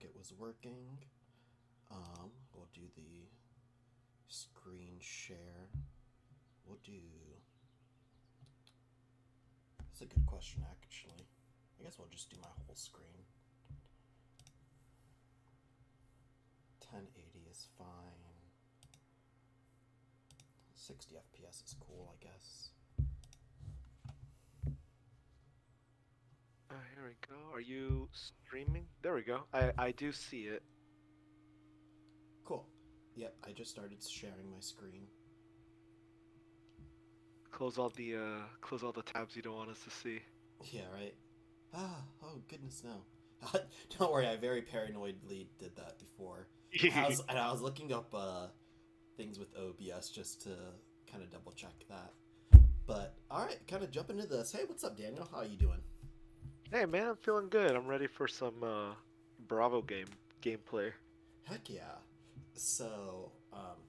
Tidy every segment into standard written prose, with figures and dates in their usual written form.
it was working. We'll do the screen share. We'll do... That's a good question, actually. I guess we'll just do my whole screen. 1080 is fine. 60 FPS is cool, I guess. Here we go. Are you streaming? There we go. I do see it. Cool. Yep, I just started sharing my screen. Close all the tabs you don't want us to see. Yeah, right? Oh goodness, no. Don't worry, I very paranoidly did that before. I was looking up things with OBS just to kind of double check that. But alright, kind of jump into this. Hey, what's up, Daniel? How are you doing? Hey man, I'm feeling good. I'm ready for some Bravo gameplay. Heck yeah. So,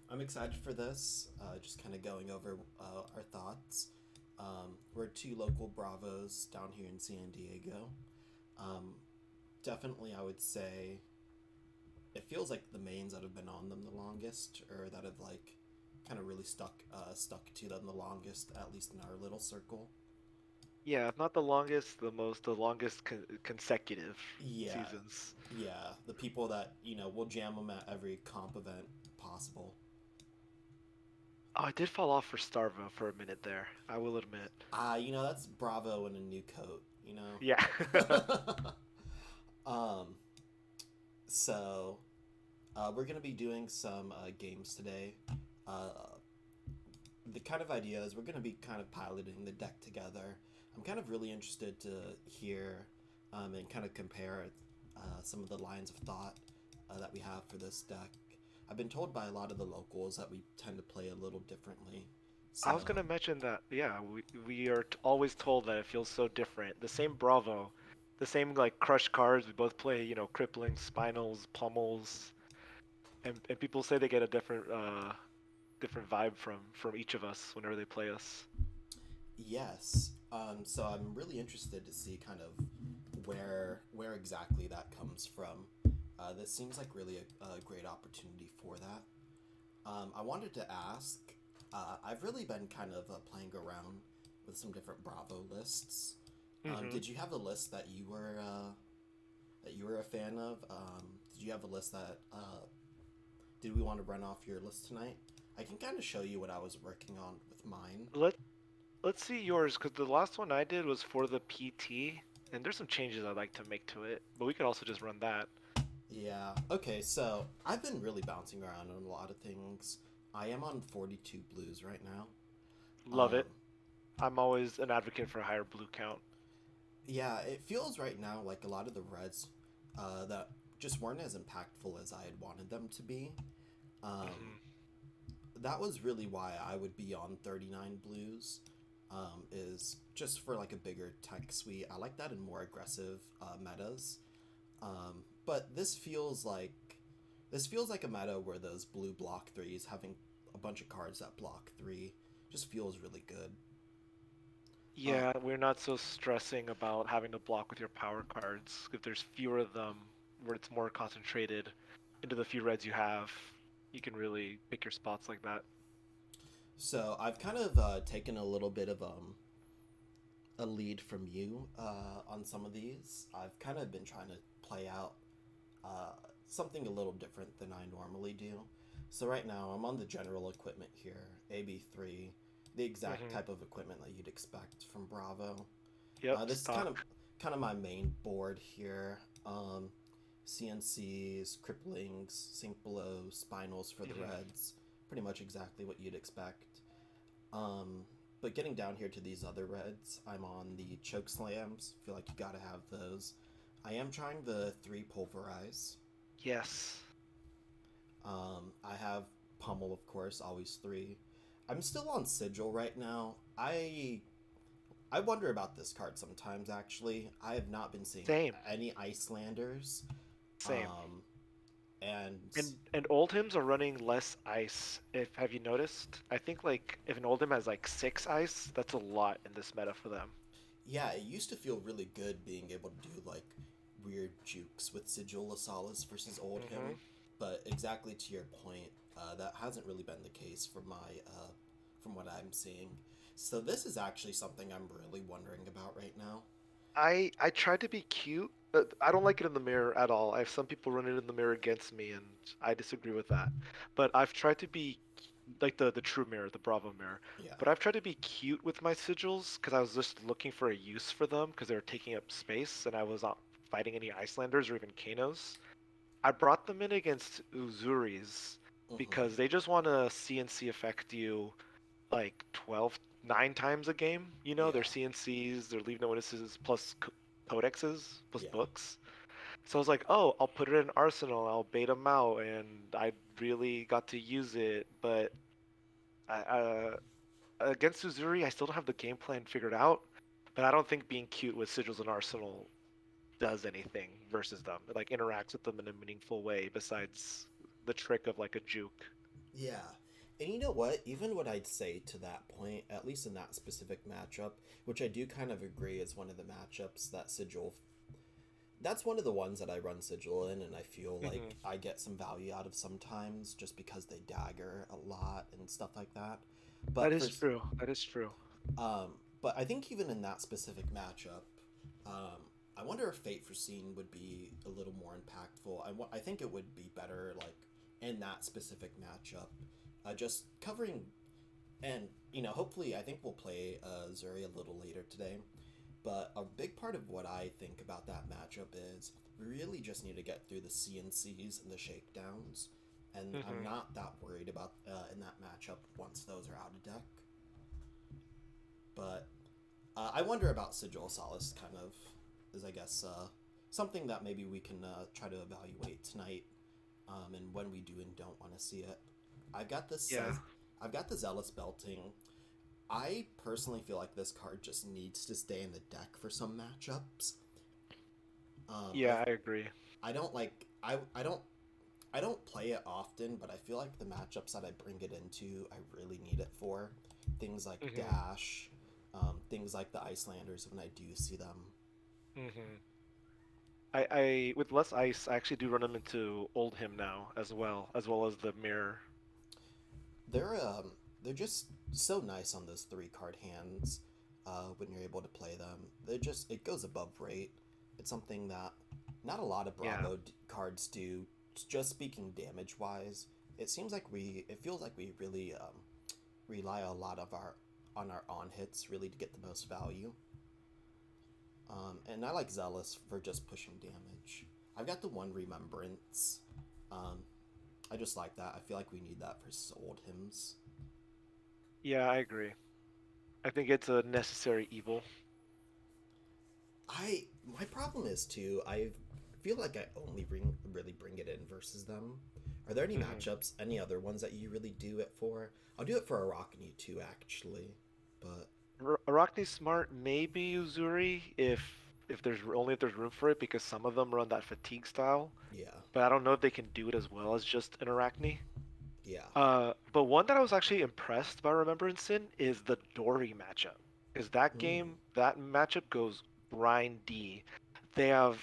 I'm excited for this. Just kind of going over our thoughts. We're two local Bravos down here in San Diego. Um, Definitely, I would say it feels like the mains that have been on them the longest, or that have like kind of really stuck to them the longest, at least in our little circle. Yeah, if not the longest, the longest consecutive Yeah, seasons. yeah, the people that will jam them at every comp event possible. Oh, I did fall off for Starvo for a minute there. I will admit. That's Bravo in a new coat. Yeah. Um, so we're gonna be doing some games today. Uh, the kind of idea is we're gonna be kind of piloting the deck together. I'm kind of really interested to hear and kind of compare some of the lines of thought that we have for this deck. I've been told by a lot of the locals that we tend to play a little differently. So I was gonna mention that. Yeah, we are always told that it feels so different. The same Bravo, the same like crush cards. We both play, crippling, spinals, pummels, and people say they get a different vibe from each of us whenever they play us. yes, so I'm really interested to see kind of where exactly that comes from. This seems like really a great opportunity for that. I wanted to ask. I've really been kind of playing around with some different Bravo lists. Hmm. Did you have a list that you were a fan of? Did you have a list that did we want to run off your list tonight? I can kind of show you what I was working on with mine. Let Let's see yours, because the last one I did was for the PT, and there's some changes I'd like to make to it, but we could also just run that. Yeah. Okay. So I've been really bouncing around on a lot of things. I am on 42 blues right now. Love Um, it. I'm always an advocate for a higher blue count. yeah, it feels right now like a lot of the reds that just weren't as impactful as I had wanted them to be. Um, Hmm. that was really why I would be on 39 blues. Is just for like a bigger tech suite. I like that in more aggressive metas. But this feels like a meta where those blue block threes having a bunch of cards that block three just feels really good. Uh, Yeah, we're not so stressing about having to block with your power cards. If there's fewer of them, where it's more concentrated into the few reds you have, you can really pick your spots like that. so I've kind of taken a little bit of a lead from you on some of these. I've kind of been trying to play out uh, something a little different than I normally do. So right now I'm on the general equipment here, AB3, the exact Hmm. type of equipment that you'd expect from Bravo. Yep, This is kind of stock. kind of my main board here. CNCs, cripplings, sink below, spinals for the Hmm. reds. Pretty much exactly what you'd expect. Um, but getting down here to these other reds, I'm on the choke slams. Feel like you gotta have those. I am trying the three pulverize. Yes. I have pummel, of course, always three. I'm still on sigil right now. I wonder about this card sometimes. Actually, I have not been seeing Same. any Icelanders. Same. Um, and And Oldhams are running less ice. If have you noticed? I think like if an Oldham has like 6 ice, that's a lot in this meta for them. yeah, it used to feel really good being able to do like weird jukes with Sigil Lasalis versus Old Hmm. Him, but exactly to your point, that hasn't really been the case from what I'm seeing. So this is actually something I'm really wondering about right now. I tried to be cute. I don't like it in the mirror at all. I have some people run it in the mirror against me, and I disagree with that. But I've tried to be like the true mirror, the Bravo mirror. Yeah, But I've tried to be cute with my sigils because I was just looking for a use for them because they were taking up space, and I was not fighting any Icelanders or even Kanos. I brought them in against Uzuris mm-hmm. because they just want to CNC affect you like 12, 9 times a game. You know, their Yeah, CNCs, their leave no witnesses, plus codexes, plus yeah, books. So I was like, oh, I'll put it in Arsenal, I'll bait them out, and I really got to use it. But against Uzuri, I still don't have the game plan figured out. But I don't think being cute with sigils and Arsenal does anything versus them. It like interacts with them in a meaningful way besides the trick of like a juke. yeah. And you know what? Even what I'd say to that point, at least in that specific matchup, which I do kind of agree is one of the matchups that Sigil, that's one of the ones that I run Sigil in, and I feel Hmm. like I get some value out of sometimes just because they dagger a lot and stuff like that. That But for is true. That is true. but I think even in that specific matchup, um, I wonder if Fate Foreseen would be a little more impactful. I think it would be better like in that specific matchup, just covering and hopefully I think we'll play Zuri a little later today. But a big part of what I think about that matchup is we really just need to get through the CNCs and the shakedowns, and I'm Hmm. not that worried about in that matchup once those are out of deck. But I wonder about Sigil Solace kind of is I guess something that maybe we can try to evaluate tonight, and when we do and don't want to see it. I've got this. Yeah. I've got the Zealous belting. I personally feel like this card just needs to stay in the deck for some matchups. Um, I Yeah, I agree. I don't like I don't play it often, but I feel like the matchups that I bring it into, I really need it for things like Hmm. Dash, things like the Icelanders when I do see them. Hmm. I with less ice, I actually do run them into old him now as well as the mirror. They're um they're just so nice on those 3 card hands. When you're able to play them, it goes above rate. It's something that not a lot of Yeah. cards do. Just speaking damage wise, it feels like we really rely a lot of our on our on hits really to get the most value. And I like Zealous for just pushing damage. I've got the one Remembrance. Um, I just like that. I feel like we need that for old hymns. Yeah, I agree. I think it's a necessary evil. I My problem is too. I feel like I only really bring it in versus them. Are there any Hmm. matchups, any other ones that you really do it for? I'll do it for Arachne too, actually. But Arachne Smart, maybe Uzuri if there's only if there's room for it because some of them run that fatigue style, yeah, but I don't know if they can do it as well as just an Arachne. yeah. But one that I was actually impressed by Remembrance in is the Dory matchup. Because Mm, that matchup goes grindy. They have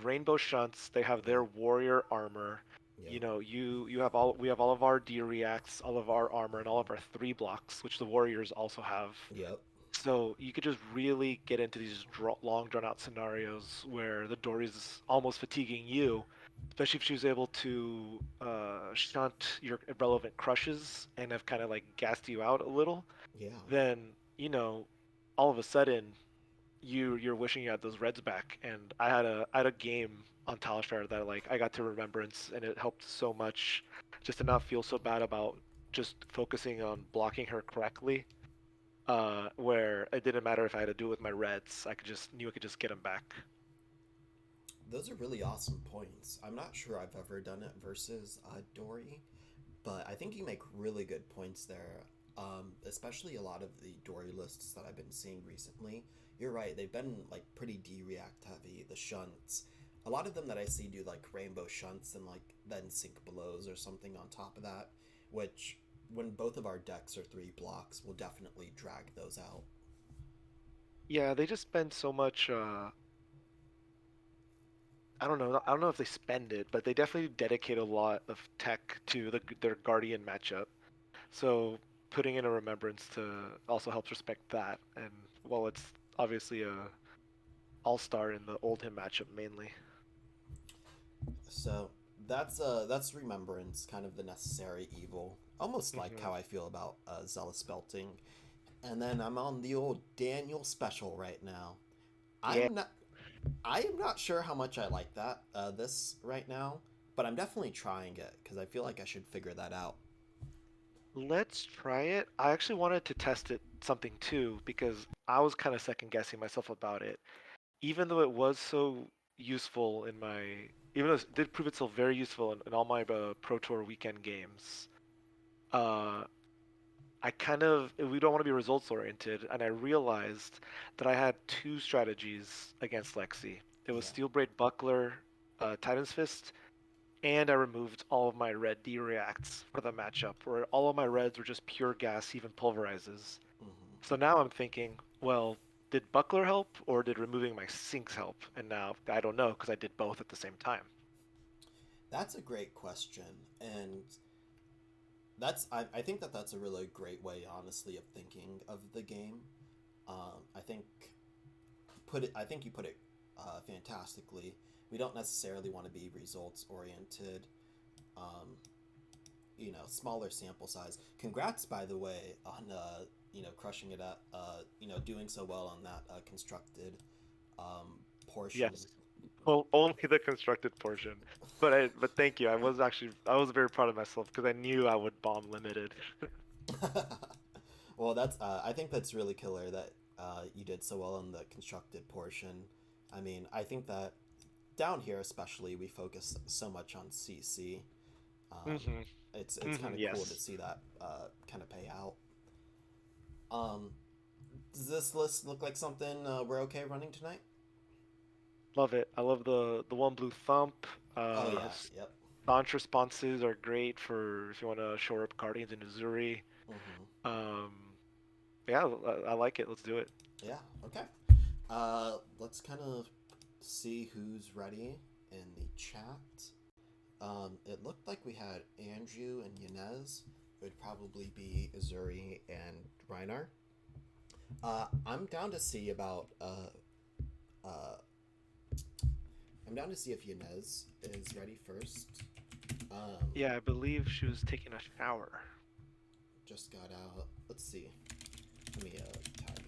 rainbow shunts, they have their yep, warrior armor. You yep, know, you have all we have all of our D reacts, all of our armor, and all of our 3 blocks, which the warriors also have. yep. So you could just really get into these long drawn out scenarios where the Dory's almost fatiguing you, especially if she was able to shunt your irrelevant crushes and have kind of like gassed you out a little. Yeah. Then all of a sudden you're wishing you had those reds back. And I had a game on Talishar that like I got to Remembrance and it helped so much just to not feel so bad about just focusing on blocking her correctly, where it didn't matter if I had to do it with my reds. I could just knew I could just get them back. Those are really awesome points. I'm not sure I've ever done it versus Dory, but I think you make really good points there. Especially a lot of the Dory lists that I've been seeing recently. You're right; they've been like pretty D-react heavy. The shunts, a lot of them that I see do like rainbow shunts and like then sync blows or something on top of that, which when both of our decks are 3 blocks, will definitely drag those out. Yeah, they just spend so much I don't know if they spend it, but they definitely dedicate a lot of tech to their Guardian matchup. So putting in a remembrance to also helps respect that. And well, it's obviously a all-star in the Oldhim matchup mainly. So that's remembrance, kind of the necessary evil, almost like Hmm. how I feel about zealous belting. And then I'm on the old Daniel special right now. Yeah, I'm not I am not sure how much I like that this right now, but I'm definitely trying it because I feel like I should figure that out. let's try it. I actually wanted to test it something too because I was kind of second guessing myself about it. Even though it was so useful in my, even though it did prove itself very useful in all my Pro Tour weekend games. Uh, we don't want to be results oriented, and I realized that I had two strategies against Lexi. It was Yeah. Steel Braid Buckler, Titan's Fist, and I removed all of my red D reacts for the matchup, where all of my reds were just pure gas, even pulverizes. Hmm. So now I'm thinking, well, did Buckler help, or did removing my sinks help? And now I don't know because I did both at the same time. That's a great question, and I think that that's a really great way, honestly, of thinking of the game. I think I think you put it fantastically. We don't necessarily want to be results oriented. Um, smaller sample size. Congrats, by the way, on crushing it at doing so well on that constructed portion. Yes. Well, only the constructed portion. But thank you. I was very proud of myself because I knew I would bomb limited. Well, that's I think that's really killer that you did so well on the constructed portion. I mean, I think that down here especially we focus so much on CC. Um, Hmm. it's Hmm. kind of cool to Yes. see that kind of pay out. Um, does this list look like something we're okay running tonight? Love it. I love the one blue thump. Oh yeah, yep. Launch responses are great for if you want to shore up Guardians in Uzuri. Hmm. Um, yeah, I like it. Let's do it. Yeah, okay. Let's kind of see who's ready in the chat. It looked like we had Andrew and Yanez. It would probably be Azuri and Reinar. I'm down to see about. Uh, I'm down to see if Yanez is ready first. Um, Yeah, I believe she was taking a shower. just got out. Let's see. Let me tag them.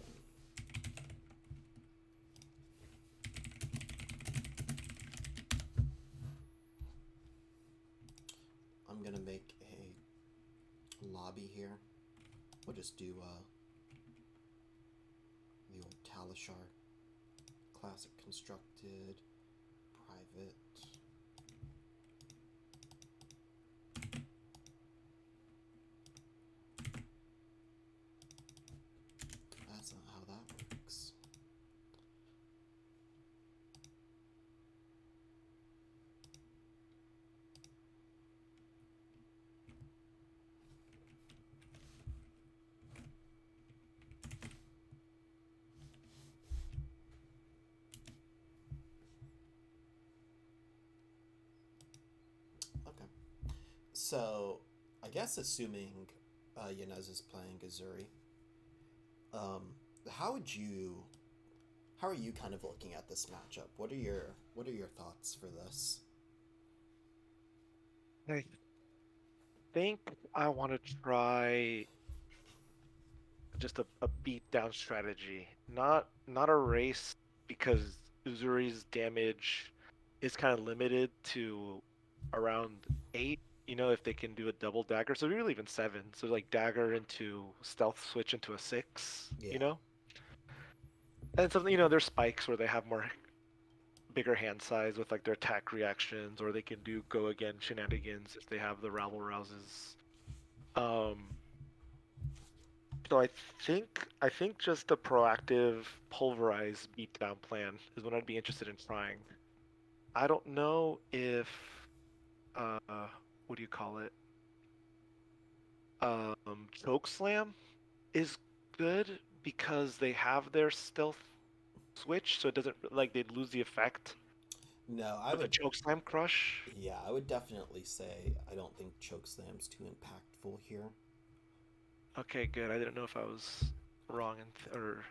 I'm gonna make a lobby here. We'll just do the old Talishar classic constructed private. That's not how that works. Okay. So, I guess assuming Yanez is playing Gazuri, um, how would you, how are you kind of looking at this matchup? What are your thoughts for this? I think I want to try just a beat down strategy, not a race because Uzuri's damage is kind of limited to around 8. You know, if they can do a double dagger, so really even 7. So like dagger into stealth switch into a 6. You Yeah. know, and something there's spikes where they have more bigger hand size with like their attack reactions, or they can do go again shenanigans if they have the rabble rouses. Um, So I think just a proactive pulverize beatdown plan is what I'd be interested in trying. I don't know if uh what do you call it? Choke slam is good because they have their stealth switch, so it doesn't like they'd lose the effect. No, I With a would. chokeslam crush? Yeah, I would definitely say I don't think chokeslam's too impactful here. Okay, good. I didn't know if I was wrong or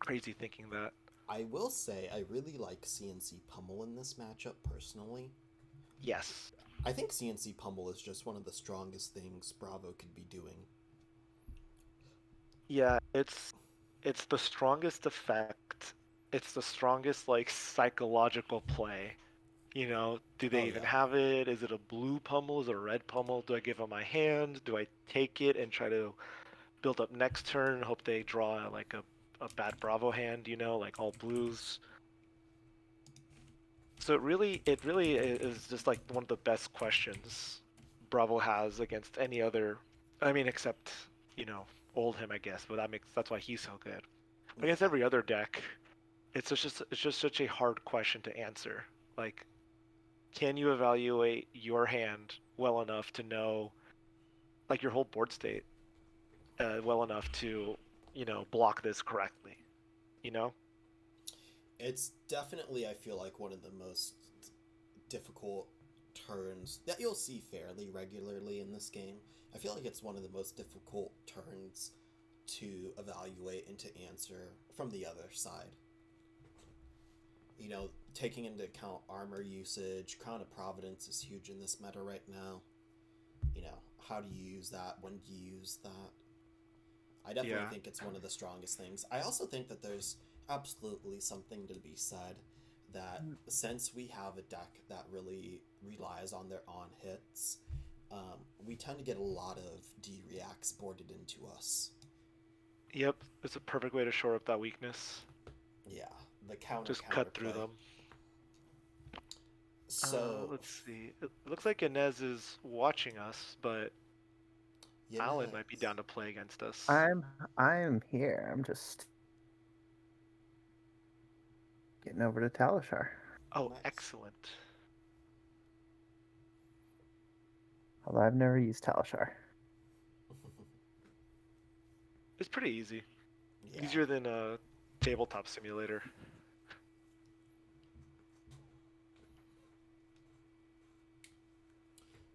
crazy thinking that. I will say I really like CNC Pummel in this matchup personally. Yes. I think CNC Pummel is just one of the strongest things Bravo could be doing. Yeah, it's the strongest effect. It's the strongest like psychological play. Do they Oh even yeah. have it? Is it a blue pummel? Is it a red pummel? Do I give them my hand? Do I take it and try to build up next turn, hope they draw like a bad Bravo hand, like all blues? So it really is just like one of the best questions Bravo has against any other. I mean, except you know, old him, I guess, but that's why he's so good. But against Yeah. every other deck, it's just such a hard question to answer. Like, can you evaluate your hand well enough to know like your whole board state well enough to block this correctly? You know? It's definitely, I feel like, one of the most difficult turns that you'll see fairly regularly in this game. I feel like it's one of the most difficult turns to evaluate and to answer from the other side. Taking into account armor usage, Crown of Providence is huge in this meta right now. How do you use that? When do you use that? I definitely Yeah. think it's one of the strongest things. I also think that there's absolutely something to be said that since we have a deck that really relies on their on hits, we tend to get a lot of D reacts boarded into us. Yep. It's a perfect way to shore up that weakness. Yeah, the counter Just cut counter through play. them. So, Let's see. It looks like Inez is watching us, but Alan might be Yanez. down to play against us. I'm here. I'm just getting over to Talishar. Oh, Nice. excellent. Although I've never used Talishar. It's pretty easy. Yeah. Easier than a tabletop simulator.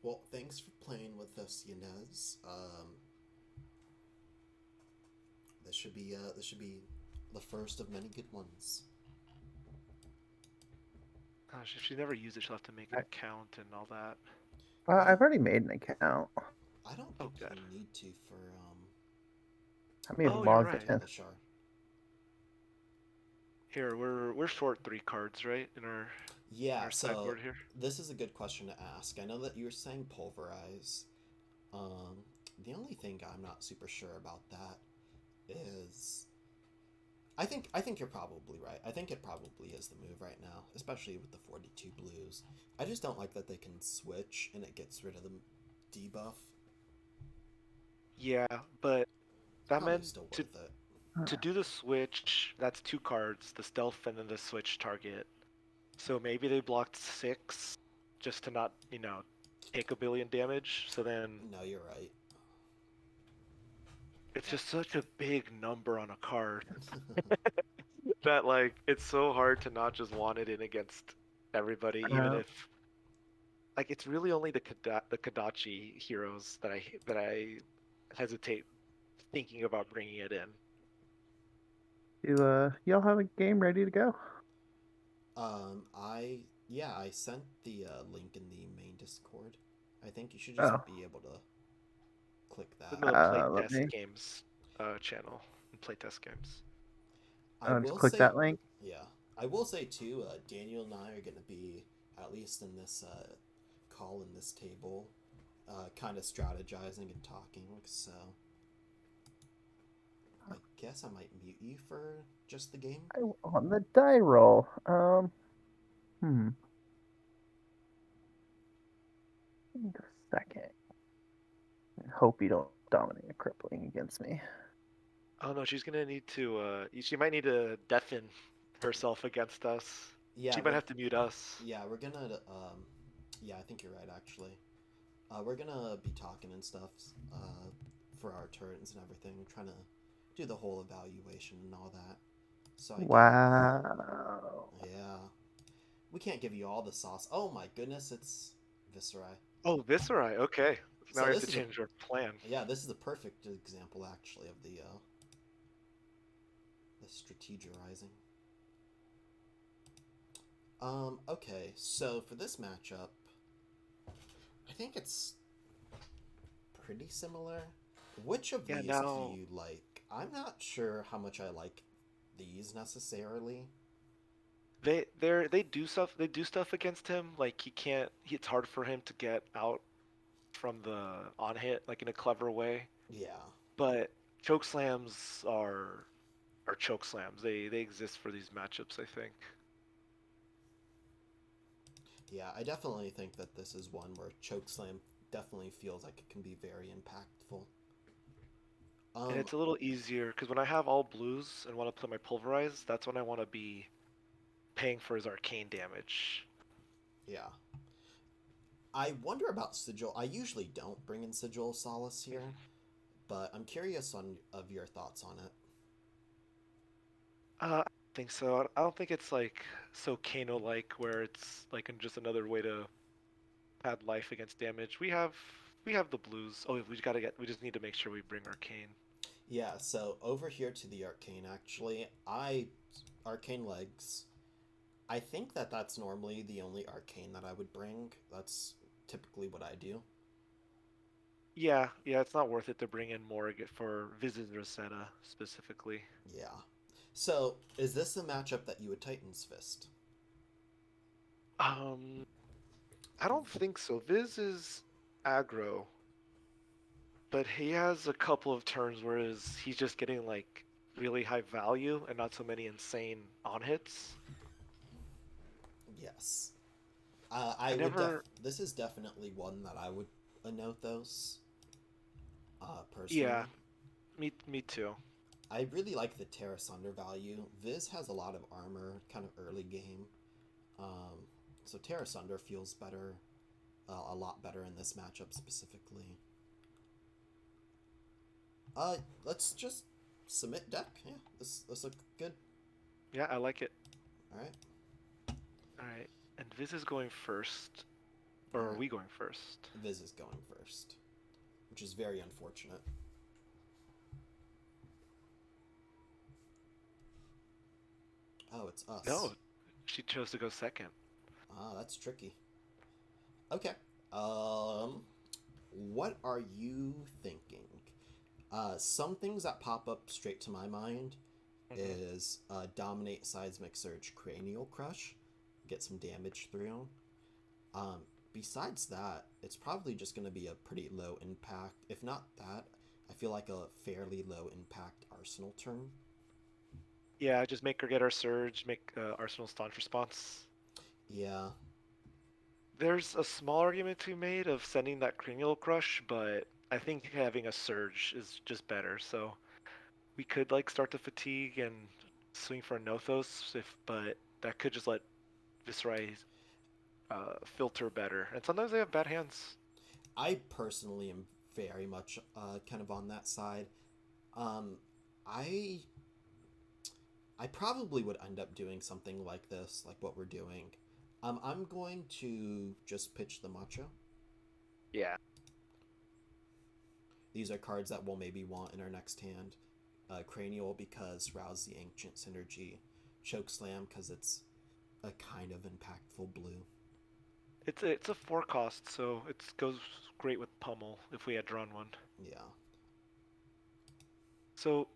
Well, thanks for playing with us, Yanez. This should be the first of many good ones. Gosh, if she never used it, she'll have to make an account and all that. I I've already made an account. I don't Oh, think you good. need to for I may have Oh, you're logged right. in. Talishar. Here, we're short 3 cards, right? In Yeah, our so sideboard here. this is a good question to ask. I know that you were saying pulverize. Um, the only thing I'm not super sure about that is I think you're probably right. I think it probably is the move right now, especially with the 42 blues. I just don't like that they can switch and it gets rid of the debuff. Yeah, but that Probably meant still to worth it. to do the switch, that's 2 cards, the stealth and then the switch target. So maybe they blocked 6 just to not, take a billion damage. So then No, you're right. it's just such a big number on a card that like it's so hard to not just want it in against everybody, even Uh, if like it's really only the Kadachi heroes that I hesitate thinking about bringing it in. do y'all have a game ready to go? I sent the link in the main Discord. I think you should just Oh, be able to click In that. the let playtest me. games channel, playtest games. I I'll just will click say, that link. yeah, I will say too. Daniel and I are gonna be at least in this call in this table, kind of strategizing and talking. So I guess I might mute you for just the game. On the die roll. Hmm. Give me a second. Hope you don't dominate a crippling against me. Oh no, she's gonna need to. She might need to deafen herself against us. Yeah, She might have to mute us. we're gonna yeah, I think you're right actually. We're gonna be talking and stuff for our turns and everything, trying to do the whole evaluation and all that. So I guess, Wow. yeah. We can't give you all the sauce. Oh my goodness, it's Viscerai. Oh, Viscerai. Okay. Now So we have this to is a change our plan. yeah, this is a perfect example actually of the strategizing. Okay, so for this matchup, I think it's pretty similar. Which of Yeah, these do now you like? I'm not sure how much I like these necessarily. they do stuff against him. Like he can't. It's hard for him to get out from the on hit like in a clever way. Yeah. But choke slams are choke slams. They exist for these matchups, I think. Yeah, I definitely think that this is one where chokeslam definitely feels like it can be very impactful. And Um, it's a little easier because when I have all blues and want to play my pulverize, that's when I want to be paying for his arcane damage. yeah. I wonder about Sigil. I usually don't bring in Sigil of Solace here, Mhm. but I'm curious on of your thoughts on it. I think so. I don't think it's like so Kano-like where it's like just another way to pad life against damage. We have the blues. Oh, we just need to make sure we bring arcane. Yeah, so over here to the arcane actually, arcane legs. I think that that's normally the only arcane that I would bring. That's typically what I do. Yeah, yeah, it's not worth it to bring in more for Visit Rosetta specifically. Yeah. So, is this a matchup that you would Titan's Fist? Um, I don't think so. Viz is aggro, but he has a couple of turns where he's just getting like really high value and not so many insane on hits. Yes. I never, This is definitely one that I would note those. yeah, Personally, me too. I really like the Terra Sunder value. Viz has a lot of armor, kind of early game. Um, so Terra Sunder feels better, a lot better in this matchup specifically. Uh, let's just submit deck. Yeah, this look good. Yeah, I like it. All right, All right, and Viz is going first, all or are right. we going first? Viz is going first, which is very unfortunate. Oh, it's us. No, she chose to go second. Ah, that's tricky. Okay. Um, what are you thinking? Some things that pop up straight to my mind Hmm. is dominate seismic surge cranial crush, get some damage through. Um, Besides that, it's probably just going to be a pretty low impact. If not that, I feel like a fairly low impact arsenal turn. Yeah, just make her get our surge, make Arsenal staunch response. Yeah, There's a small argument to be made of sending that cranial crush, but I think having a surge is just better. So we could like start the fatigue and swing for a Nothos, but that could just let Viserai filter better. And sometimes they have bad hands. I personally am very much kind of on that side. Um, I I probably would end up doing something like this, like what we're doing. I'm going to just pitch the Macho. Yeah. These are cards that we'll maybe want in our next hand. Cranial because Rouse the Ancient Synergy. Choke Slam because it's a kind of impactful blue. It's a 4 cost, so it goes great with Pummel if we had drawn one. Yeah. So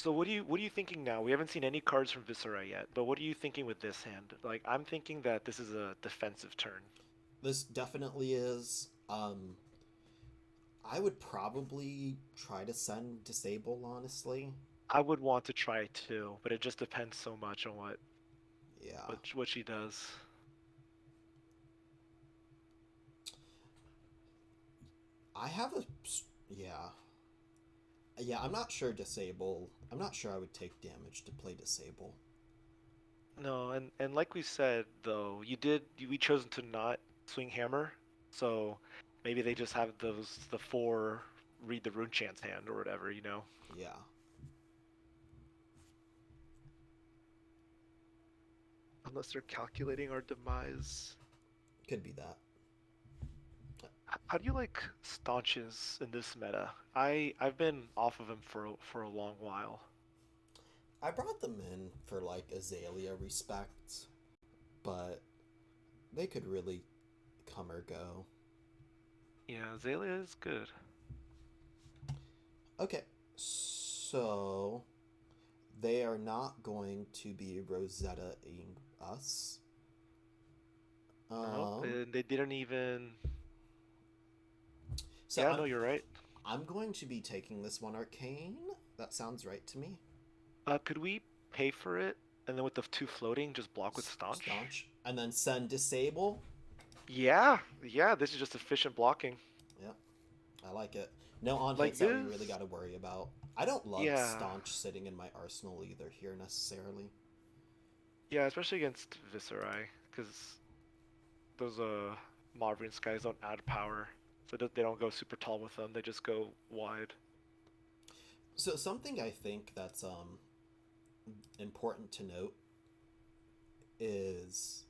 what are you thinking now? We haven't seen any cards from Viscera yet, but what are you thinking with this hand? Like I'm thinking that this is a defensive turn. This definitely is. I would probably try to send Disable, honestly. I would want to try too, but it just depends so much on what Yeah. what what she does. I have a. Yeah. Yeah, I'm not sure Disable. I'm not sure I would take damage to play Disable. No, and like we said though, we chose to not swing hammer, so maybe they just have the four read the rune chance hand or whatever, you know. Yeah. Unless they're calculating our demise. Could be that. How do you like staunches in this meta? I've been off of them for a long while. I brought them in for like Azalea respect, but they could really come or go. Yeah, Azalea is good. Okay, so they are not going to be Rosetta-ing us. No, they didn't even. So Yeah, no, you're right. I'm going to be taking this one Arcane. That sounds right to me. Could we pay for it and then with the 2 floating, just block with staunch? Staunch. And then send Disable. Yeah, this is just efficient blocking. Yep, I like it. No on Like hits that we this? really got to worry about. I don't love Yeah. Staunch sitting in my arsenal either here necessarily. Yeah, especially against Viscerai, because those Marvin skies don't add power, so they don't go super tall with them. They just go wide. So something I think that's important to note is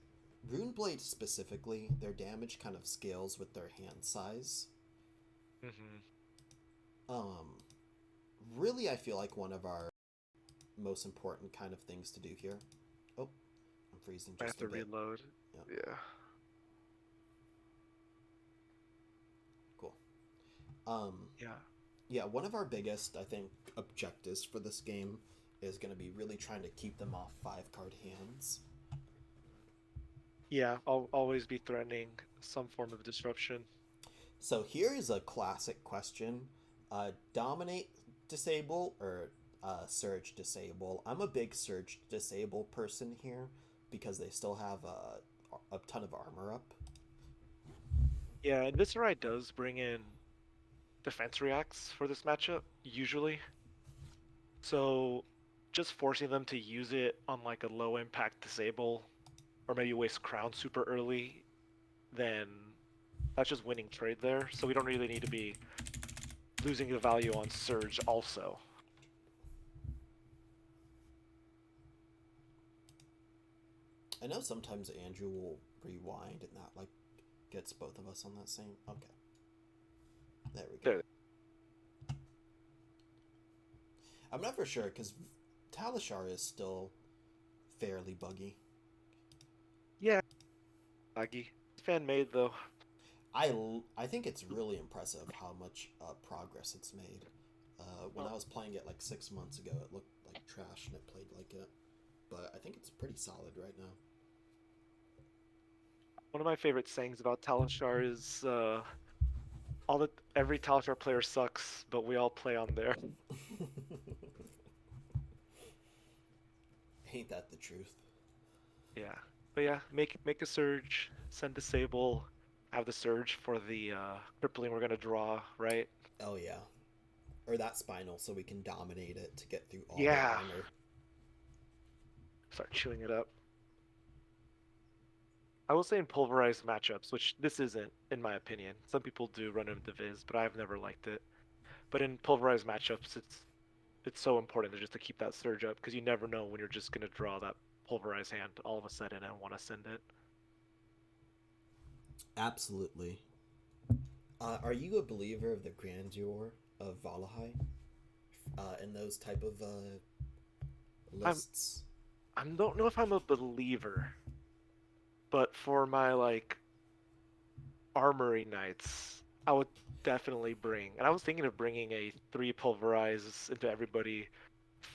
Runeblade specifically, their damage kind of scales with their hand size. Really, I feel like one of our most important kind of things to do here. Oh, I'm freezing just I have to a bit. reload. Yep. Yeah. Cool. Yeah. Yeah, one of our biggest, I think, objectives for this game is going to be really trying to keep them off 5-card hands. Yeah, I'll always be threatening some form of disruption. So here is a classic question. Dominate disable or surge disable? I'm a big surge disable person here because they still have a ton of armor up. Yeah, and Viscerai does bring in defense reacts for this matchup, usually. So just forcing them to use it on like a low impact disable or maybe waste crown super early, then that's just winning trade there. So we don't really need to be losing the value on surge also. I know sometimes Andrew will rewind and that like gets both of us on that same. Okay. There we go. There. I'm not for sure because Talishar is still fairly buggy. Yeah. Laggy. Fan made though. I think it's really impressive how much progress it's made. When I was playing it like 6 months ago, it looked like trash and it played like it. But I think it's pretty solid right now. One of my favorite sayings about Talishar is every Talishar player sucks, but we all play on there. Ain't that the truth? Yeah. But yeah, make a surge, send disable, have the surge for the crippling we're gonna draw, right? Oh yeah. Or that spinal so we can dominate it to get through all the Yeah. armor. Start chewing it up. I will say in pulverized matchups, which this isn't, in my opinion. Some people do run into Viz, but I've never liked it. But in pulverized matchups, it's so important to just to keep that surge up because you never know when you're just gonna draw that pulverized hand all of a sudden and want to send it. Absolutely. Are you a believer of the grandeur of Valahai? In those type of lists? I don't know if I'm a believer, but for my like armory knights, I would definitely bring. And I was thinking of bringing a 3 pulverize into everybody,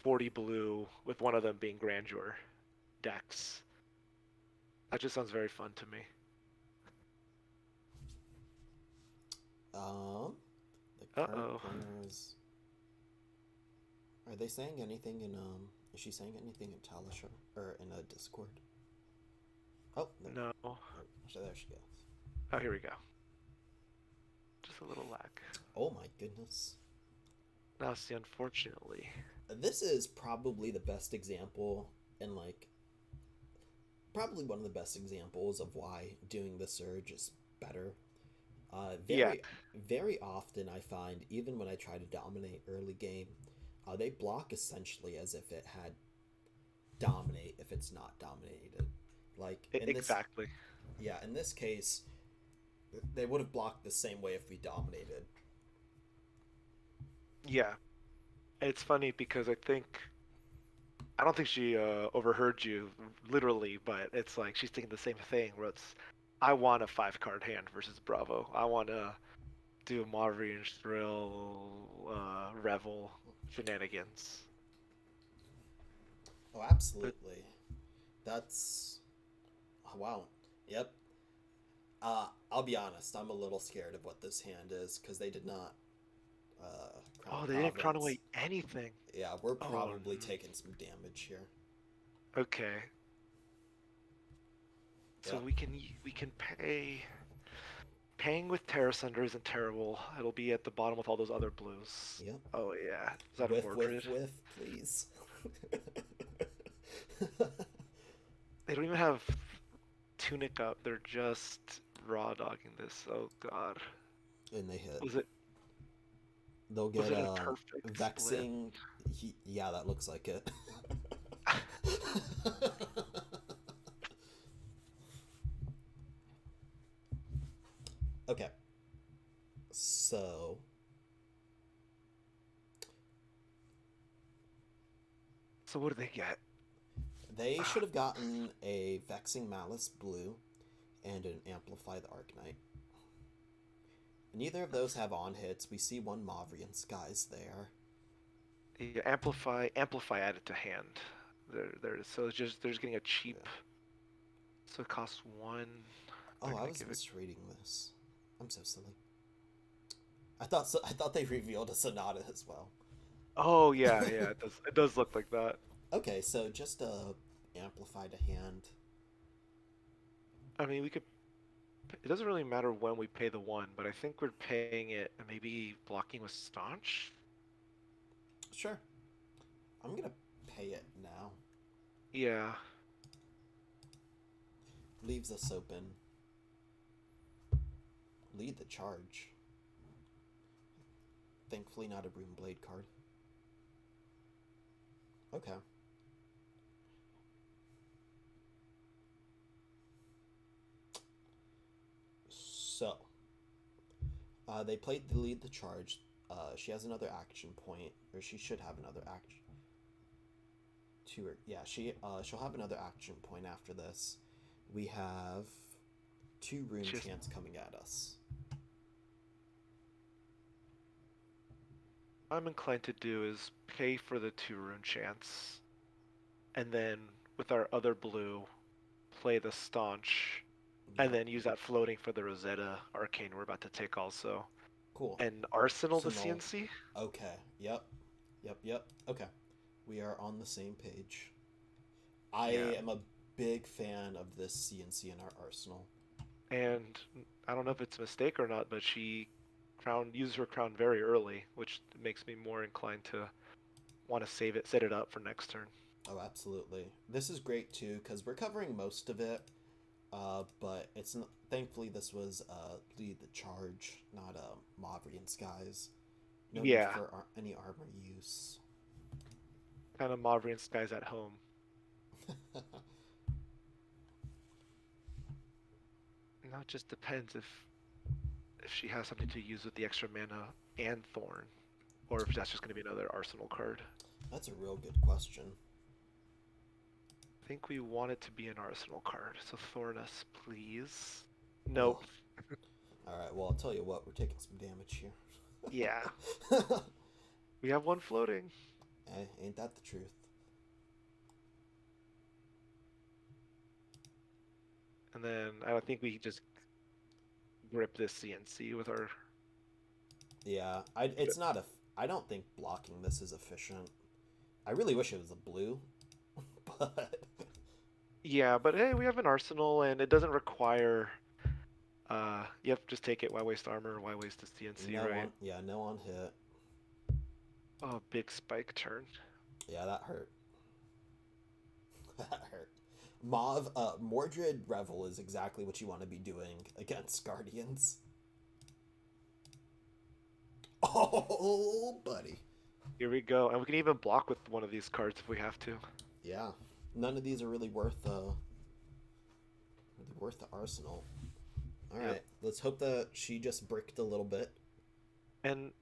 40 blue with one of them being grandeur decks. That just sounds very fun to me. The current players. Are they saying anything in Is she saying anything in Talishar or in a Discord? Oh no. Oh, so there she goes. Oh, here we go. Just a little lag. Oh my goodness. Now see, unfortunately. This is probably the best example and like probably one of the best examples of why doing the surge is better. Very often I find even when I try to dominate early game, they block essentially as if it had dominate if it's not dominated. Like in this, Exactly. yeah, in this case, they would have blocked the same way if we dominated. Yeah. It's funny because I don't think she overheard you literally, but it's like she's thinking the same thing. Where it's, I want a 5 card hand versus Bravo. I want to do Marvin Shrill, Revel shenanigans. Oh, But absolutely. That's oh, wow. Yep. I'll be honest. I'm a little scared of what this hand is because they did not Crown oh, of they didn't crown Providence. away anything. Yeah, we're Oh, probably taking some damage here. okay. So Yep. we can paying with Terra Sunder isn't terrible. It'll be at the bottom with all those other blues. Yep. Oh yeah. Is that a Whiff, whiff, Mordred? whiff, please. They don't even have Tunic up. They're just raw dogging this. Oh god. And they hit. Was it They'll was get it a perfect split? vexing. Yeah, that looks like it. Okay, so So what do they get? they should have gotten a vexing malice blue and an amplify the Arknight. Neither of those have on hits. We see one Mavrian Skies there. Yeah, amplify added to hand. There. So it's just they're just getting a cheap. Yeah. So it costs 1. Oh, They're I gonna was give it. misreading this. I'm so silly. I thought so. I thought they revealed a Sonata as well. Oh yeah. It does look like that. Okay, so just amplify to hand. I mean, we could. It doesn't really matter when we pay the 1, but I think we're paying it and maybe blocking with staunch. Sure. I'm gonna pay it now. Yeah. Leaves us open. Lead the charge. Thankfully, not a Broom Blade card. Okay. So, they played the lead the charge. She has another action point, or she should have another action. To her, yeah, she'll have another action point after this. We have 2 rune Just chants coming at us. I'm inclined to do is pay for the 2 rune chance, and then with our other blue, play the staunch, Yeah. and then use that floating for the Rosetta Arcane we're about to take also. Cool. And Arsenal the Arsenal. CNC? Okay. Yep. Okay. We are on the same page. I Yeah. am a big fan of this CNC in our arsenal. And I don't know if it's a mistake or not, but she used her crown very early, which makes me more inclined to want to save it, set it up for next turn. Oh, absolutely. This is great too because we're covering most of it. But it's not, thankfully this was lead the charge, not Mavrian Skies. No need Yeah, for any armor use. kind of Mavrian Skies at home. Now it just depends if she has something to use with the extra mana and Thorn, or if that's just going to be another Arsenal card. That's a real good question. I think we want it to be an Arsenal card, so Thorn us, please. Nope. All right. Well, I'll tell you what. We're taking some damage here. Yeah. We have 1 floating. Ain't that the truth? And then I don't think we just grip this CNC with our. Yeah. It's not a. I don't think blocking this is efficient. I really wish it was a blue, but. Yeah, but hey, we have an Arsenal, and it doesn't require. Yep, just take it. Why waste armor? Why waste the CNC, No right? on, yeah, no on hit. Oh, big spike turn. Yeah, that hurt. That hurt. Mordred Revel is exactly what you want to be doing against Guardians. Oh, buddy. Here we go, and we can even block with one of these cards if we have to. Yeah. None of these are really worth worth the arsenal. All Yep. right, let's hope that she just bricked a little bit. And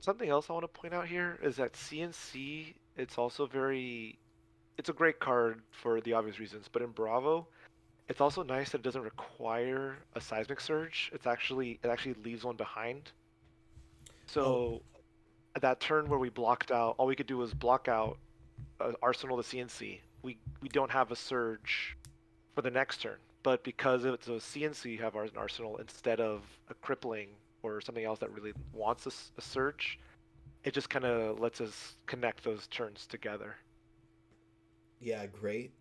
something else I want to point out here is that CNC, it's also very, it's a great card for the obvious reasons, but in Bravo, it's also nice that it doesn't require a seismic surge. It actually leaves one behind. Oh, So at that turn where we blocked out, all we could do was block out Arsenal to CNC. We don't have a surge for the next turn, but because it's a CNC, you have an Arsenal instead of a crippling or something else that really wants a surge. It just kind of lets us connect those turns together. yeah, great.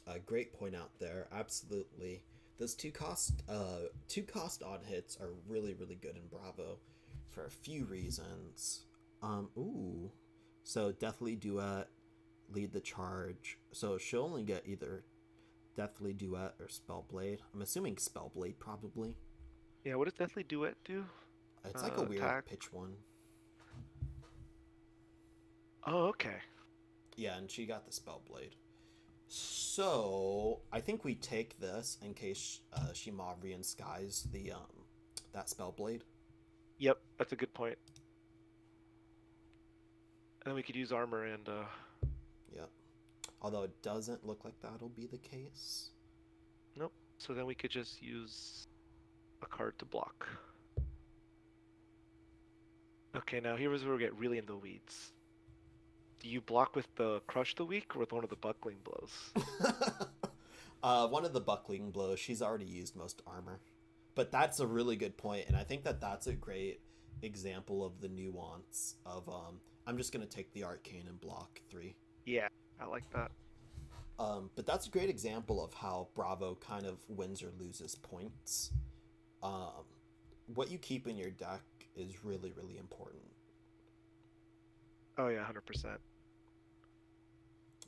A great point out there. Absolutely. Those two cost on hits are really good in Bravo for a few reasons. Ooh. So Deathly Duet, lead the charge. So she'll only get either Deathly Duet or Spellblade. I'm assuming Spellblade probably. Yeah, what does Deathly Duet do? It's like a weird Attack. pitch one. Oh, okay. Yeah, and she got the Spellblade. So I think we take this in case she Mavrian skies the that Spellblade. Yep, that's a good point. And then we could use armor and Yep. Although it doesn't look like that'll be the case. nope. So then we could just use a card to block. Okay, now here's where we get really in the weeds. Do you block with the Crush the Weak or with one of the Buckling Blows? One of the buckling blows. She's already used most armor, but that's a really good point, and I think that that's a great example of the nuance of I'm just gonna take the arcane and block 3. Yeah, I like that. But that's a great example of how Bravo kind of wins or loses points. Um, what you keep in your deck is really important. Oh yeah, 100%.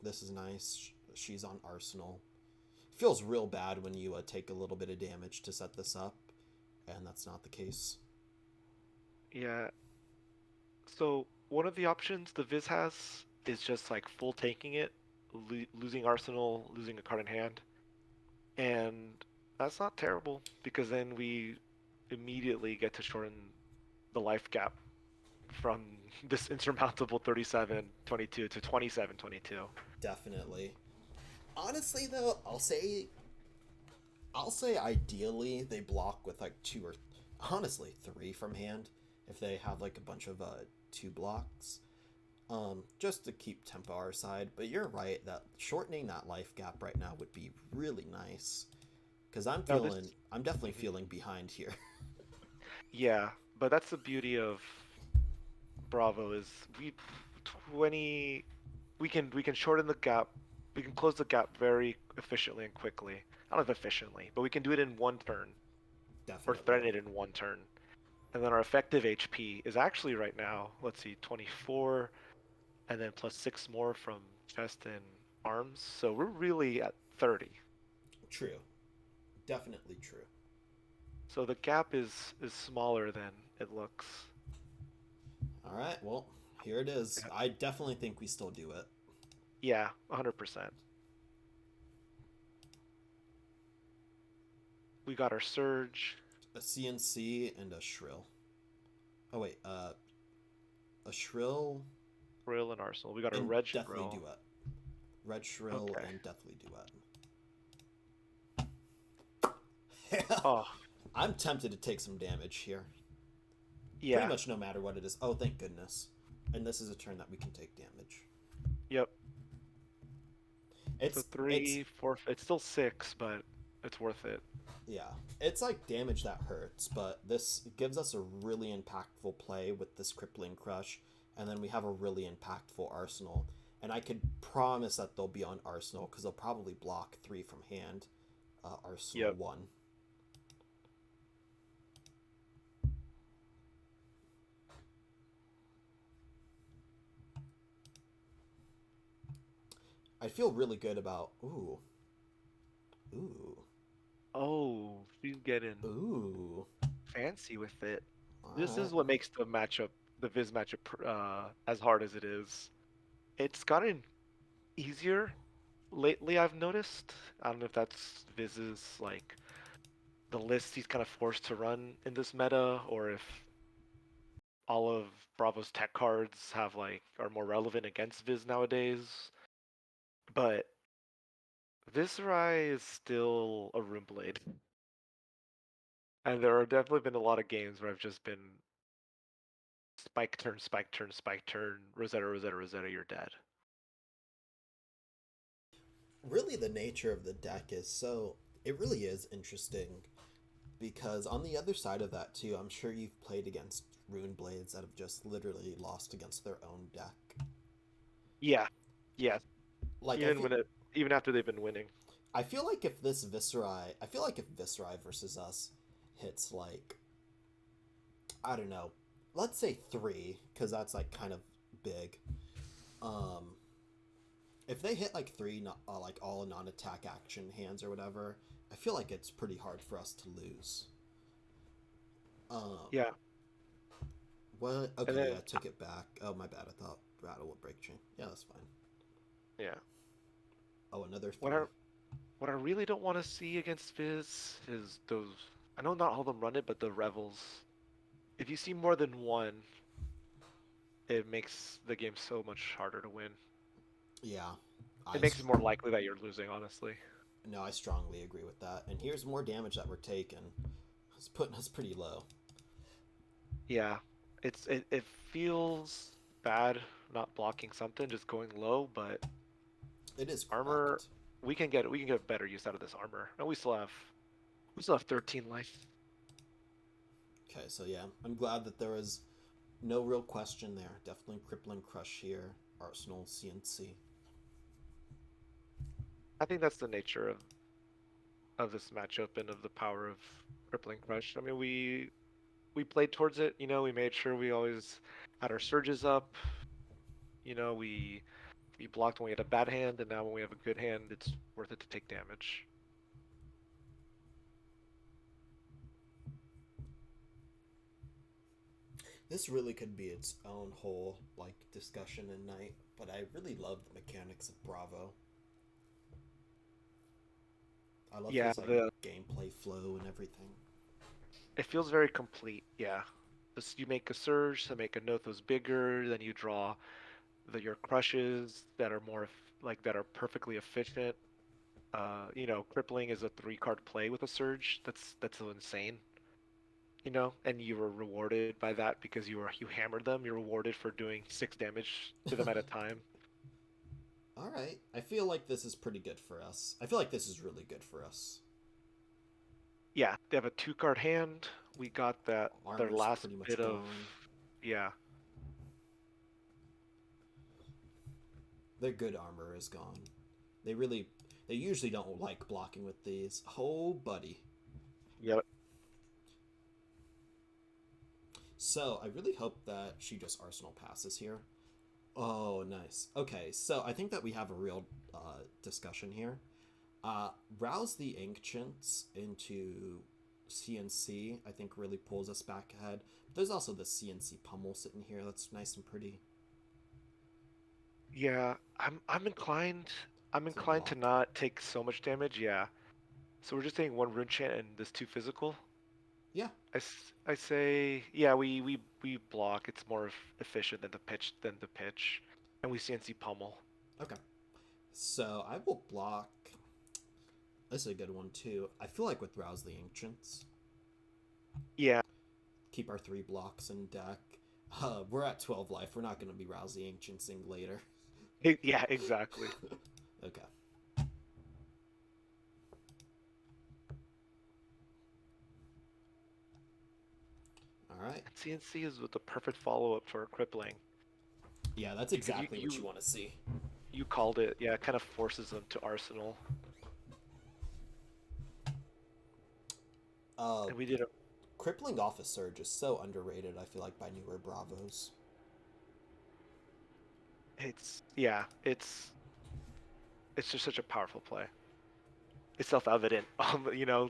This is nice. She's on Arsenal. Feels real bad when you take a little bit of damage to set this up, and that's not the case. Yeah. So one of the options the Viz has is just like full tanking it, losing Arsenal, losing a card in hand, and that's not terrible because then we immediately get to shorten the life gap from this insurmountable 37-22 to 27-22. Definitely. Honestly, though, I'll say ideally they block with like 2 or honestly 3 from hand if they have like a bunch of 2 blocks. Just to keep tempo our side. But you're right that shortening that life gap right now would be really nice. Because Now this, I'm definitely Mhm. feeling behind here. Yeah, but that's the beauty of Bravo is 20 we can shorten the gap. We can close the gap very efficiently and quickly. I don't know if efficiently, but we can do it in one turn or Definitely. threaten it in one turn. And then our effective HP is actually right now, let's see, 24 and then plus 6 more from chest and arms. So we're really at 30. True. Definitely true. So the gap is smaller than it looks. All right. Well, here it is. Yeah, I definitely think we still do it. yeah, 100%. We got our surge. A CNC and a shrill. Oh wait, a shrill Brill and Arsenal. We got a and red deathly Brill. duet. Red shrill Okay. and deathly duet. Oh, I'm tempted to take some damage here. Pretty yeah. much no matter what it is. Oh, thank goodness. And this is a turn that we can take damage. Yep. So It's 3, 4. It's still 6, but it's worth it. yeah. It's like damage that hurts, but this gives us a really impactful play with this crippling crush, and then we have a really impactful arsenal. And I could promise that they'll be on arsenal because they'll probably block 3 from hand. Arsenal Yep. 1. I feel really good about ooh, Oh, she's getting ooh. fancy with it. All This right. is what makes the Viz matchup, as hard as it is. It's gotten easier lately I've noticed. I don't know if that's Viz's like the list he's kind of forced to run in this meta, or if all of Bravo's tech cards have like are more relevant against Viz nowadays. But Viserai is still a Rune Blade. And there have definitely been a lot of games where I've just been spike turn, spike turn, spike turn, Rosetta, Rosetta, Rosetta, you're dead. Really, the nature of the deck is so. It really is interesting because on the other side of that, too, I'm sure you've played against Rune Blades that have just literally lost against their own deck. Yeah, yeah. Like, Even when it, even after they've been winning. I feel like if this Viserai, I feel like if Viserai versus us hits like, I don't know, let's say 3, because that's like kind of big. Um, if they hit like 3, not like all non-attack action hands or whatever, I feel like it's pretty hard for us to lose. Um, Yeah, what? and Okay, then yeah, I took it back. Oh, my bad. I thought Rattle would break chain. Yeah, that's fine. yeah. Oh, another What 3. I what I really don't want to see against Viz is those. I know not all of them run it, but the revels. If you see more than one, it makes the game so much harder to win. Yeah, It I makes it more likely that you're losing, honestly. no, I strongly agree with that. And here's more damage that we're taking. It's putting us pretty low. Yeah, it feels bad not blocking something, just going low, but It is armor, correct. we can get better use out of this armor. And we still have 13 life. Okay, so yeah, I'm glad that there was no real question there. Definitely crippling crush here. Arsenal CNC. I think that's the nature of this matchup and of the power of crippling crush. I mean, we played towards it, we made sure we always had our surges up. We blocked when we had a bad hand, and now when we have a good hand, it's worth it to take damage. This really could be its own whole like discussion and night, but I really love the mechanics of Bravo. I love Yeah, his like the gameplay flow and everything. it feels very complete. Yeah, this you make a surge to make a Nothos bigger, then you draw your crushes that are that are perfectly efficient. Crippling is a 3-card play with a surge. That's so insane. And you were rewarded by that because you hammered them. You're rewarded for doing 6 damage to them at a time. All right, I feel like this is pretty good for us. I feel like this is really good for us. Yeah, they have a 2-card hand. We got that their Armor's last pretty bit much of gone. yeah. Their good armor is gone. They really, they usually don't like blocking with these. Oh, buddy. Yep. So I really hope that she just Arsenal passes here. Oh, nice. Okay, so I think that we have a real discussion here. Rouse the Ancients into CNC, I think really pulls us back ahead. There's also the CNC pummel sitting here that's nice and pretty. Yeah, I'm inclined To to block. not take so much damage, yeah. So we're just taking 1 rune chant and this 2 physical. Yeah, I say yeah, we block. It's more efficient than the pitch. And we CNC pummel. okay. So I will block. This is a good one too. I feel like with Rouse the Ancients, Yeah. keep our 3 blocks in deck. We're at 12 life. We're not going to be Rouse the Ancientsing later. Yeah, exactly. Okay. All right. And CNC is the perfect follow-up for crippling Yeah, that's because you exactly what you you want to see. you called it. Yeah, it kind of forces them to arsenal. Uh, And we did a Crippling Office Surge is so underrated, I feel like, by newer Bravos. it's yeah, it's just such a powerful play. It's self-evident.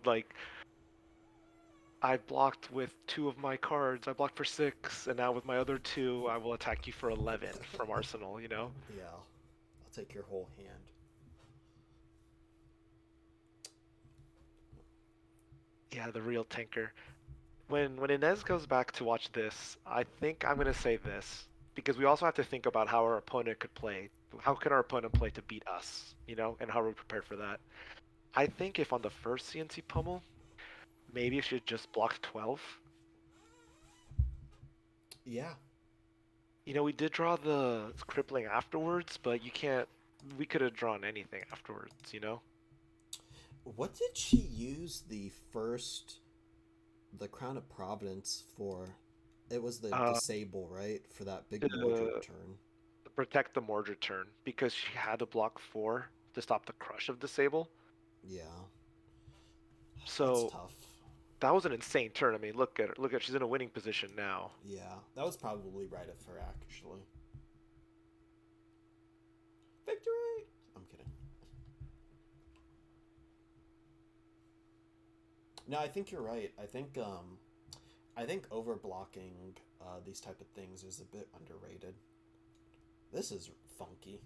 Like I blocked with 2 of my cards. I blocked for 6, and now with my other 2, I will attack you for 11 from Arsenal. Yeah, I'll take your whole hand. Yeah, the real tanker. When Inez goes back to watch this, I think I'm gonna say this because we also have to think about how our opponent could play. How could our opponent play to beat us, and how we're prepared for that. I think if on the first CNC pummel, maybe if she had just blocked 12. Yeah. We did draw the crippling afterwards, but you can't. We could have drawn anything afterwards. What did she use the Crown of Providence for? It was the Uh, disable, right? For that big Mordred to turn. protect the Mordred turn because she had to block 4 to stop the crush of disable. Yeah. That's So tough. that was an insane turn. I mean, look at her. Look at she's in a winning position now. Yeah. That was probably right of her, actually. Victory! I'm kidding. No, I think you're right. I think overblocking these type of things is a bit underrated. This is funky.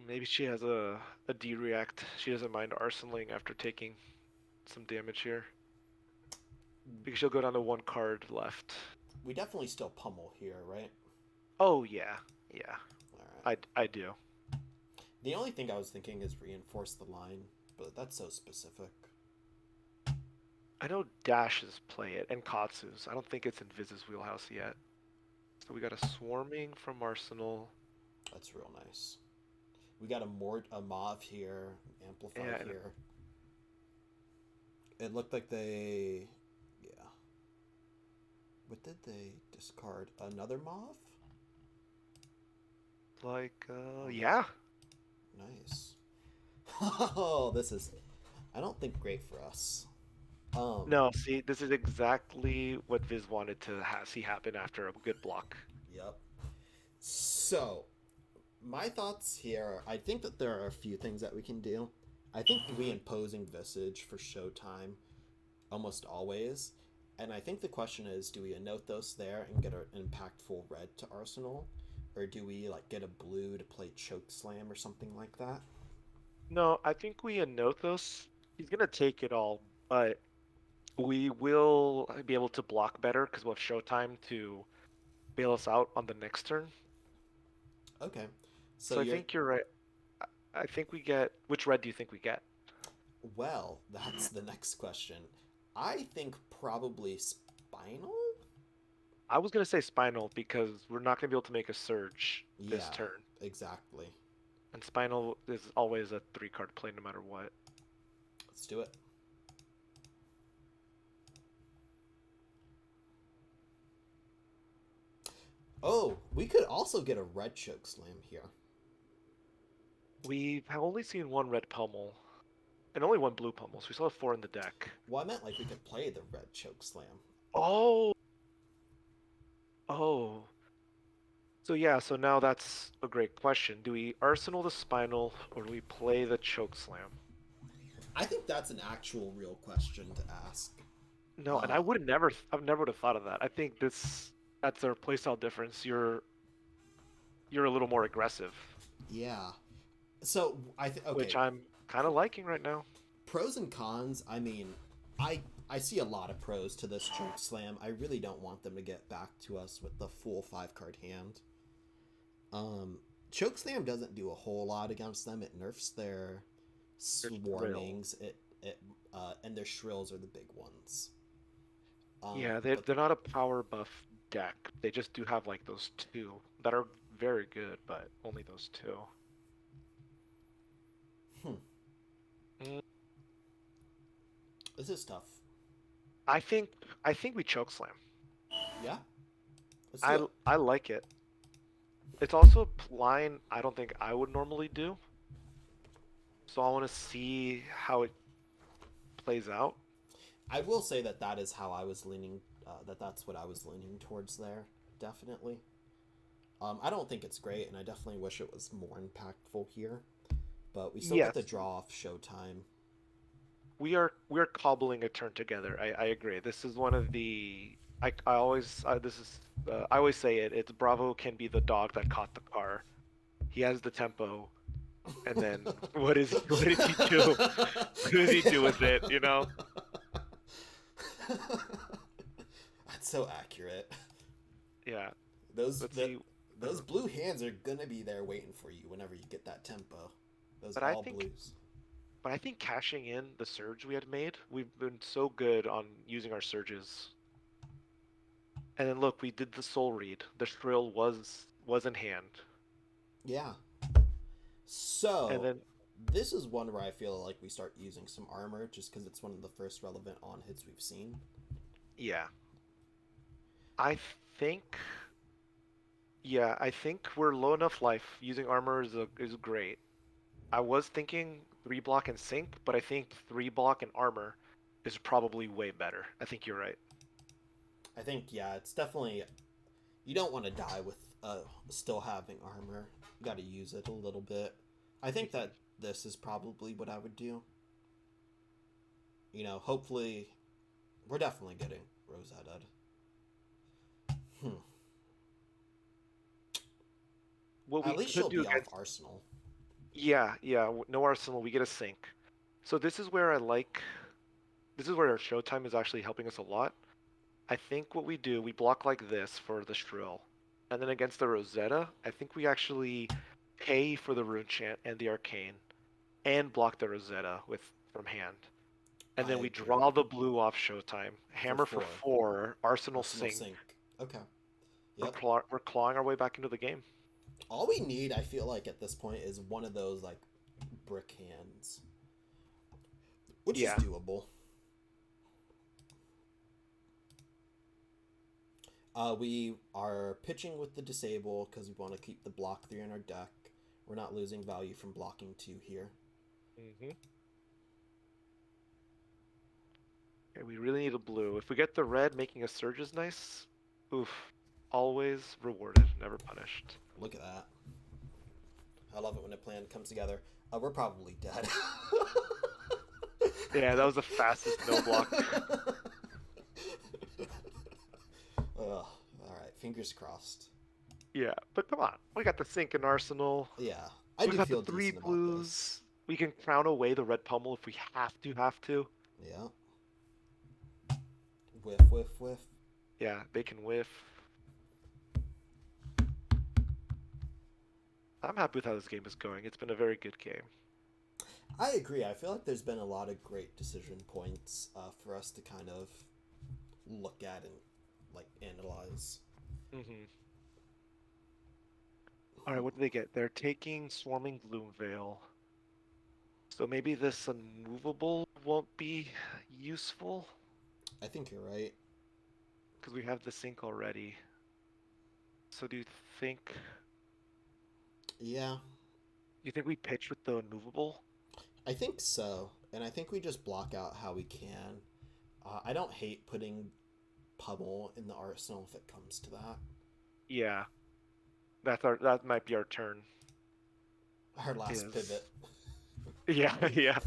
Maybe she has a D-react. She doesn't mind arsenaling after taking some damage here because she'll go down to 1 card left. We definitely still pummel here, right? Oh yeah, yeah. All right. I do. The only thing I was thinking is reinforce the line, but that's so specific. I know Dashes play it and Katsu's. I don't think it's in Viz's wheelhouse yet. So we got a swarming from Arsenal. That's real nice. We got a Mauve here, Amplify Yeah, here. It looked like they... Yeah. What did they discard? Another Mauve? Yeah. Nice. Oh, this is... I don't think great for us. No, see, this is exactly what Viz wanted to see happen after a good block. Yep. So, my thoughts here, I think that there are a few things that we can do. I think reimposing Visage for Showtime almost always. And I think the question is, do we Anothos there and get an impactful red to Arsenal? Or do we get a blue to play Chokeslam or something like that? No, I think we Anothos. He's gonna take it all, but we will be able to block better because we'll have Showtime to bail us out on the next turn. Okay. So I think you're right. I think we get. Which red do you think we get? Well, that's the next question. I think probably Spinal? I was gonna say Spinal because we're not gonna be able to make a surge this Yeah, turn, exactly. and Spinal is always a 3-card play no matter what. Let's do it. Oh, we could also get a red Chokeslam here. We have only seen 1 red pummel, and only 1 blue pummel, so we still have 4 in the deck. Well, I meant we could play the red Chokeslam. Oh, oh. So yeah, so now that's a great question. Do we Arsenal the Spinal, or do we play the Chokeslam? I think that's an actual real question to ask. No, and I never would have thought of that. I think that's our playstyle difference. You're a little more aggressive, Yeah. So okay. which I'm kind of liking right now. Pros and cons. I mean, I see a lot of pros to this Chokeslam. I really don't want them to get back to us with the full 5-card hand. Chokeslam doesn't do a whole lot against them. It nerfs their swarmings. And their shrills are the big ones. Yeah, they're not a power buff deck. They just do have those 2 that are very good, but only those 2. This is tough. I think we Chokeslam. Yeah. Let's do it. I like it. It's also a line I don't think I would normally do. So I want to see how it plays out. I will say that is how I was leaning. That's what I was leaning towards there. Definitely. I don't think it's great, and I definitely wish it was more impactful here. But we still get the draw off Showtime. We're cobbling a turn together. I agree. This is one of the I always I always say it. It's Bravo can be the dog that caught the car. He has the tempo. And then what is what did he do? What did he do with it? You know? That's so accurate. Yeah. Those Let's the, see. those blue hands are gonna be there waiting for you whenever you get that tempo. Those But I all think blues. But I think cashing in the surge we had made, we've been so good on using our surges. And then look, we did the soul read. The shrill was in hand. Yeah. And So then this is one where I feel like we start using some armor just because it's one of the first relevant on hits we've seen. yeah, I think I think we're low enough life. Using armor is great. I was thinking 3 block and sync, but I think 3 block and armor is probably way better. I think you're right. I think yeah, it's definitely you don't want to die with still having armor. You got to use it a little bit. I think that this is probably what I would do. You know, hopefully we're definitely getting Rosetta. What we At least could she'll do be off against Arsenal. no arsenal, we get a sync. So this is where this is where our showtime is actually helping us a lot. I think what we do, we block like this for the Shrill. And then against the Rosetta, I think we actually pay for the Rune Chant and the Arcane and block the Rosetta with from hand. And I then we agree. draw the blue off showtime. Hammer for four. 4, Arsenal Arsenal sync. sync. Okay. We're, Yep. we're clawing our way back into the game. All we need, I feel like, at this point is one of those, like, brick hands. Which is doable. We are pitching with the disable because we want to keep the block 3 in our deck. We're not losing value from blocking 2 here. Mm-hmm. Okay, we really need a blue. If we get the red, making a surge is nice. Oof. Always rewarded, never punished. Look at that. I love it when a plan comes together. We're probably dead. Yeah, that was the fastest no block. Alright, fingers crossed. Yeah, but come on. We got the sync in Arsenal. Yeah, I do got feel the 3 decent blues. about this. We can crown away the red pummel if we have to. Yeah. Whiff, whiff, whiff. Yeah, they can whiff. I'm happy with how this game is going. It's been a very good game. I agree. I feel like there's been a lot of great decision points for us to kind of look at and like analyze. Mm-hmm. All right, what do they get? They're taking Swarming Gloomveil. So maybe this unmovable won't be useful. I think you're right. Because we have the sync already. So do you think... Yeah. You think we pitch with the unmovable? I think so. And I think we just block out how we can. I don't hate putting Pummel in the arsenal if it comes to that. Yeah. That might be our turn. Our last pivot. Yeah, yeah.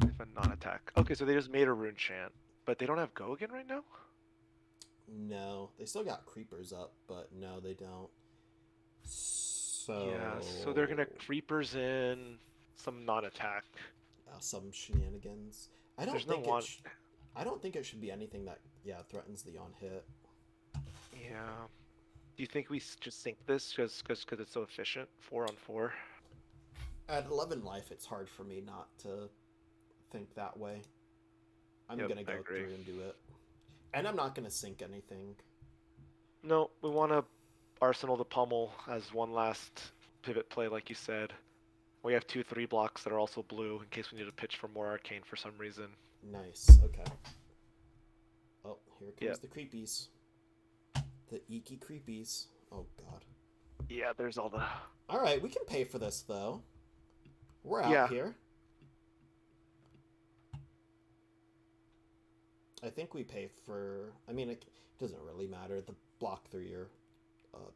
If a non-attack. Okay, so they just made a Rune Chant. But they don't have Go again right now? No. They still got Creepers up, but no, they don't. So... Yeah, so they're gonna Creepers in some non-attack. Some shenanigans. I don't think it should be anything that threatens the on hit. Yeah. Do you think we just sync this because it's so efficient? 4-on-4. At 11 life, it's hard for me not to think that way. I'm gonna go through and do it, and I'm not gonna sync anything. No, we want to Arsenal the Pummel as one last pivot play, like you said. We have 2-3 blocks that are also blue in case we need to pitch for more arcane for some reason. Nice. Okay. Oh, here comes the creepies. The eeky creepies. Oh god. Yeah, there's all the... Alright, we can pay for this, though. We're out here. I think we pay for... I mean, it doesn't really matter. The block 3 or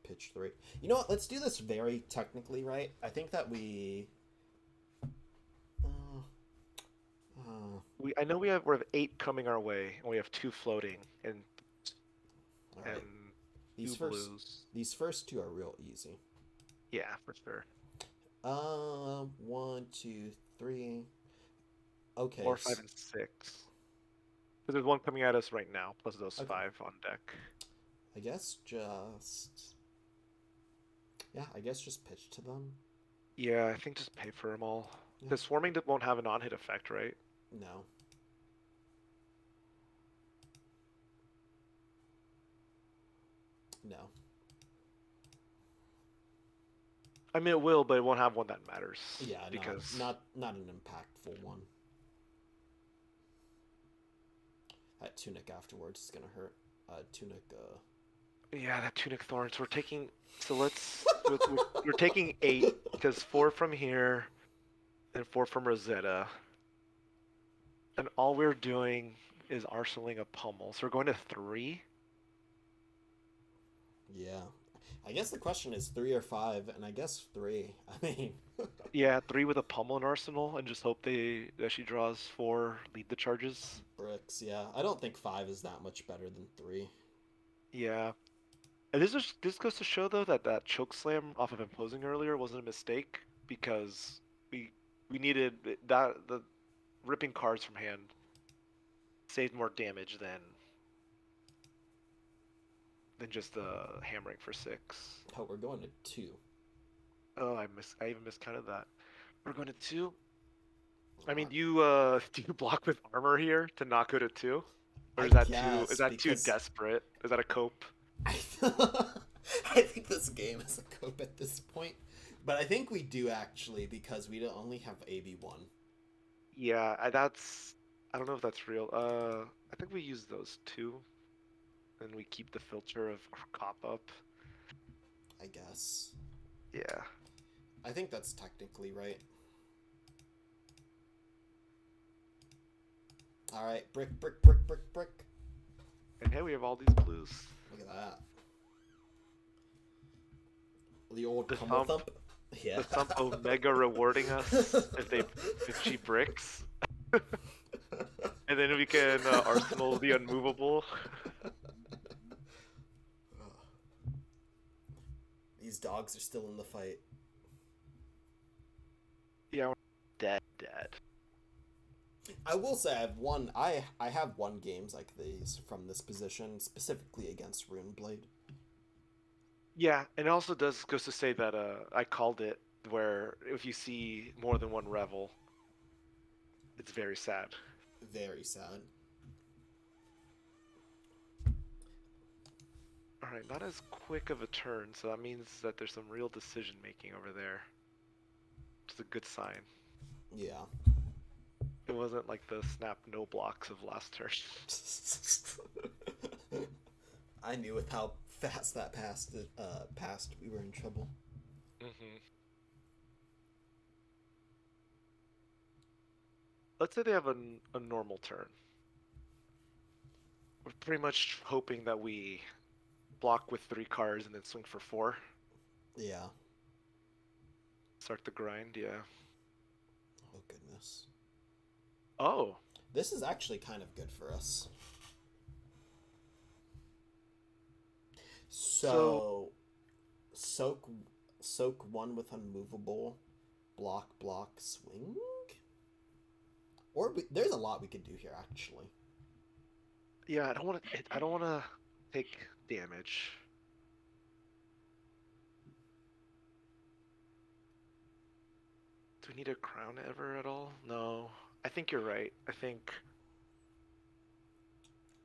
pitch 3. You know what? Let's do this very technically, right? I think that we... I know we have 8 coming our way, and we have 2 floating, and All right. 2 blues. These first two are real easy. Yeah, for sure. 1, 2, 3. Okay. 4, 5, and 6. Because there's one coming at us right now, plus those Okay. 5 on deck. I guess just. Yeah, I guess just pitch to them. Yeah, I think just pay for them all. Yeah. Because swarming won't have a non-hit effect, right? No. No. I mean, it will, but it won't have one that matters. Yeah, because not an impactful one. That tunic afterwards is gonna hurt. Tunic. Yeah, that tunic thorns. We're taking. So let's. we're taking 8 because 4 from here, and 4 from Rosetta, and all we're doing is arsenaling a pummel. So we're going to 3. Yeah. I guess the question is 3 or 5, and I guess 3. I mean. Yeah, 3 with a pummel and arsenal, and just hope that she draws 4 lead the charges. Bricks. Yeah, I don't think 5 is that much better than 3. Yeah. And this goes to show though that choke slam off of imposing earlier wasn't a mistake because we needed that the ripping cards from hand saved more damage than just the hammering for 6. Oh, we're going to 2. Oh, I even miscounted that. We're going to 2. I mean, do you block with armor here to not go to 2? Or is that too desperate? Is that a cope? I think this game is a cope at this point, but I think we do actually because we only have AB1. Yeah, I don't know if that's real. I think we use those 2, and we keep the filter of cop up. I guess. Yeah. I think that's technically right. All right, brick. And hey, we have all these blues. Look at that. The old The pummel thump. Yeah. The thump Omega rewarding us if she bricks. And then we can arsenal the unmovable. These dogs are still in the fight. Yeah, we're dead. I will say I have won games like these from this position, specifically against Runeblade. Yeah, and it also goes to say that I called it where if you see more than one revel, it's very sad. Very sad. Alright, not as quick of a turn, so that means that there's some real decision making over there. Which is a good sign. Yeah. It wasn't like the snap no blocks of last turn. I knew with how fast that passed, we were in trouble. Mm-hmm. Let's say they have a normal turn. We're pretty much hoping that we block with 3 cards and then swing for 4. Yeah. Start the grind, yeah. Oh, goodness. Oh. This is actually kind of good for us. So soak 1 with unmovable, block, swing? Or there's a lot we could do here, actually. Yeah, I don't want to take damage. Do we need a crown ever at all? No. I think you're right. I think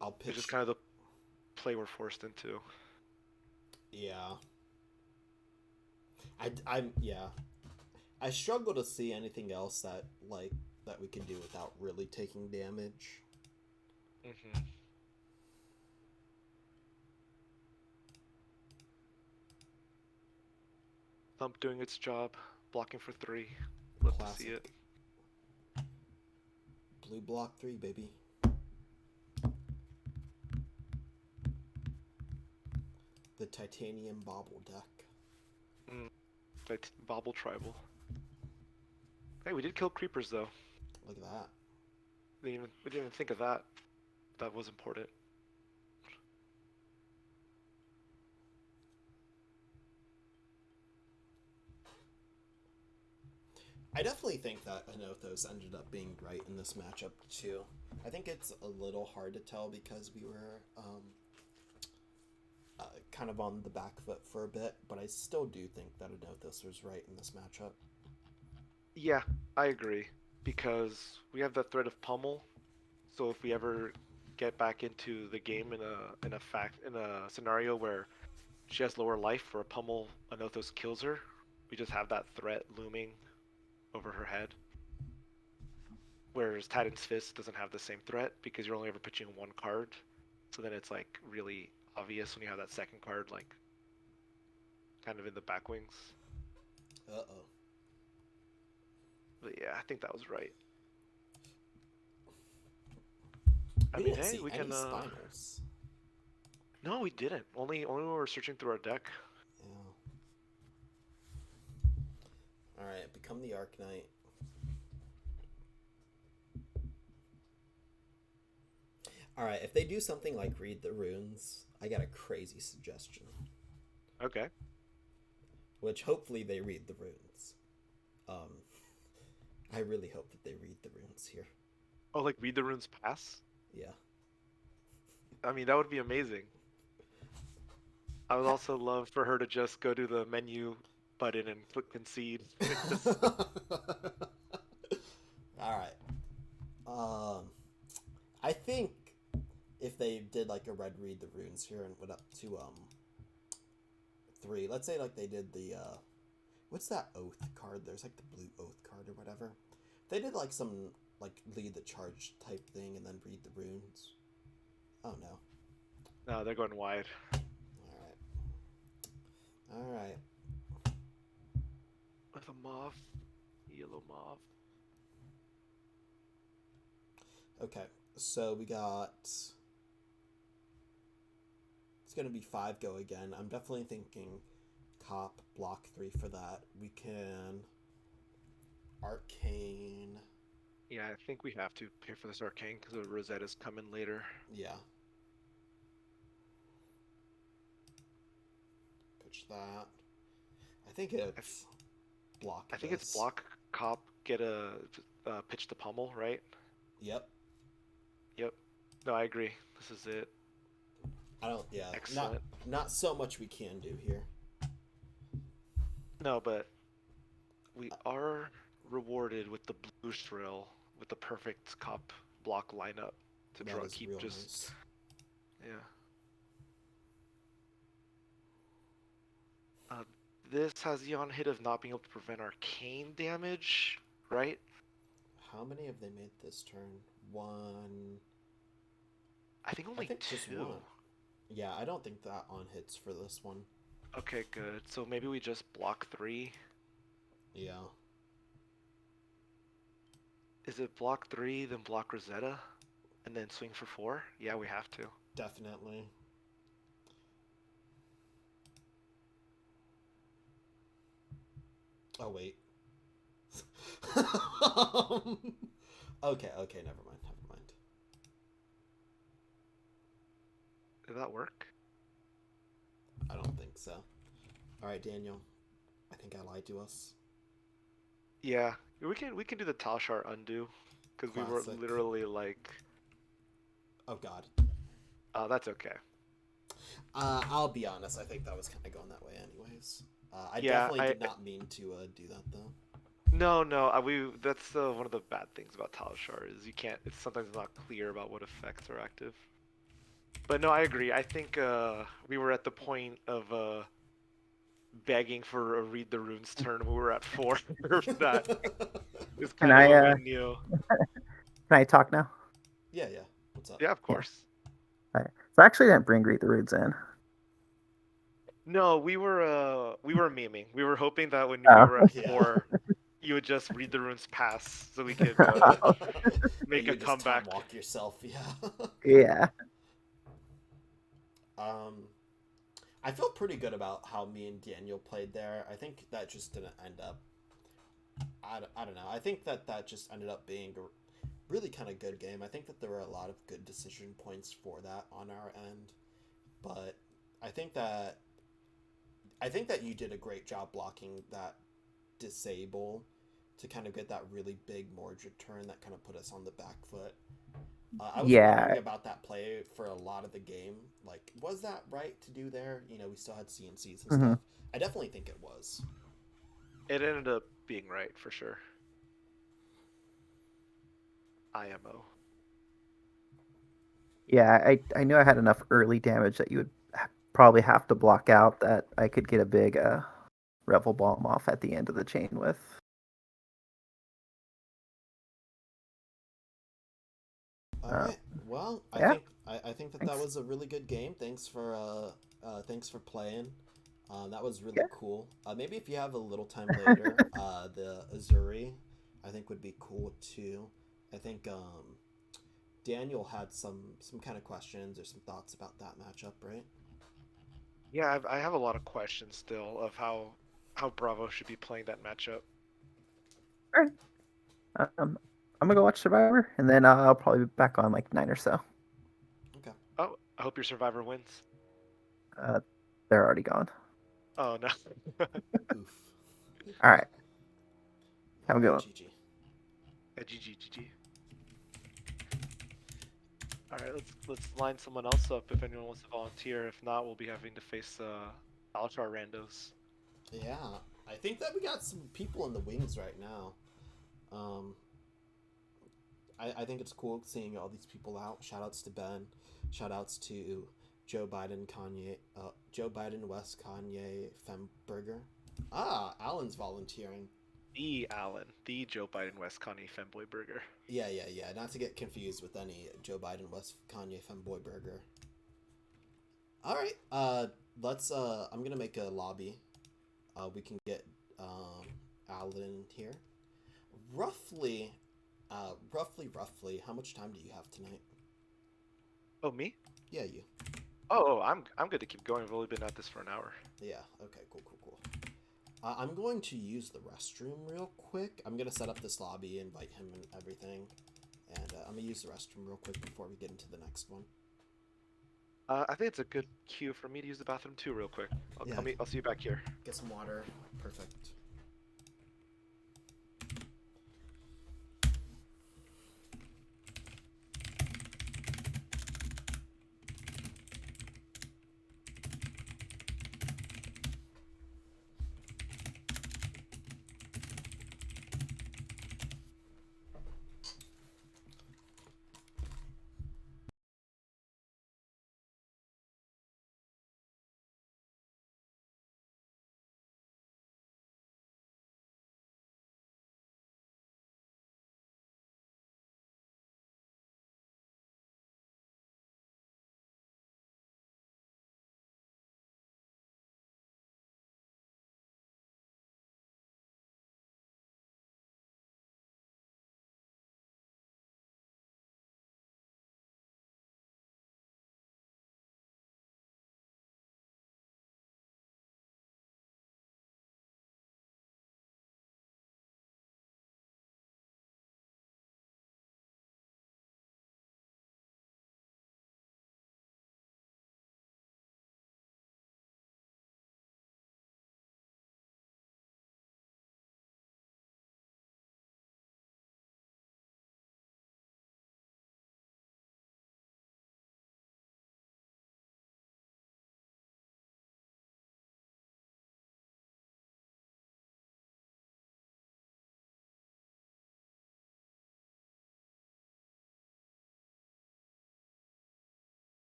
I'll pitch. it's just kind of the play we're forced into. Yeah. Yeah. I struggle to see anything else that we can do without really taking damage. Mm-hmm. Thump doing its job, blocking for 3. Love to see it. Blue block 3, baby. The titanium bauble deck. Bauble tribal. Hey, we did kill creepers though. Look at that. We didn't even think of that. That was important. I definitely think that Anothos ended up being right in this matchup too. I think it's a little hard to tell because we were kind of on the back foot for a bit, but I still do think that Anothos was right in this matchup. Yeah, I agree because we have that threat of pummel. So if we ever get back into the game in a scenario where she has lower life for a pummel, Anothos kills her, we just have that threat looming over her head. Whereas Titan's Fist doesn't have the same threat because you're only ever pitching one card. So then it's like really obvious when you have that second card like kind of in the back wings. Uh-oh. But yeah, I think that was right. We didn't see we any can. spinals. No, we didn't. Only when we were searching through our deck. Yeah. Alright, become the Arc Knight. Alright, if they do something like read the runes, I got a crazy suggestion. Okay. Which hopefully they read the runes. I really hope that they read the runes here. Oh, like read the runes pass? Yeah. I mean, that would be amazing. I would also love for her to just go to the menu button and click concede. Alright. I think if they did like a red read the runes here and went up to 3, let's say like they did the what's that oath card? There's like the blue oath card or whatever. They did like some like lead the charge type thing and then read the runes. Oh no. No, they're going wide. Alright. With a mauve. Yellow mauve. Okay. So we got... It's going to be 5 go again. I'm definitely thinking Cop, block 3 for that. We can... Arcane... Yeah, I think we have to pay for this arcane because the Rosetta's coming later. Yeah. Pitch that. I think it's block. I think it's block, cop, get a pitch the pummel, right? Yep. Yep. No, I agree. This is it. I don't. Yeah. Excellent. Not so much we can do here. No, but we are rewarded with the blue shrill with the perfect cop block lineup to That draw. is Keep real just nice. yeah. This has the on hit of not being able to prevent arcane damage, right? How many have they made this turn? 1. I think only just 2. 1. Yeah, I don't think that on hits for this one. Okay, good. So maybe we just block 3. Yeah. Is it block 3, then block Rosetta, and then swing for 4? Yeah, we have to. Definitely. Oh, wait. Okay, never mind. Did that work? I don't think so. Alright, Daniel. I think I lied to us. Yeah, we can do the Talshar undo, because we were Classic. literally like, Oh, God. that's okay. I'll be honest. I think that was kind of going that way anyways. I Yeah, definitely did not mean to do that, though. No, that's one of the bad things about Talshar is you can't. It's sometimes not clear about what effects are active. But no, I agree. I think we were at the point of begging for a read the runes turn. We were at 4. That is kind of what we knew. Can I talk now? Yeah. What's up? Yeah, of course. All right. So I actually didn't bring Read the Runes in. No, we were memeing. We were hoping that when we were at 4, you would just read the runes pass, so we could make a comeback. Just walk yourself, yeah. Yeah. I feel pretty good about how me and Daniel played there. I think that just didn't end up. I don't know. I think that just ended up being really kind of good game. I think that there were a lot of good decision points for that on our end, but I think that I think that you did a great job blocking that disable to kind of get that really big Mordred turn that kind of put us on the back foot. I was Yeah. wondering about that play for a lot of the game. Like, was that right to do there? You know, we still had CNCs and Hmm. stuff. I definitely think it was. It ended up being right for sure. IMO. Yeah, I knew I had enough early damage that you would probably have to block out that I could get a big Revel Bomb off at the end of the chain with. All Uh, right. Well, yeah, I think that that thanks. was a really good game. Thanks for playing. That was really Yeah. cool. Maybe if you have a little time later, the Azuri, I think would be cool too. I think Daniel had some kind of questions or some thoughts about that matchup, right? Yeah, I have a lot of questions still of how Bravo should be playing that matchup. All right. I'm gonna go watch Survivor, and then I'll probably be back on like 9 or so. Okay. Oh, I hope your survivor wins. Uh, they're already gone. Oh no. Oof. All right. All Have a good right, one. GG. GG, GG. All right, let's line someone else up if anyone wants to volunteer. If not, we'll be having to face Altar randos. Yeah, I think that we got some people in the wings right now. Um, I think it's cool seeing all these people out. Shout outs to Ben. Shout outs to Joe Biden, West Kanye, Femberger. Ah, Alan's volunteering. The Allen, the Joe Biden West Connie Femboy Burger. Yeah. Not to get confused with any Joe Biden, West Kanye, Femboy Burger. All right. Let's. I'm gonna make a lobby. We can get Alan here. Roughly, roughly. How much time do you have tonight? Oh, me? Yeah, you. I'm good to keep going. I've only been at this for an hour. Yeah. Okay. Cool. I'm going to use the restroom real quick. I'm gonna set up this lobby, invite him and everything, and I'm gonna use the restroom real quick before we get into the next one. I think it's a good cue for me to use the bathroom too, real quick. Yeah. I'll see you back here. Get some water. Perfect.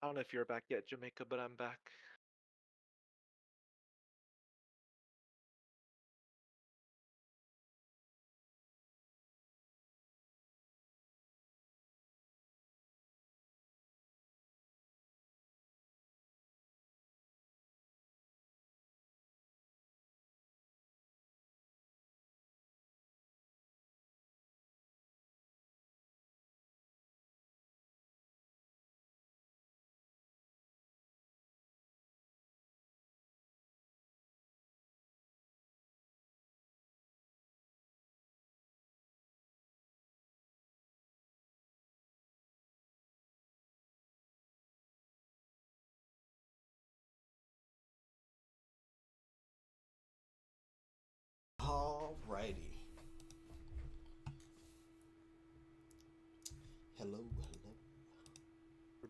I don't know if you're back yet, Jamaica, but I'm back.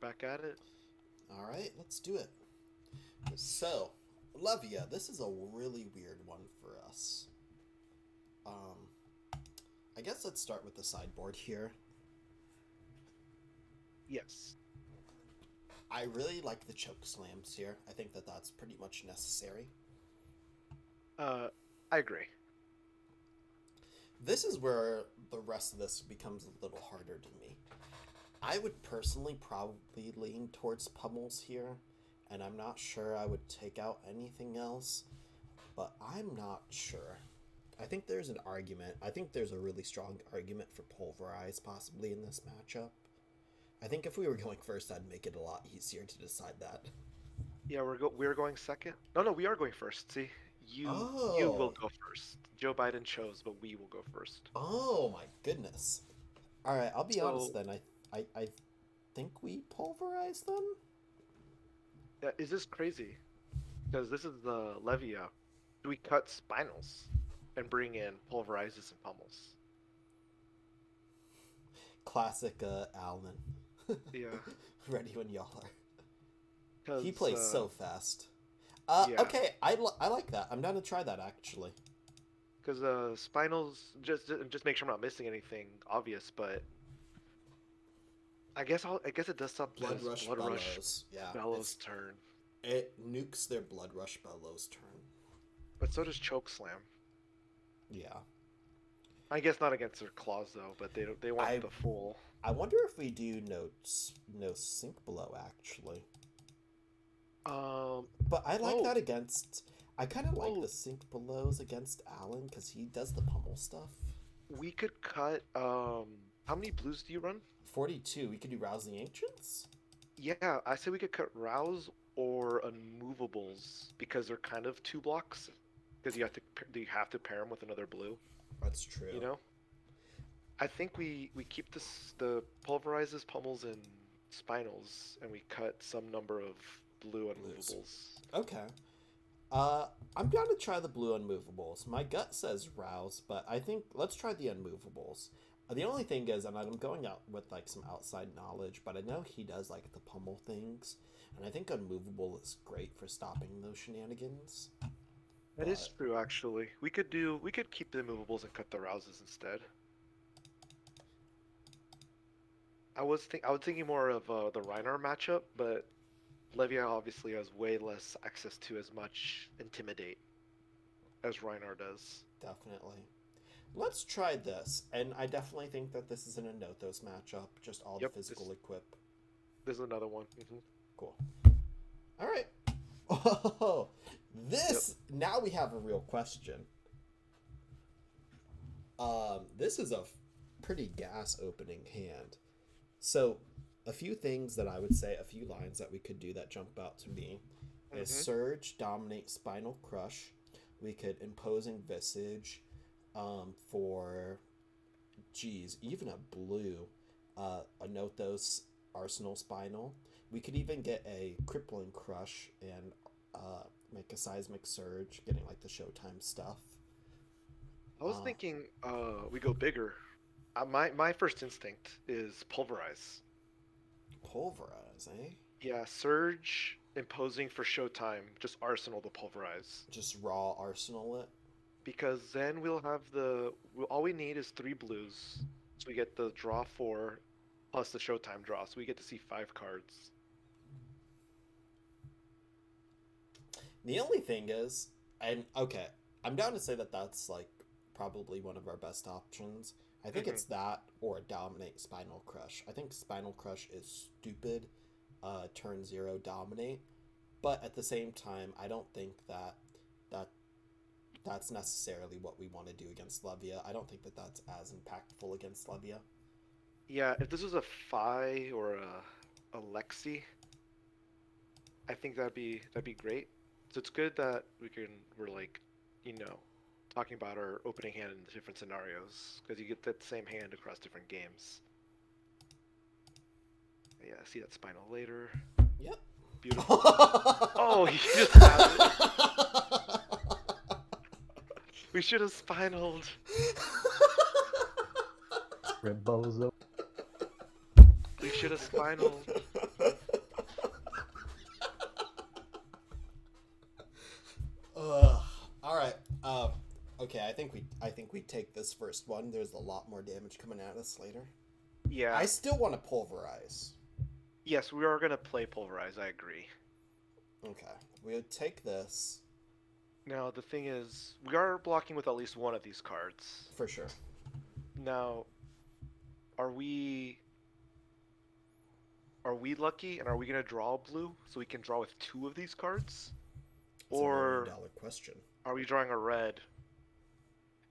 back at it. All right, let's do it. So, Levia, this is a really weird one for us. I guess let's start with the sideboard here. Yes. I really like the choke slams here. I think that that's pretty much necessary. I agree. This is where the rest of this becomes a little harder to me. I would personally probably lean towards pummels here, and I'm not sure I would take out anything else, but I'm not sure. I think there's an argument. I think there's a really strong argument for pulverize possibly in this matchup. I think if we were going first, I'd make it a lot easier to decide that. Yeah, we're going second. No, we are going first. See, you will go first. Joe Biden chose, but we will go first. Oh my goodness! All right, I'll be honest then. I think we pulverize them. Yeah, is this crazy? Because this is the Levia. Do we cut spinals and bring in pulverizes and pummels? Classic Alan. Yeah. Ready when y'all are. He 'Cause, plays so fast. yeah. Okay, I like that. I'm down to try that actually. Because spinals, just make sure I'm not missing anything obvious, but I guess it does something. Blood Rush Bellows. Yeah. Bellows turn. It nukes their Blood Rush Bellows turn. But so does Choke Slam. Yeah. I guess not against their claws though, but they want the full. I wonder if we do no Sink Blow actually. But I like that against. I kind of like the Sink Blows against Alan because he does the pummel stuff. We could cut. How many blues do you run? 42. We could do Rouse the Ancients. Yeah, I say we could cut Rouse or Unmovables because they're kind of 2 blocks. Because you have to pair them with another blue. That's true. You know. I think we keep the pulverizes, pummels, and spinals, and we cut some number of blue Unmovables. Okay. I'm down to try the blue Unmovables. My gut says Rouse, but I think let's try the Unmovables. The only thing is, and I'm going out with like some outside knowledge, but I know he does like the pummel things, and I think Unmovable is great for stopping those shenanigans. That is true, actually. We could keep the Immovables and cut the Rouses instead. I was thinking more of the Reinar matchup, but Levia obviously has way less access to as much Intimidate as Reinar does. Definitely. Let's try this, and I definitely think that this is an Anothos matchup, just all the physical equip. There's another one. Cool. All right. Oh, now we have a real question. This is a pretty gas opening hand. So, a few things that I would say, a few lines that we could do that jump out to me is Surge, Dominate, Spinal Crush. We could Imposing Visage for, even a blue, Anothos, Arsenal Spinal. We could even get a Crippling Crush and make a Seismic Surge, getting like the Showtime stuff. I was thinking we go bigger. My first instinct is Pulverize. Pulverize, eh? Yeah, Surge, Imposing for Showtime, just Arsenal the Pulverize. Just raw Arsenal it? Because then we'll have all we need is 3 blues. So we get the draw 4 plus the Showtime draw. So we get to see 5 cards. The only thing is, I'm down to say that that's like probably one of our best options. I think it's that or Dominate Spinal Crush. I think Spinal Crush is stupid, turn 0 Dominate, but at the same time, I don't think that's necessarily what we want to do against Levia. I don't think that that's as impactful against Levia. Yeah, if this was a Phi or a Lexi, I think that'd be great. So it's good that we're like, talking about our opening hand in different scenarios, because you get that same hand across different games. Yeah, see that spinal later. Yep. Beautiful. Oh, he just had it. We should have spinaled. Rebozo. We should have spinaled. Okay, I think we take this first one. There's a lot more damage coming at us later. Yeah. I still want to pulverize. Yes, we are gonna play Pulverize. I agree. Okay, we'll take this Now the thing is, we are blocking with at least one of these cards. for sure. Now, are we lucky, and are we gonna draw blue so we can draw with two of these cards, It's a or $1 million question. are we drawing a red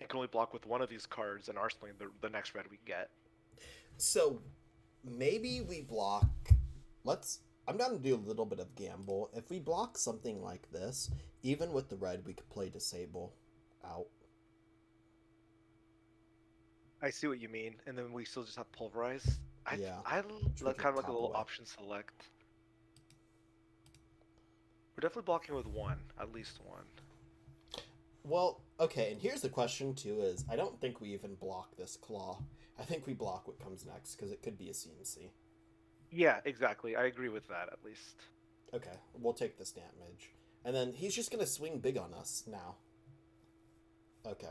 and can only block with one of these cards and arsenaling the next red we get? So maybe we block. I'm down to do a little bit of gamble. If we block something like this, even with the red, we could play disable out. I see what you mean, and then we still just have Pulverize. Yeah, I we like could kind of like a top little away. option select. We're definitely blocking with one, at least one. Well, okay, and here's the question too: is I don't think we even block this claw. I think we block what comes next because it could be a CMC. Yeah, exactly. I agree with that at least. Okay, we'll take this damage, and then he's just gonna swing big on us now. Okay.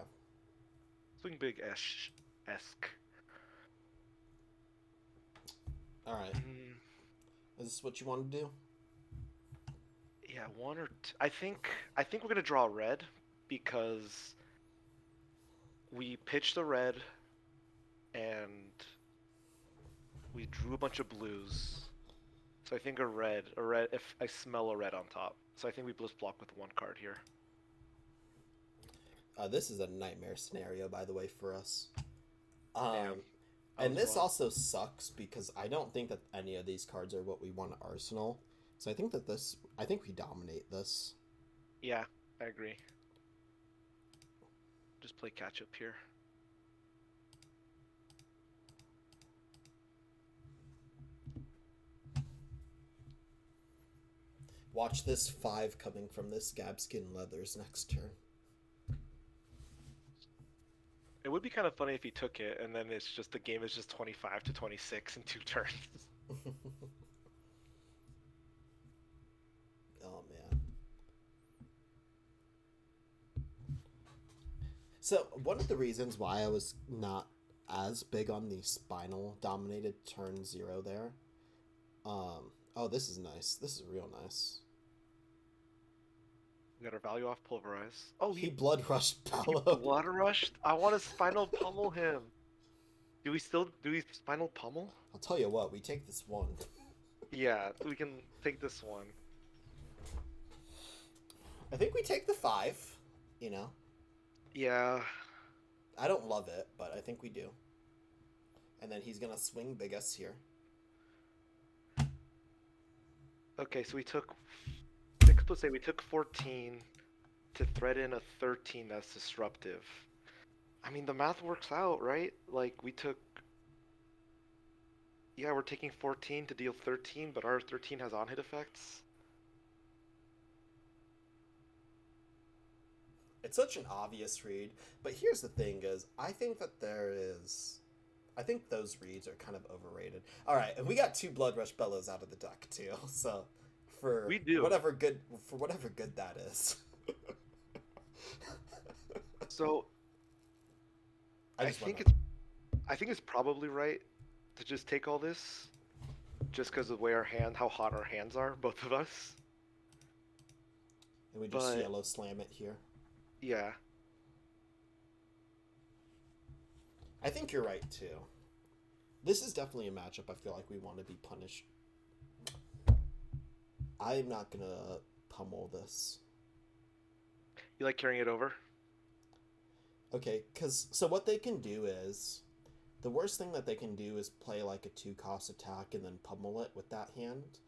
Swing big esque. All right. Is this what you want to do? Yeah, one or two. I think we're gonna draw red because we pitched the red and we drew a bunch of blues. So I think a red. If I smell a red on top, so I think we just block with one card here. This is a nightmare scenario, by the way, for us. Damn. And this well. also sucks because I don't think that any of these cards are what we want to arsenal. So I think we dominate this. Yeah, I agree. Just play catch up here. Watch this 5 coming from this Gabskin Leathers next turn. It would be kind of funny if he took it, and then it's just the game is just 25-26 in 2 turns. Oh man. So one of the reasons why I was not as big on the spinal dominated turn 0 there. Oh, this is nice. This is real nice. We got our value off Pulverize. Oh, He blood rushed Paolo. blood rushed? I want to spinal pummel him. Do we spinal pummel? I'll tell you what, we take this one. Yeah, we can take this one. I think we take the 5, you know. Yeah. I don't love it, but I think we do. And then he's gonna swing big us here. Okay, so we took 14 to thread in a 13 that's disruptive. I mean, the math works out, right? Like, we're taking 14 to deal 13, but our 13 has on-hit effects. It's such an obvious read, but here's the thing is, I think those reads are kind of overrated. All right, and we got 2 Blood Rush Bellows out of the deck too, so We do. whatever good that is. So I just think wanna- it's probably right to just take all this, just because of the way how hot our hands are, both of us. and we just but- yellow slam it here. Yeah. I think you're right too. This is definitely a matchup I feel like we want to be punished. I'm not gonna pummel this. You like carrying it over? Okay, so what they can do is, the worst thing that they can do is play like a 2-cost attack and then pummel it with that hand.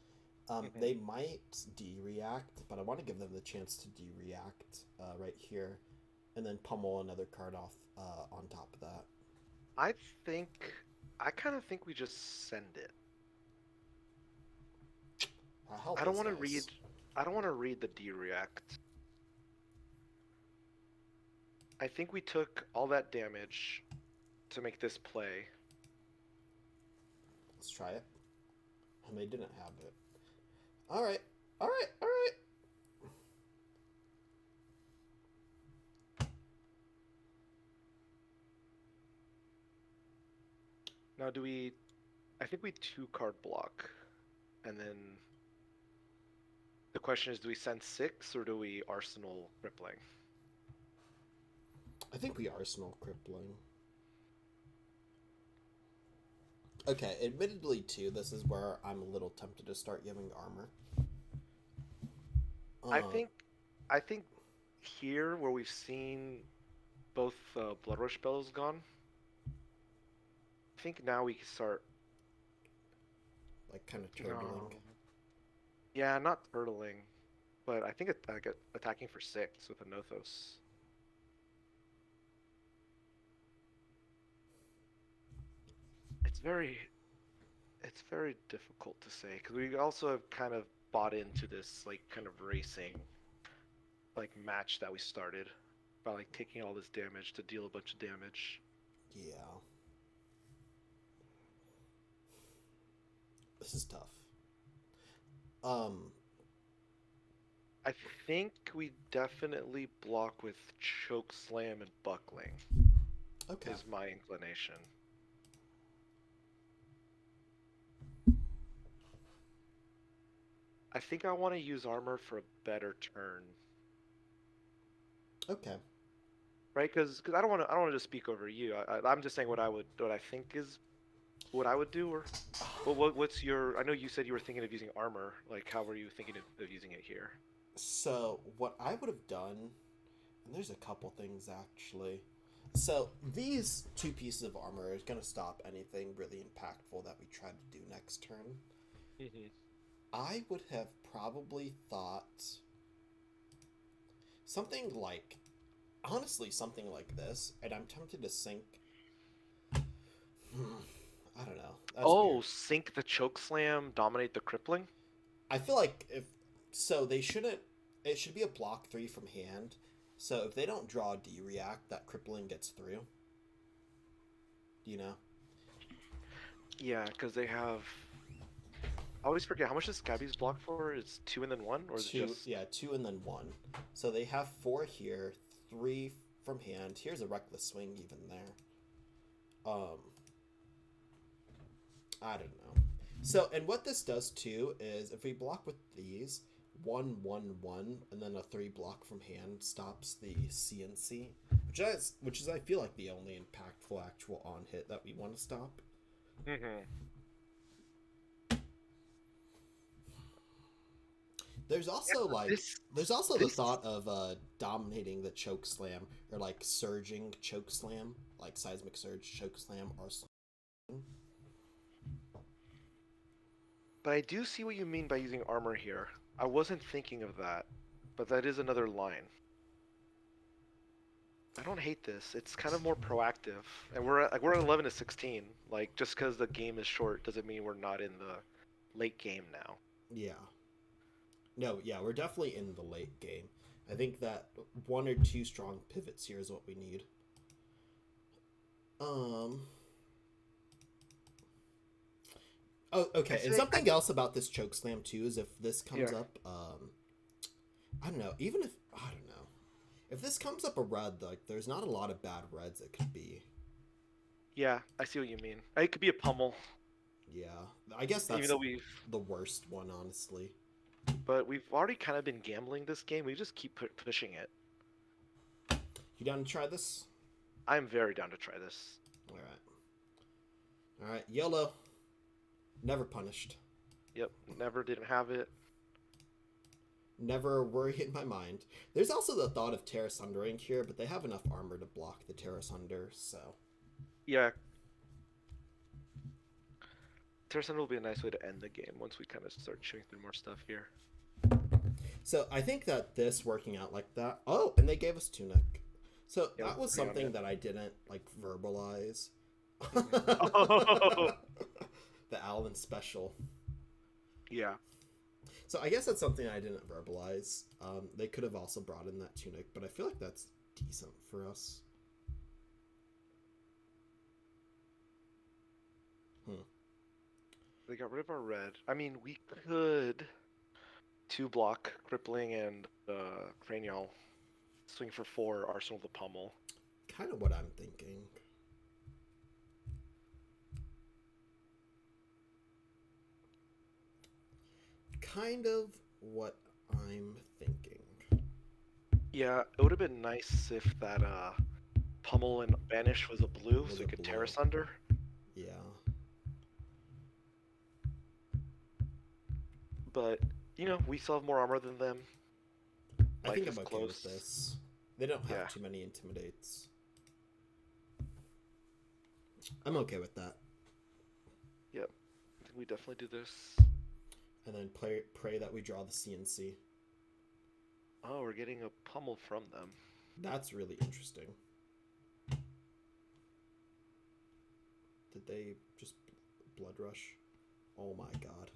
They might de-react, but I want to give them the chance to de-react right here, and then pummel another card off on top of that. I kind of think we just send it. I don't want to read. I don't want to read the de-react. I think we took all that damage to make this play. Let's try it. And they didn't have it. All right, all right, all right. Now, do we? I think we 2-card block, and then the question is, do we send 6 or do we Arsenal crippling? I think we Arsenal crippling. Okay, admittedly too, this is where I'm a little tempted to start giving armor. I think here where we've seen both Blood Rush spells gone, I think now we can start. like kind of No. turtling. Yeah, not turtling, but I think attacking for 6 with a Nothos. It's very difficult to say because we also have kind of bought into this like kind of racing like match that we started by like taking all this damage to deal a bunch of damage. Yeah. This is tough. I think we definitely block with choke slam and buckling. Okay. Is my inclination. I think I want to use armor for a better turn. Okay. Right? Because I don't want to just speak over you. I'm just saying what I think is what I would do. Or what's your? I know you said you were thinking of using armor. Like, how were you thinking of using it here? So what I would have done, and there's a couple things actually. So these 2 pieces of armor is gonna stop anything really impactful that we try to do next turn. Mm-hmm. I would have probably thought something like, honestly, something like this, and I'm tempted to sink. I don't know. That's weird. Sink the choke slam, dominate the crippling. I feel like if so, they shouldn't. It should be a block 3 from hand. So if they don't draw a D react, that crippling gets through. Do you know? Yeah, because they have. I always forget how much does Scabby's block for? It's 2 and then 1, or is it 2, just? yeah, 2 and then 1. So they have 4 here, 3 from hand. Here's a reckless swing even there. I don't know. So, and what this does too is if we block with these, 1, 1, 1, and then a 3 block from hand stops the CNC, which is I feel like the only impactful actual on hit that we want to stop. Mm-hmm. There's also the this- thought of dominating the choke slam or like surging choke slam, like seismic surge choke slam or something. But I do see what you mean by using armor here. I wasn't thinking of that, but that is another line. I don't hate this. It's kind of more proactive, and we're at 11 to 16. Like just because the game is short doesn't mean we're not in the late game now. Yeah. No, yeah, we're definitely in the late game. I think that 1 or 2 strong pivots here is what we need. Oh, okay. And something else about this choke slam too is if this comes up, I don't know. Even if I don't know, if this comes up a red, like there's not a lot of bad reds it could be. Yeah, I see what you mean. It could be a pummel. Yeah, I guess that's even though we've the worst one, honestly. But we've already kind of been gambling this game. We just keep pushing it. You down to try this? I'm very down to try this. All right. All right. YOLO. Never punished. Yep. Never didn't have it. Never a worry in my mind. There's also the thought of Terra Sundering here, but they have enough armor to block the Terra Sunder, so. Yeah. Terra Sunder will be a nice way to end the game once we kind of start chewing through more stuff here. So I think that this working out like that. Oh, and they gave us Tunic. So Yeah, that was something that I didn't like verbalize. Oh. The Allen special. Yeah. So I guess that's something I didn't verbalize. They could have also brought in that Tunic, but I feel like that's decent for us. They got rid of our red. I mean, we could 2-block Crippling and Cranial. Swing for 4, Arsenal the Pummel. Kind of what I'm thinking. kind of what I'm thinking. Yeah, it would have been nice if that pummel and banish was a blue, Was so we a could tear blue. us under. Yeah. But we still have more armor than them. I Life think is I'm okay close. with this. They don't have Yeah. too many intimidates. I'm okay with that. Yep. I think we definitely do this. And then pray that we draw the CNC. Oh, we're getting a pummel from them. That's really interesting. Did they just blood rush? Oh my god.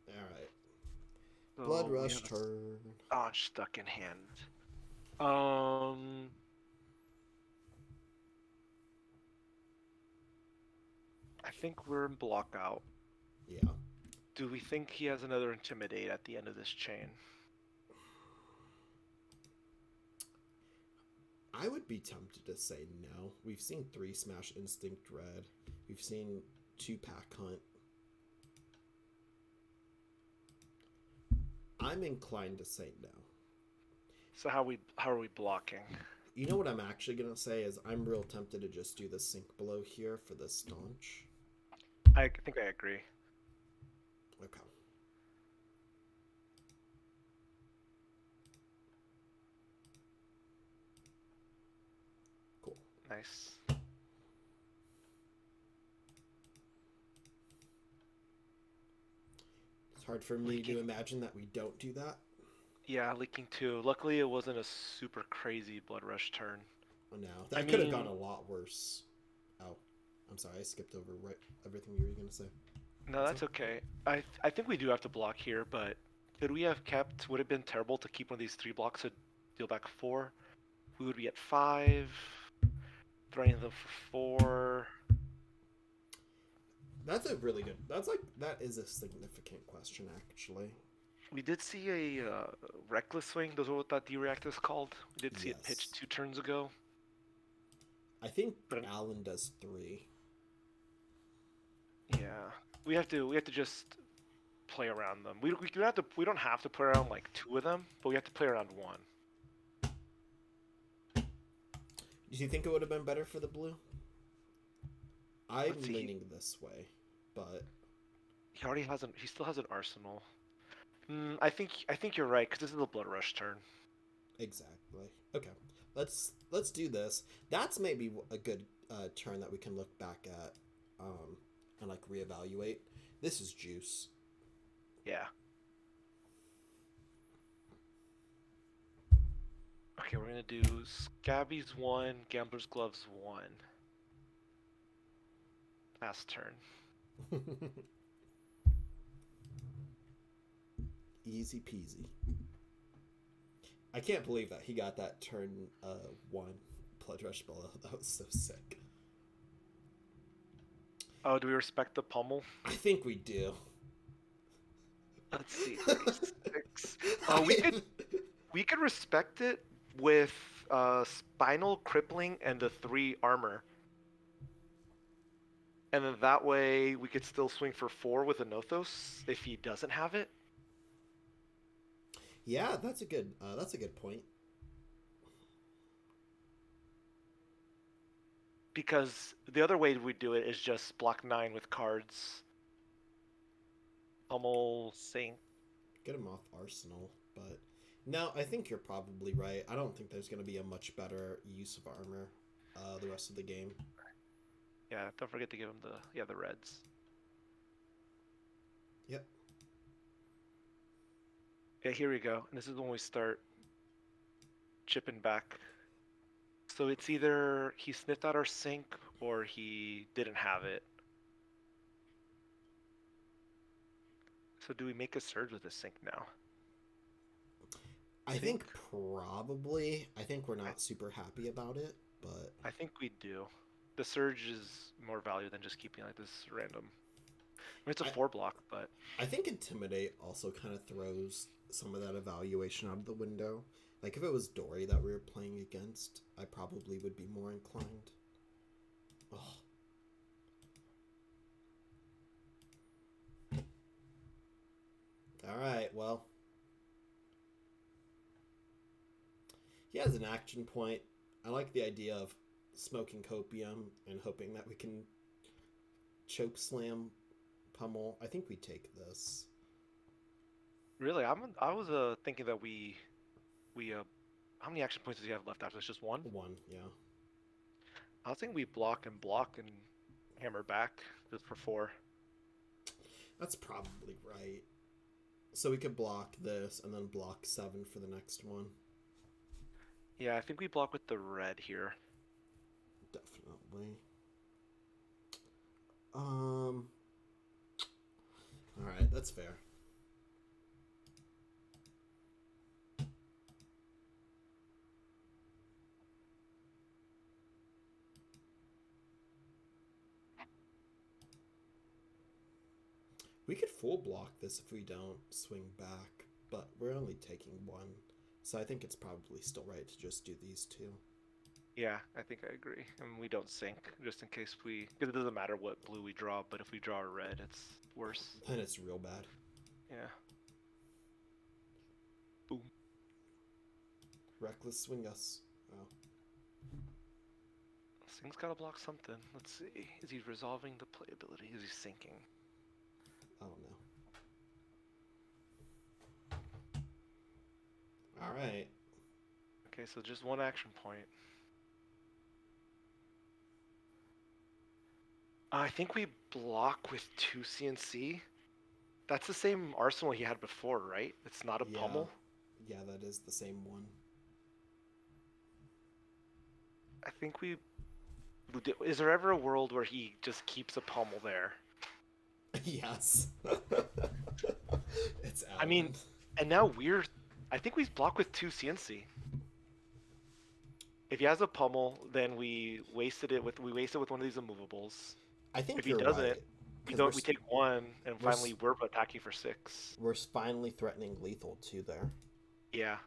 Alright. So Blood we rush have a- turn. Oh, it's stuck in hand. I think we're in block out. Yeah. Do we think he has another intimidate at the end of this chain? I would be tempted to say no. We've seen 3 Smash Instinct Red. We've seen 2 Pack Hunt. I'm inclined to say no. So how are we blocking? You know what I'm actually going to say is I'm real tempted to just do the Sink Blow here for the Staunch. I think I agree. Okay. Cool. Nice. It's hard for me to imagine that we don't do that. Yeah, leaking too. Luckily, it wasn't a super crazy blood rush turn. Oh, no. That could have gone a lot worse. Oh, I'm sorry. I skipped over everything you were going to say. No, that's okay. I think we do have to block here, but could we have kept? Would it have been terrible to keep one of these 3 blocks to deal back 4? We would be at 5. Threatening them for 4. That's a really good. That is a significant question, actually. We did see a reckless swing. Those are what that D-reactor is called. We did see it pitched 2 turns ago. I think Alan does 3. Yeah, we have to just play around them. We don't have to play around like 2 of them, but we have to play around 1. Do you think it would have been better for the blue? I'm Let's see. leaning this way, but He still has an arsenal. I think you're right because this is a blood rush turn. exactly. Okay, let's do this. That's maybe a good turn that we can look back at, and like reevaluate. This is juice. Yeah. Okay, we're gonna do Scabby's 1, Gambler's Gloves 1. Last turn. Easy peasy. I can't believe that he got that turn 1 blood rush below. That was so sick. Oh, do we respect the pummel? I think we do. Let's see. 36. We could respect it with spinal crippling and the 3 armor. And then that way we could still swing for 4 with a Nothos if he doesn't have it. Yeah, that's a good point. Because the other way we do it is just block 9 with cards. Pummel, Sink. Get him off Arsenal, but no, I think you're probably right. I don't think there's going to be a much better use of armor the rest of the game. Yeah, don't forget to give him the reds. Yep. Yeah, here we go. And this is when we start chipping back. So it's either he sniffed out our Sink or he didn't have it. So do we make a surge with the Sink now? I think probably. I think we're not super happy about it, but I think we do. The surge is more value than just keeping like this random. I mean, it's a 4 block, but I think Intimidate also kind of throws some of that evaluation out of the window. Like if it was Dory that we were playing against, I probably would be more inclined. Oh. All right, well. He has an action point. I like the idea of smoking copium and hoping that we can choke slam pummel. I think we take this. Really, I was thinking that we how many action points does he have left after this? Just one? One, yeah. I think we block and hammer back just for 4. That's probably right. So we could block this and then block 7 for the next one. Yeah, I think we block with the red here. Definitely. All right, that's fair. We could full block this if we don't swing back, but we're only taking 1. So I think it's probably still right to just do these 2. Yeah, I think I agree. And we don't sink, just in case because it doesn't matter what blue we draw, but if we draw a red, it's worse. Then it's real bad. Yeah. Boom. Reckless swing us. Oh. This thing's gotta block something. Let's see. Is he resolving the playability? Is he sinking? Oh no. All right. Okay, so just 1 action point. I think we block with 2 CNC. That's the same arsenal he had before, right? It's not a pummel. Yeah, that is the same one. I think we... Is there ever a world where he just keeps a pummel there? Yes. It's Alan. I mean, and now I think we block with 2 CNC. If he has a pummel, then we waste it with one of these immovables. I think if you're he doesn't, right. we take 1, and finally we're attacking for 6. We're finally threatening lethal too there. Yeah.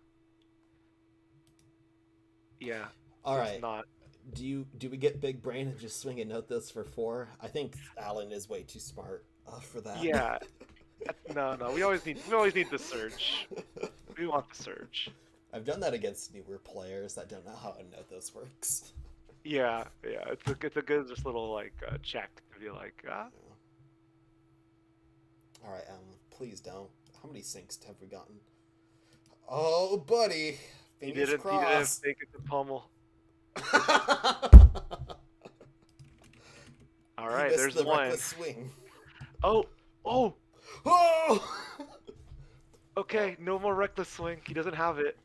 Yeah. All right. Not. Do we get big brain and just swing and note this for 4? I think Alan is way too smart for that. Yeah. No. We always need the surge. We want the surge. I've done that against newer players that don't know how a note this works. Yeah. It's a good just little check to be like, ah. Yeah. All right, Alan. Please don't. How many sinks have we gotten? Oh, buddy. Fingers crossed. He didn't think it's a pummel. All right, there's the 1. Reckless swing. Oh. Oh! Okay, no more reckless swing. He doesn't have it.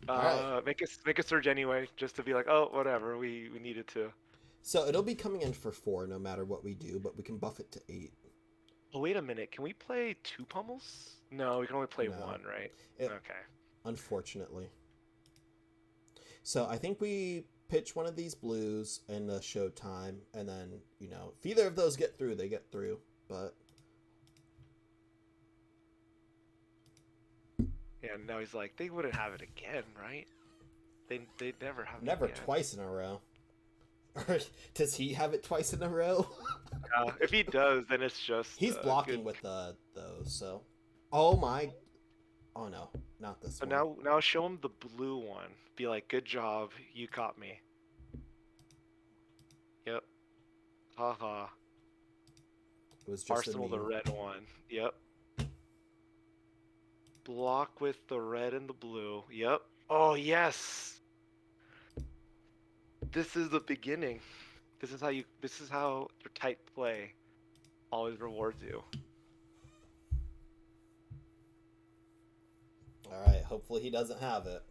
Right. Make a surge anyway, just to be like, oh, whatever. We needed to. So it'll be coming in for 4 no matter what we do, but we can buff it to 8. Oh, wait a minute. Can we play 2 pummels? No, we can only play 1, right? Okay. Unfortunately. So I think we pitch one of these blues in the showtime, and then, if either of those get through, they get through. But yeah, now he's like, they wouldn't have it again, right? They'd never have it never again. Twice in a row. Or does he have it twice in a row? If he does, then it's just he's blocking with those. So, oh no, not this one. So now show him the blue one. Be like, good job, you caught me. Yep. Haha. It was just Arsenal the red one. Yep. Block with the red and the blue. Yep. Oh yes. This is the beginning. This is how your tight play always rewards you. All right. Hopefully he doesn't have it.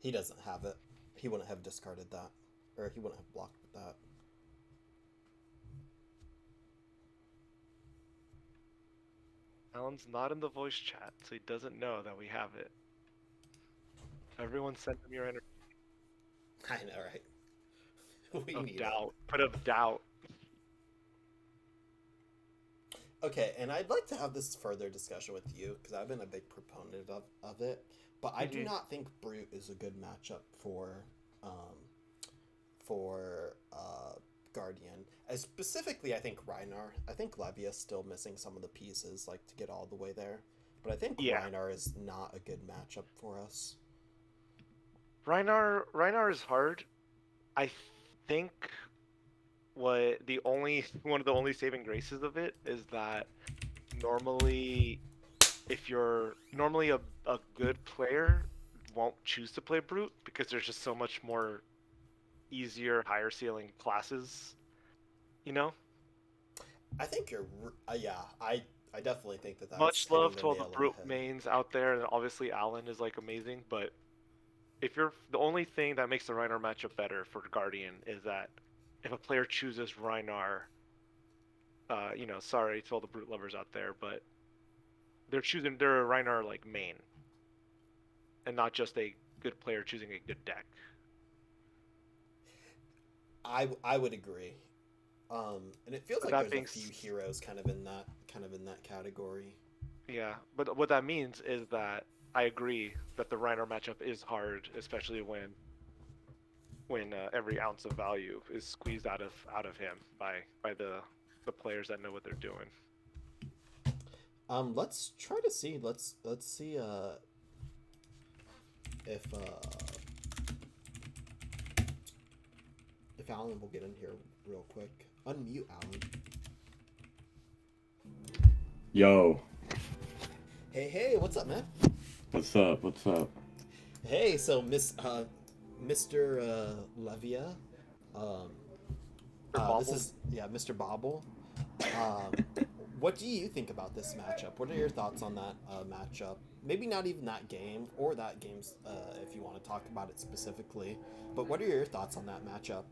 He doesn't have it. He wouldn't have discarded that, or he wouldn't have blocked with that. Alan's not in the voice chat, so he doesn't know that we have it. Everyone send him your energy. I know, right? We of need doubt. it. Put of doubt. Okay, and I'd like to have this further discussion with you, because I've been a big proponent of it, but I do not think Brute is a good matchup for Guardian. As specifically, I think Rhinar. I think Levia's still missing some of the pieces, to get all the way there. but I think Yeah. Reinar is not a good matchup for us. Reinar is hard. I think what the only one of the only saving graces of it is that normally if you're normally a good player won't choose to play brute because there's just so much more easier higher ceiling classes, you know? I think you're, yeah, I definitely think that that's Much hitting love the to all the nail on the brute head. mains out there, and obviously Alan is like amazing, but if you're the only thing that makes the Reinar matchup better for Guardian is that if a player chooses Reinar, sorry to all the brute lovers out there, but they're a Reinar like main, and not just a good player choosing a good deck. I would agree. And it feels But like that there's a being, few heroes kind of in that category. yeah, but what that means is that I agree that the Reinar matchup is hard, especially when every ounce of value is squeezed out of him by the players that know what they're doing. Let's try to see. Let's see. If if Alan will get in here real quick. Unmute Alan. Yo, Hey, what's up, man? what's up? What's up? Hey, so Mr. Levia, this Bobble? is Mr. Bobble. Um, what do you think about this matchup? What are your thoughts on that matchup? Maybe not even that game or that game's if you want to talk about it specifically. But what are your thoughts on that matchup?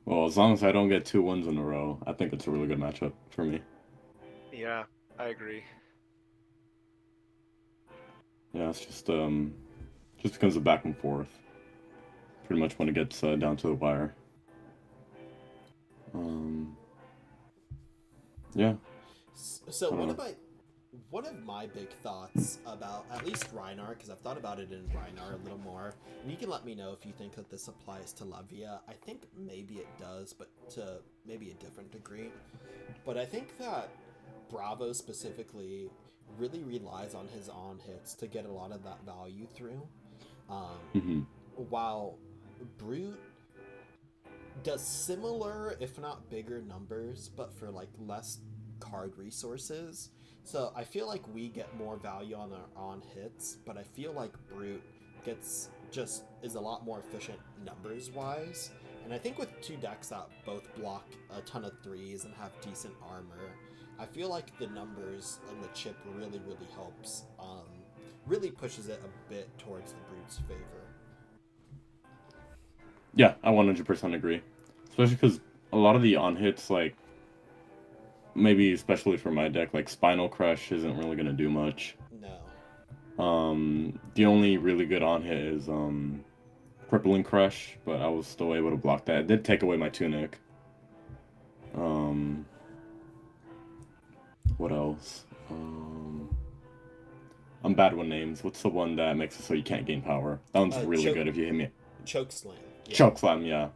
Well, as long as I don't get 2 wins in a row, I think it's a really good matchup for me. Yeah, I agree. Yeah, it's just becomes a back and forth. Pretty much when it gets down to the wire. Yeah. So I don't know. one of my big thoughts about at least Reinar, because I've thought about it in Reinar a little more, and you can let me know if you think that this applies to Levia. I think maybe it does, but to maybe a different degree. But I think that Bravo specifically really relies on his on hits to get a lot of that value through. Um, hmm while Brute does similar, if not bigger, numbers, but for like less card resources. So I feel like we get more value on our on hits, but I feel like Brute gets just is a lot more efficient numbers wise. And I think with two decks that both block a ton of threes and have decent armor, I feel like the numbers and the chip really helps. Really pushes it a bit towards the Brute's favor. Yeah, I 100% agree. Especially because a lot of the on hits, like maybe especially for my deck, like Spinal Crush isn't really gonna do much. No. The only really good on hit is Crippling Crush, but I was still able to block that. It did take away my Tunic. Um, what else? I'm bad with names. What's the one that makes it so you can't gain power? That one's really good if you hit me. Choke Slam. Yeah. Choke Slam, yeah.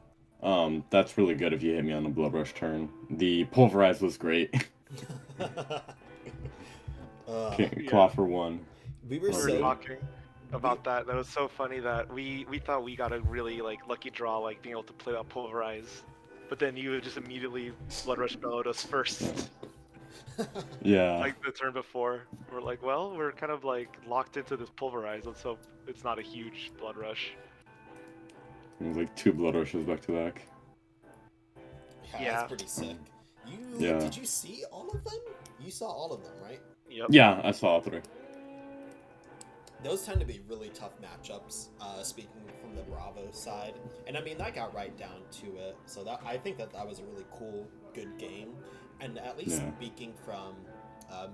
That's really good if you hit me on a Blood Rush turn. The Pulverize was great. Claw for 1. We were We were so talking about that. That was so funny that we thought we got a really like lucky draw, like being able to play that Pulverize, but then you just immediately Blood Rush bellowed us first, Yeah. like the turn before. We're like, well, we're kind of like locked into this Pulverize. Let's hope it's not a huge Blood Rush. It was like 2 Blood Rushes back to back. Yeah, that's pretty sick. Yeah. Did you see all of them? You saw all of them, right? Yep. Yeah, I saw all 3. Those tend to be really tough matchups, speaking from the Bravo side. And I mean, that got right down to it. So that I think that was a really cool, good game. And at least speaking from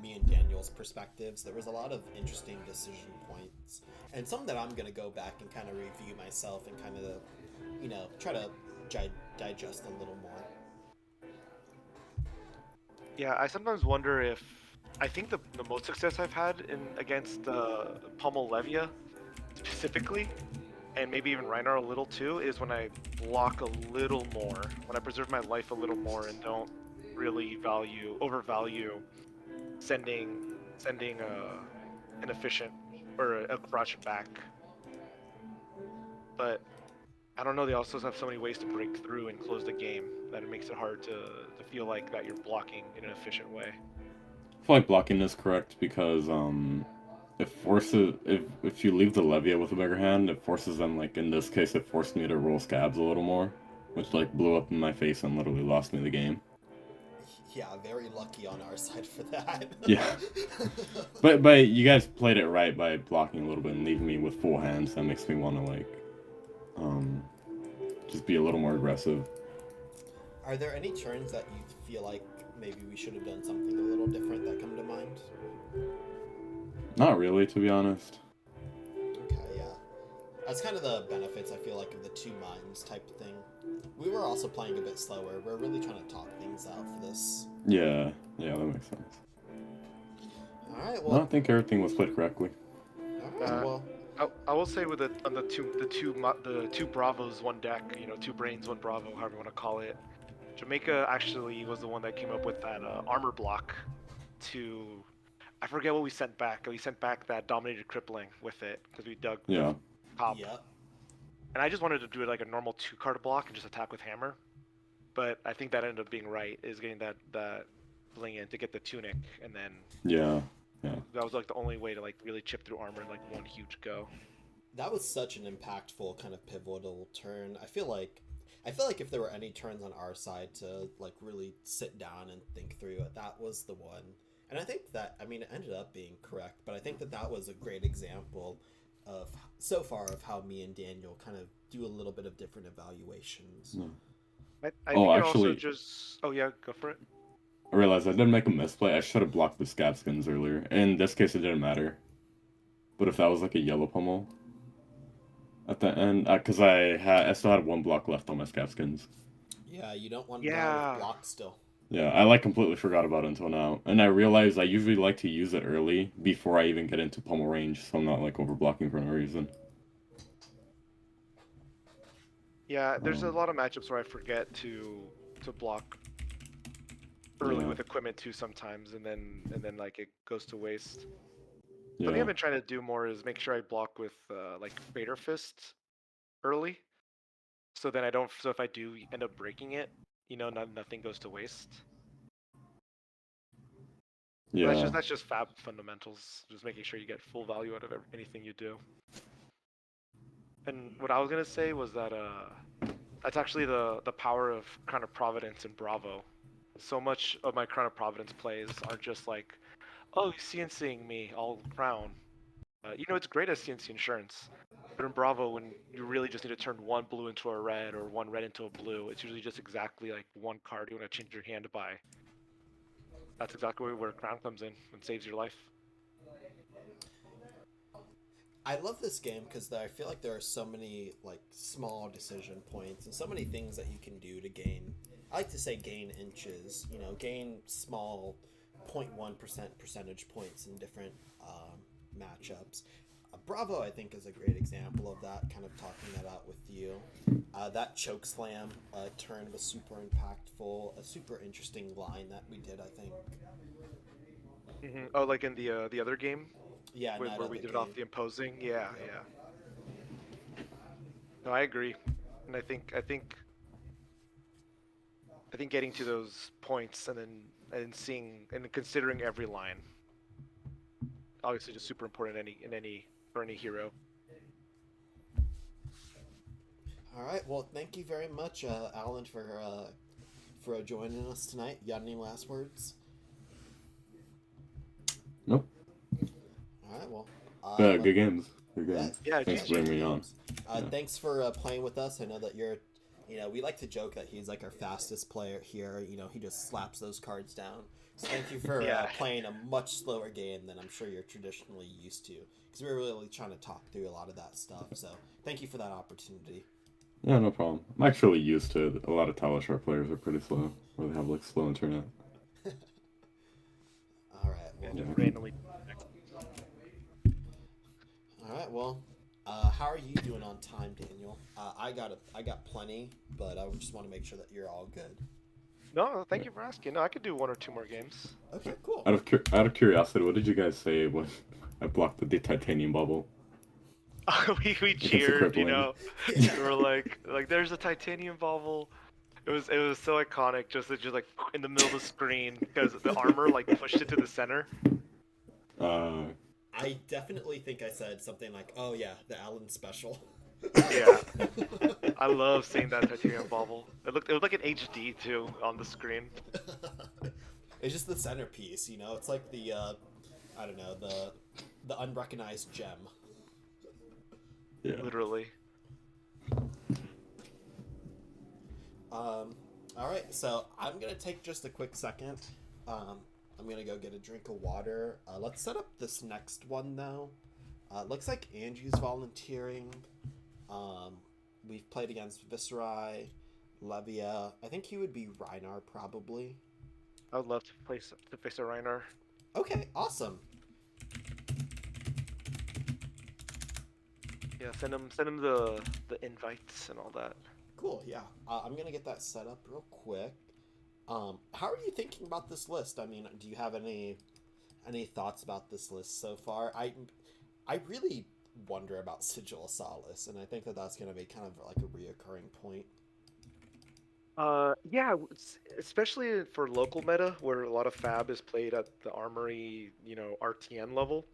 me and Daniel's perspectives, there was a lot of interesting decision points. And some that I'm going to go back and kind of review myself and kind of, try to digest a little more. Yeah, I sometimes wonder if I think the most success I've had against Pummel Levia specifically, and maybe even Reinar a little too, is when I block a little more, when I preserve my life a little more and don't really overvalue sending an efficient or a crush back. But I don't know. They also have so many ways to break through and close the game that it makes it hard to feel like that you're blocking in an efficient way. I feel like blocking is correct because it forces if you leave the Levia with a bigger hand, it forces them, like in this case, it forced me to roll scabs a little more, which like blew up in my face and literally lost me the game. Yeah, very lucky on our side for that. Yeah. But you guys played it right by blocking a little bit and leaving me with full hands. That makes me want to like just be a little more aggressive. Are there any turns that you feel like maybe we should have done something a little different that come to mind? Not really, to be honest. Okay, yeah. That's kind of the benefits, I feel like, of the two minds type of thing. We were also playing a bit slower. We're really trying to talk things out for this. Yeah, that makes sense. Alright, No, I well... think everything was played correctly. Alright, well... I will say with the two Bravos, one deck, two brains, one Bravo, however you want to call it. Jamaica actually was the one that came up with that armor block to, I forget what we sent back. We sent back that dominated crippling with it because we dug Yeah. the top. Yep. And I just wanted to do it like a normal 2-card block and just attack with hammer. But I think that ended up being right, is getting that bling in to get the tunic, and then Yeah. that was like the only way to like really chip through armor in like one huge go. That was such an impactful kind of pivotal turn. I feel like if there were any turns on our side to like really sit down and think through it, that was the one. And I think that, I mean, it ended up being correct, but I think that was a great example of so far of how me and Daniel kind of do a little bit of different evaluations. No. I think it actually- also just... Oh yeah, go for it. I realized I didn't make a misplay. I should have blocked the scab skins earlier. In this case, it didn't matter. But if that was like a yellow pummel at the end, because I still had one block left on my scab skins. Yeah, you don't want to die with block still. Yeah, I like completely forgot about it until now, and I realized I usually like to use it early before I even get into pummel range, so I'm not like over blocking for no reason. Yeah, there's a lot of matchups where I forget to block early with equipment too sometimes, and then like it goes to waste. Something I've been trying to do more is make sure I block with like Vader Fist early, so then I don't. So if I do end up breaking it, nothing goes to waste. Yeah. That's just fab fundamentals. Just making sure you get full value out of anything you do. And what I was gonna say was that that's actually the power of Crown of Providence and Bravo. So much of my Crown of Providence plays are just like, oh, you CNCing me, I'll crown. It's great as CNC insurance, but in Bravo, when you really just need to turn one blue into a red or one red into a blue, it's usually just exactly like one card you want to change your hand by. That's exactly where crown comes in and saves your life. I love this game because I feel like there are so many like small decision points and so many things that you can do to gain. I like to say gain inches. Gain small 0.1% percentage points in different matchups. Bravo, I think, is a great example of that. Kind of talking that out with you. That choke slam turn was super impactful. A super interesting line that we did, I think. Mm-hmm. Oh, like in the other game. Yeah, where we did it off the imposing. Yeah. No, I agree, and I think getting to those points and seeing and considering every line, obviously, just super important for any hero. All right. Well, thank you very much, Alan, for joining us tonight. You got any last words? Nope. All right. Well. Good games. Good games. Yeah. Thanks for bringing me on. Thanks for playing with us. I know that you're. We like to joke that he's like our fastest player here. He just slaps those cards down. So thank you for playing a much slower game than I'm sure you're traditionally used to. Because we're really trying to talk through a lot of that stuff. So thank you for that opportunity. Yeah, no problem. I'm actually used to it. A lot of Talishar players are pretty slow, or they have like slow internet. All right. Well, just randomly. All right. Well, how are you doing on time, Daniel? I got plenty, but I just want to make sure that you're all good. No, thank you for asking. No, I could do 1 or 2 more games. Okay, cool. Out of curiosity, what did you guys say when I blocked the titanium bubble. we It's a cheered, you crippling. know. Yeah. We were like, there's a titanium bubble. It was so iconic, just like in the middle of the screen because the armor like pushed it to the center. Uh, I definitely think I said something like, "Oh yeah, the Allen special." Yeah, I love seeing that titanium bubble. It looked like an HD too on the screen. It's just the centerpiece, you know. It's like the I don't know, the unrecognized gem. yeah. Literally. All right, so I'm gonna take just a quick second. I'm gonna go get a drink of water. Let's set up this next one though. Looks like Angie's volunteering. We've played against Viserai, Levia. I think he would be Reinar probably. I would love to face a Reiner. Okay, awesome. Yeah, send him the invites and all that. Cool, yeah. I'm gonna get that set up real quick. How are you thinking about this list? I mean, do you have any thoughts about this list so far? I really wonder about Sigil of Solace, and I think that that's gonna be kind of like a reoccurring point. Yeah, especially for local meta where a lot of Fab is played at the Armory, RTN level.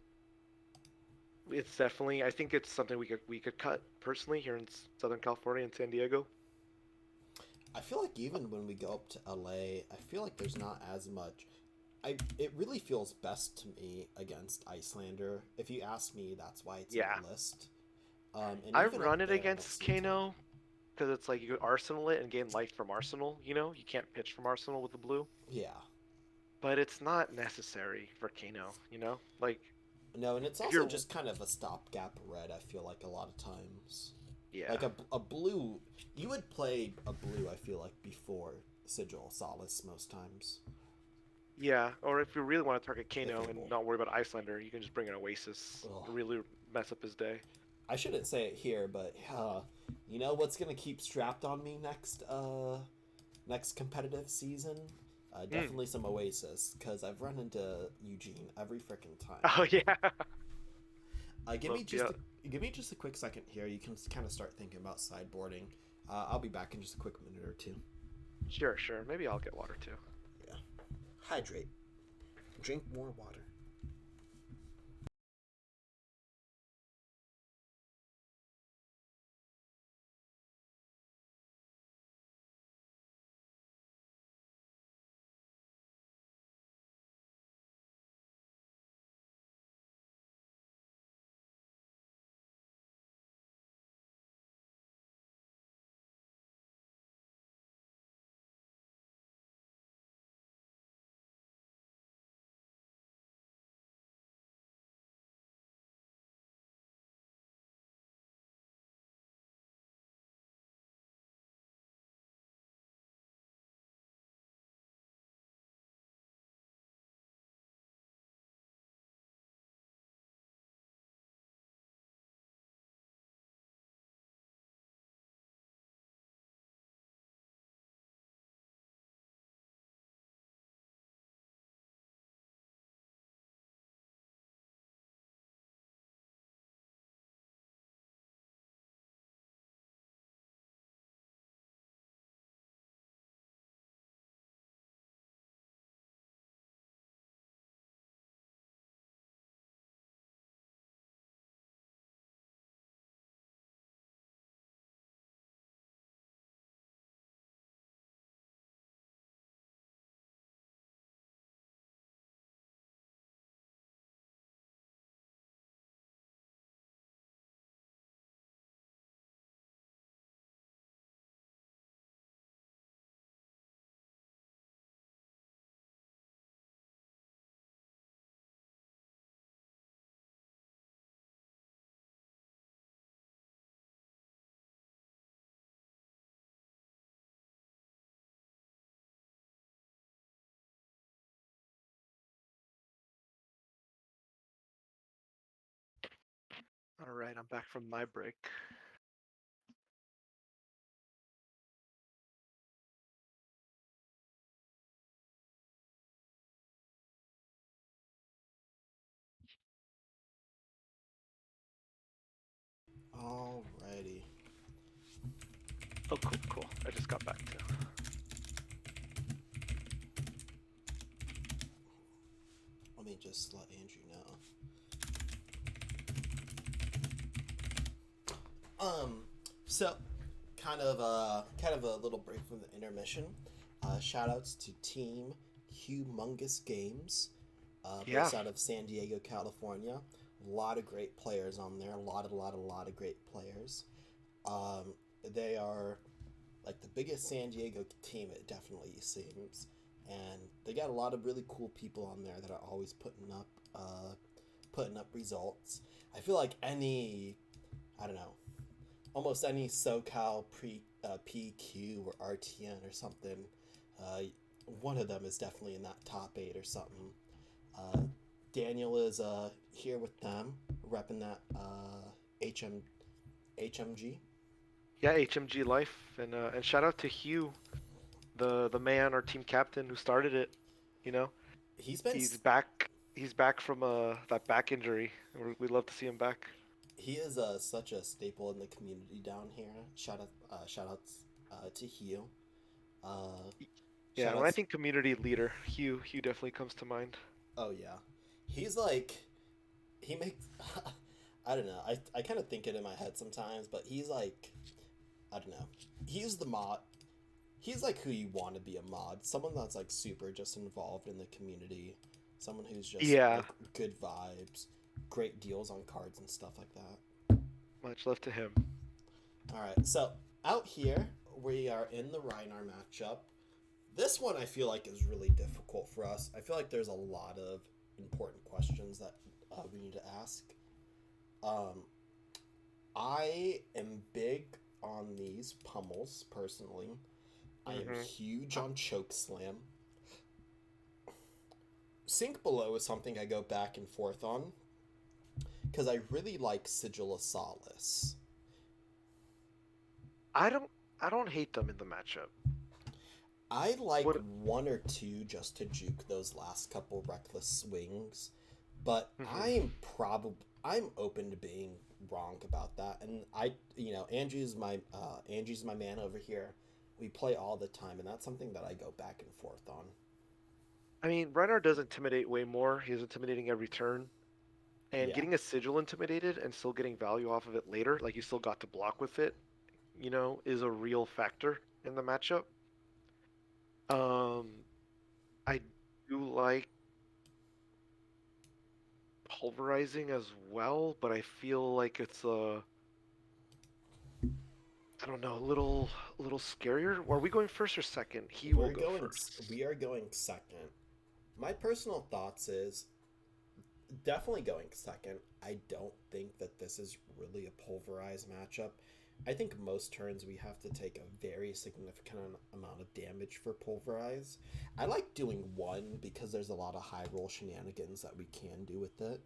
It's definitely, I think it's something we could cut personally here in Southern California and San Diego. I feel like even when we go up to LA, I feel like there's not as much. It really feels best to me against Icelander. If you ask me, that's why it's Yeah. in the list. And I even up run it there, I don't against see a ton. Kano because it's like you could Arsenal it and gain life from Arsenal. You can't pitch from Arsenal with the blue, Yeah. but it's not necessary for Kano. Like No, and it's if also you're, just kind of a stopgap red, I feel like a lot of times. yeah, Like a blue, you would play a blue, I feel like, before Sigil Solace most times. yeah. Or if you really want to target If Kano and able. not worry about Icelander, you can just bring an Oasis Ugh. and really mess up his day. I shouldn't say it here, but you know what's gonna keep strapped on me next competitive season? Definitely some Oasis, because I've run into Eugene every freaking time. Oh yeah. Give me Yeah. give me just a quick second here. You can kind of start thinking about sideboarding. I'll be back in just a quick minute or two. Sure, sure. Maybe I'll get water too. Yeah. Hydrate. Drink more water. All right, I'm back from my break. Oh, cool, cool. I just got back to. Let me just let Andrew know. So kind of a little break from the intermission. Shout outs to Team Hugh Mungus Games, Yeah. based out of San Diego, California. A lot of great players on there. A lot of great players. They are like the biggest San Diego team, it definitely seems, and they got a lot of really cool people on there that are always putting up results. I feel like almost any SoCal PQ or RTN or something, one of them is definitely in that top 8 or something. Daniel is here with them, repping that HMG. Yeah, HMG Life, and shout out to Hugh, the man, our team captain, who started it. You know, He's been he's back. He's back from that back injury. We'd love to see him back. he is such a staple in the community down here. Shout outs to Hugh. Yeah, Shout when I outs. think community leader, Hugh definitely comes to mind. Oh yeah, he's like he makes. I don't know. I kind of think it in my head sometimes, but he's like, I don't know. He's the mod. He's like who you want to be a mod. Someone that's like super just involved in the community. Someone who's just Yeah. like good vibes, great deals on cards and stuff like that. Much love to him. All right, so out here we are in the Reinar matchup. This one I feel like is really difficult for us. I feel like there's a lot of important questions that we need to ask. I am big on these pummels personally. I am huge on Chokeslam. Sink Below is something I go back and forth on because I really like Sigil of Solace. I don't hate them in the matchup. I like What- one or two just to juke those last couple reckless swings, but Mhm. I'm open to being wrong about that. And Angie's my man over here. We play all the time, and that's something that I go back and forth on. I mean, Reinhardt does intimidate way more. He's intimidating every turn. And Yeah. getting a sigil intimidated and still getting value off of it later, like you still got to block with it, is a real factor in the matchup. I do like pulverizing as well, but I feel like it's I don't know, a little scarier. Are we going first or second? He will go first. We are going second. My personal thoughts is definitely going second. I don't think that this is really a pulverized matchup. I think most turns we have to take a very significant amount of damage for pulverize. I like doing one because there's a lot of high roll shenanigans that we can do with it.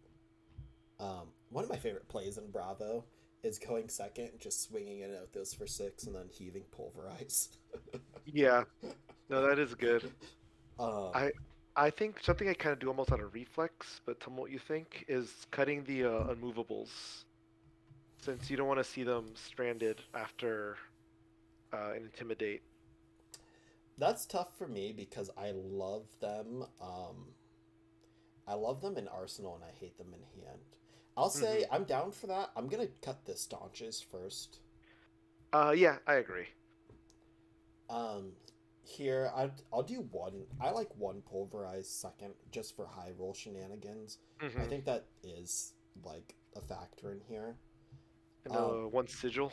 One of my favorite plays in Bravo is going second, just swinging it out those for 6 and then heaving pulverize. Yeah, no, that is good. um, I think something I kind of do almost out of reflex, but tell me what you think, is cutting the unmovables, since you don't want to see them stranded after an intimidate. that's tough for me because I love them. I love them in Arsenal and I hate them in hand. I'll say I'm down for that. I'm gonna cut the staunches first. Yeah, I agree. Here I'll do one. I like one pulverized second just for high roll shenanigans. I think that is like a factor in here. And one sigil.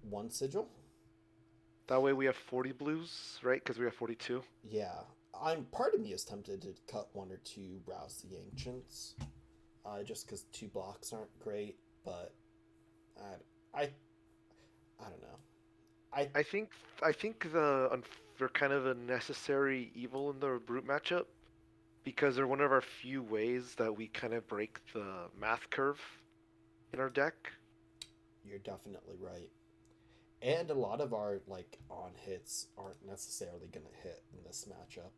One sigil. That way we have 40 blues, right? Because we have 42. Yeah, part of me is tempted to cut one or two Rouse the Ancients, just because 2 blocks aren't great. But I don't know. I think they're kind of a necessary evil in the brute matchup because they're one of our few ways that we kind of break the math curve in our deck. You're definitely right. And a lot of our like on hits aren't necessarily gonna hit in this matchup.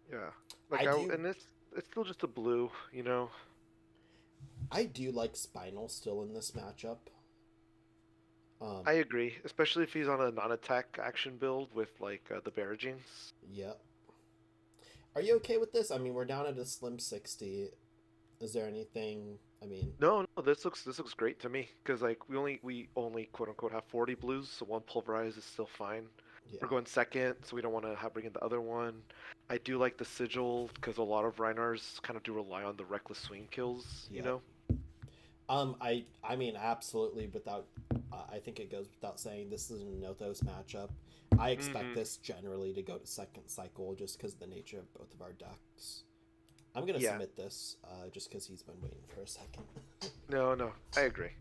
Yeah, and it's still just a blue, I do like Spinal still in this matchup. Um, I agree, especially if he's on a non-attack action build with like the Barragines. yep. Are you okay with this? I mean, we're down at a slim 60. Is there anything? I mean, No, no, this looks great to me because like we only quote unquote have 40 blues, so one pulverize is still fine. yeah, We're going second, so we don't want to have bring in the other one. I do like the sigil because a lot of Reinars kind of do rely on the reckless swing kills, you yeah. know. I mean, absolutely. Without, I think it goes without saying this is a Nothos matchup. I expect Mm-hmm. this generally to go to second cycle just because of the nature of both of our decks. I'm gonna Yeah. submit this just because he's been waiting for a second. No, no, I agree.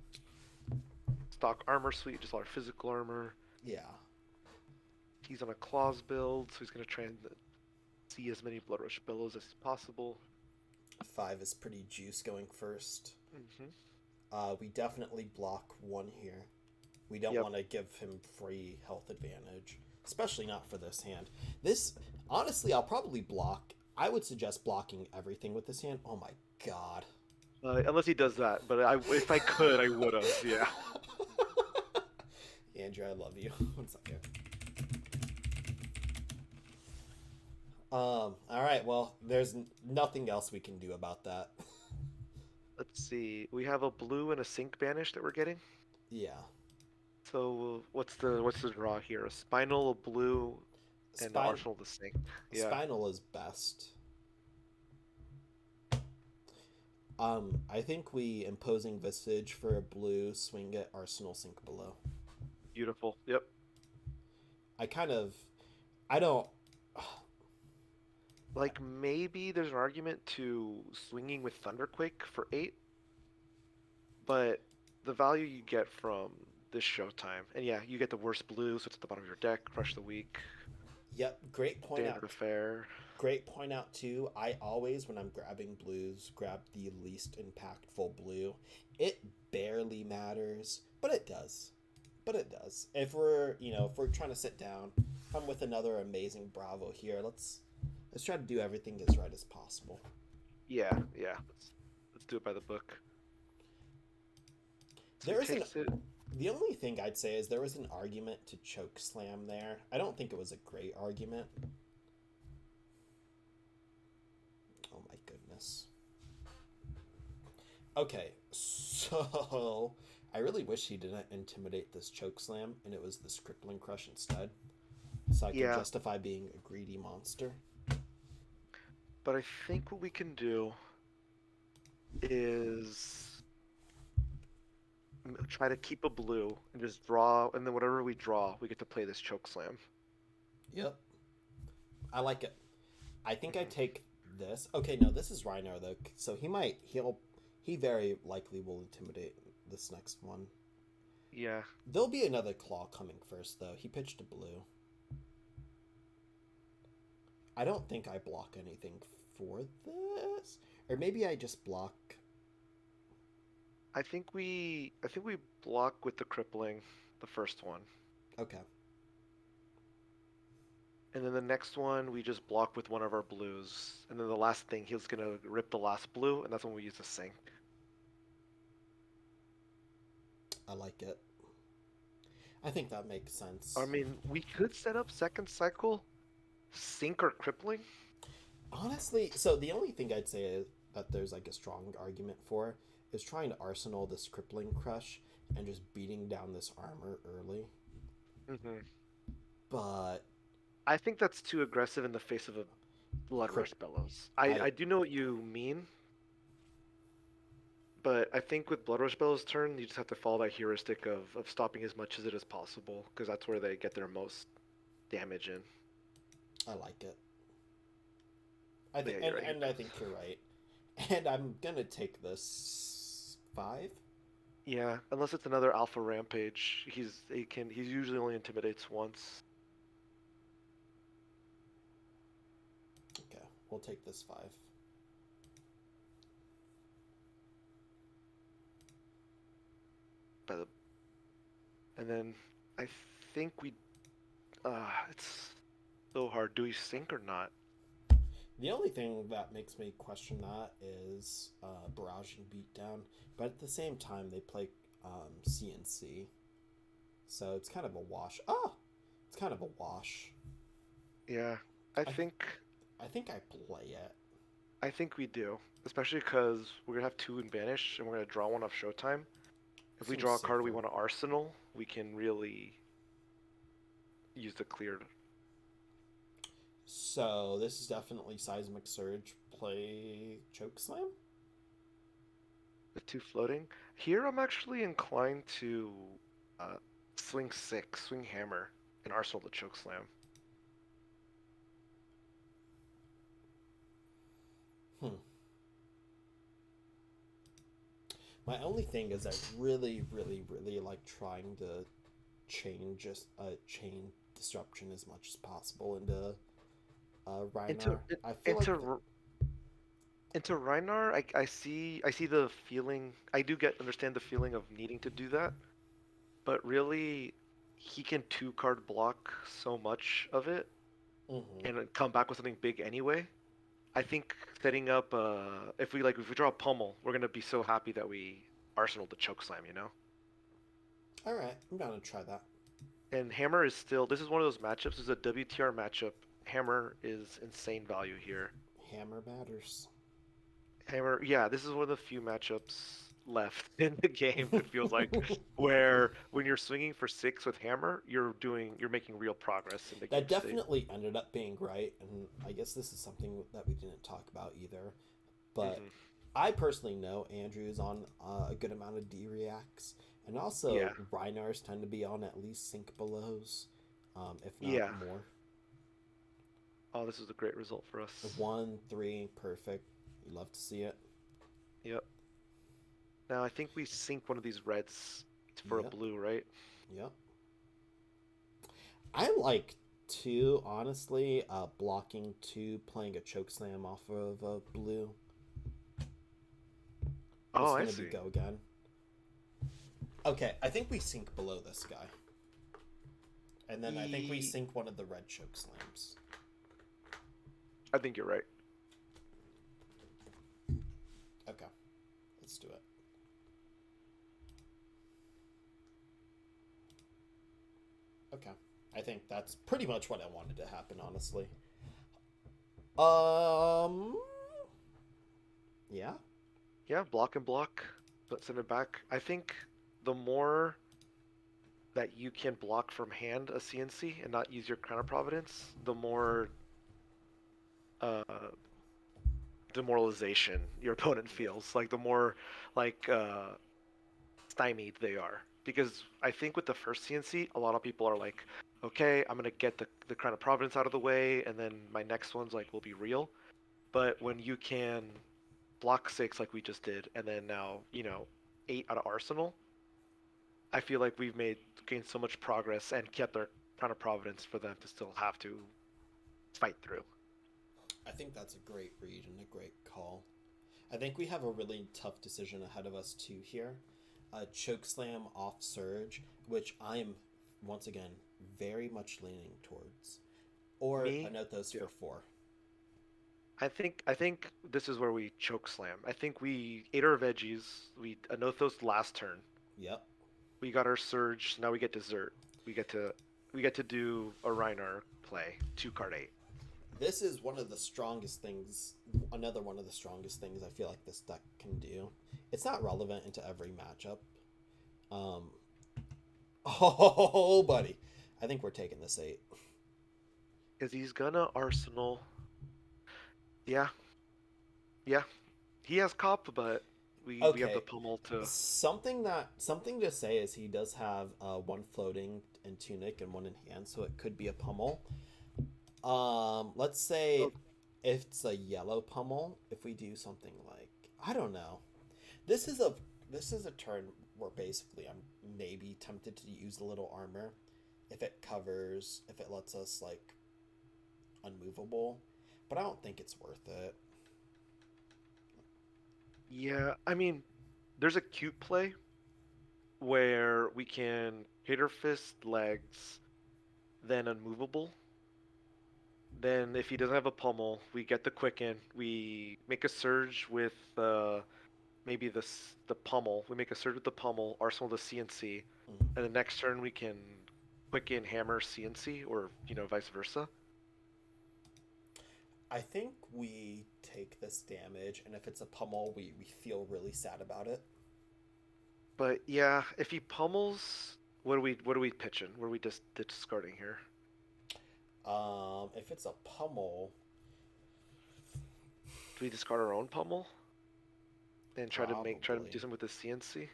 Stock armor suite, just a lot of physical armor. Yeah, He's on a claws build, so he's gonna try and see as many Blood Rush Bellows as possible. 5 is pretty juice going first. Mm-hmm. We definitely block 1 here. We don't Yep. want to give him free health advantage, especially not for this hand. This, honestly, I'll probably block. I would suggest blocking everything with this hand. Oh my god. Unless he does that, but if I could, I would have. Yeah. Andrew, I love you. 1 second. All right. Well, there's nothing else we can do about that. Let's see. We have a blue and a sync banish that we're getting. Yeah. So what's the draw here? A spinal, a blue, and the Spine arsenal the sync. Yeah. Spinal is best. I think we imposing Visage for a blue, swing it, Arsenal sink below. Beautiful. Yep. I don't. Like maybe there's an argument to swinging with Thunderquake for 8, but the value you get from this Showtime, and yeah, you get the worst blue, so it's at the bottom of your deck. Crush the weak, Yep, great point standard out. affair. Great point out too. I always, when I'm grabbing blues, grab the least impactful blue. It barely matters, but it does. But it does. If we're trying to sit down, I'm with another amazing Bravo here. Let's try to do everything as right as possible. Yeah, yeah. Let's do it by the book. So There he is an takes it. The only thing I'd say is there was an argument to choke slam there. I don't think it was a great argument. Oh my goodness. Okay, so I really wish he didn't intimidate this choke slam and it was this crippling crush instead. So I can Yeah. justify being a greedy monster. But I think what we can do is try to keep a blue and just draw, and then whatever we draw, we get to play this choke slam. Yep. I like it. I think I take this. Okay, no, this is Rhino though, so he very likely will intimidate this next one. Yeah. There'll be another claw coming first though. He pitched a blue. I don't think I block anything for this, or maybe I just block. I think we block with the crippling, the first one. Okay. And then the next one we just block with one of our blues. And then the last thing he's gonna rip the last blue, and that's when we use the sync. I like it. I think that makes sense. I mean, we could set up second cycle, sync or crippling. Honestly, so the only thing I'd say is that there's like a strong argument for is trying to arsenal this crippling crush and just beating down this armor early. Mm-hmm. But I think that's too aggressive in the face of a Blood Cri- Rush Bellows. I do know what you mean, but I think with Blood Rush Bellows' turn, you just have to follow that heuristic of stopping as much as it is possible, because that's where they get their most damage in. I like it. I think, Yeah, you're right. and I think you're right. And I'm gonna take this 5. Yeah, unless it's another Alpha Rampage, he usually only intimidates once. Okay, we'll take this 5. And then I think it's so hard. Do we sync or not? The only thing that makes me question that is barrage and beatdown, but at the same time they play CNC. So it's kind of a wash. Oh, it's kind of a wash. Yeah, I I think I think I play it. I think we do, especially because we're gonna have two in Banish and we're gonna draw one off Showtime. If we Seems draw a card we safer. want to Arsenal, we can really use the cleared So this is definitely Seismic Surge. Play Chokeslam? the two floating. Here I'm actually inclined to uh, swing six, swing hammer, and Arsenal the Chokeslam. Hmm. My only thing is I really, really, really like trying to chain disruption as much as possible into Into Reinar. I feel like into into Reinar, I see the feeling. I do get understand the feeling of needing to do that, but really, he can two card block so much of it mhm. and come back with something big anyway. I think setting up if we draw a pummel, we're gonna be so happy that we Arsenal the Chokeslam, you know. All right, I'm down to try that. And Hammer is still. This is one of those matchups. This is a WTR matchup. Hammer is insane value here. Hammer matters. Hammer, yeah, this is one of the few matchups left in the game. It feels like where when you're swinging for six with Hammer, you're making real progress in the game That state. definitely ended up being right, and I guess this is something that we didn't talk about either. But Hmm. I personally know Andrew's on a good amount of D reacts, and also Yeah, Reinars tend to be on at least sync belows, if not yeah. more. Oh, this is a great result for us. 1-3, perfect. You love to see it. Yep. Now I think we sync one of these reds for a Yep. blue, right? Yep. I like two, honestly, blocking two, playing a choke slam off of a blue. This Oh, is I gonna be see. go again. Okay, I think we sink below this guy. And then I think we E- sink one of the red choke slams. I think you're right. Okay, let's do it. Okay, I think that's pretty much what I wanted to happen, honestly. Um, yeah. Yeah, block and block, but send it back. I think the more that you can block from hand a CNC and not use your Crown of Providence, the more uh, demoralization your opponent feels. Like the more like stymied they are. Because I think with the first CNC, a lot of people are like, okay, I'm gonna get the Crown of Providence out of the way, and then my next one's like will be real. But when you can block six like we just did, and then now, eight out of Arsenal, I feel like we've gained so much progress and kept our Crown of Providence for them to still have to fight through. I think that's a great read and a great call. I think we have a really tough decision ahead of us too here. Chokeslam off surge, which I am once again very much leaning towards, or Me, Anothos too. for 4. I think this is where we choke slam. I think we ate our veggies. We Anothos last turn. Yep. We got our surge. Now we get dessert. We get to do a Reinar play, 2 card 8. This is one of the strongest things. Another one of the strongest things I feel like this deck can do. It's not relevant into every matchup. Um. Oh, buddy, I think we're taking this 8. Because he's gonna Arsenal. Yeah, yeah. He has cop, but we have the Okay, pummel to. something to say is he does have one floating in tunic and one in hand, so it could be a pummel. Let's say if it's a yellow pummel, if we do something like, I don't know. This is a this is a turn where basically I'm maybe tempted to use a little armor if it lets us like unmovable, but I don't think it's worth it. Yeah, I mean, there's a cute play where we can Hater Fist legs, then unmovable. Then if he doesn't have a pummel, we get the quicken. We make a surge with maybe the pummel. We make a surge with the pummel, arsenal the CNC, Mhm. and the next turn we can quicken hammer CNC, or vice versa. I think we take this damage, and if it's a pummel, we feel really sad about it. But yeah, if he pummels, what are we pitching? What are we just discarding here? If it's a pummel, Do we discard our own pummel and try to do probably something with the CNC?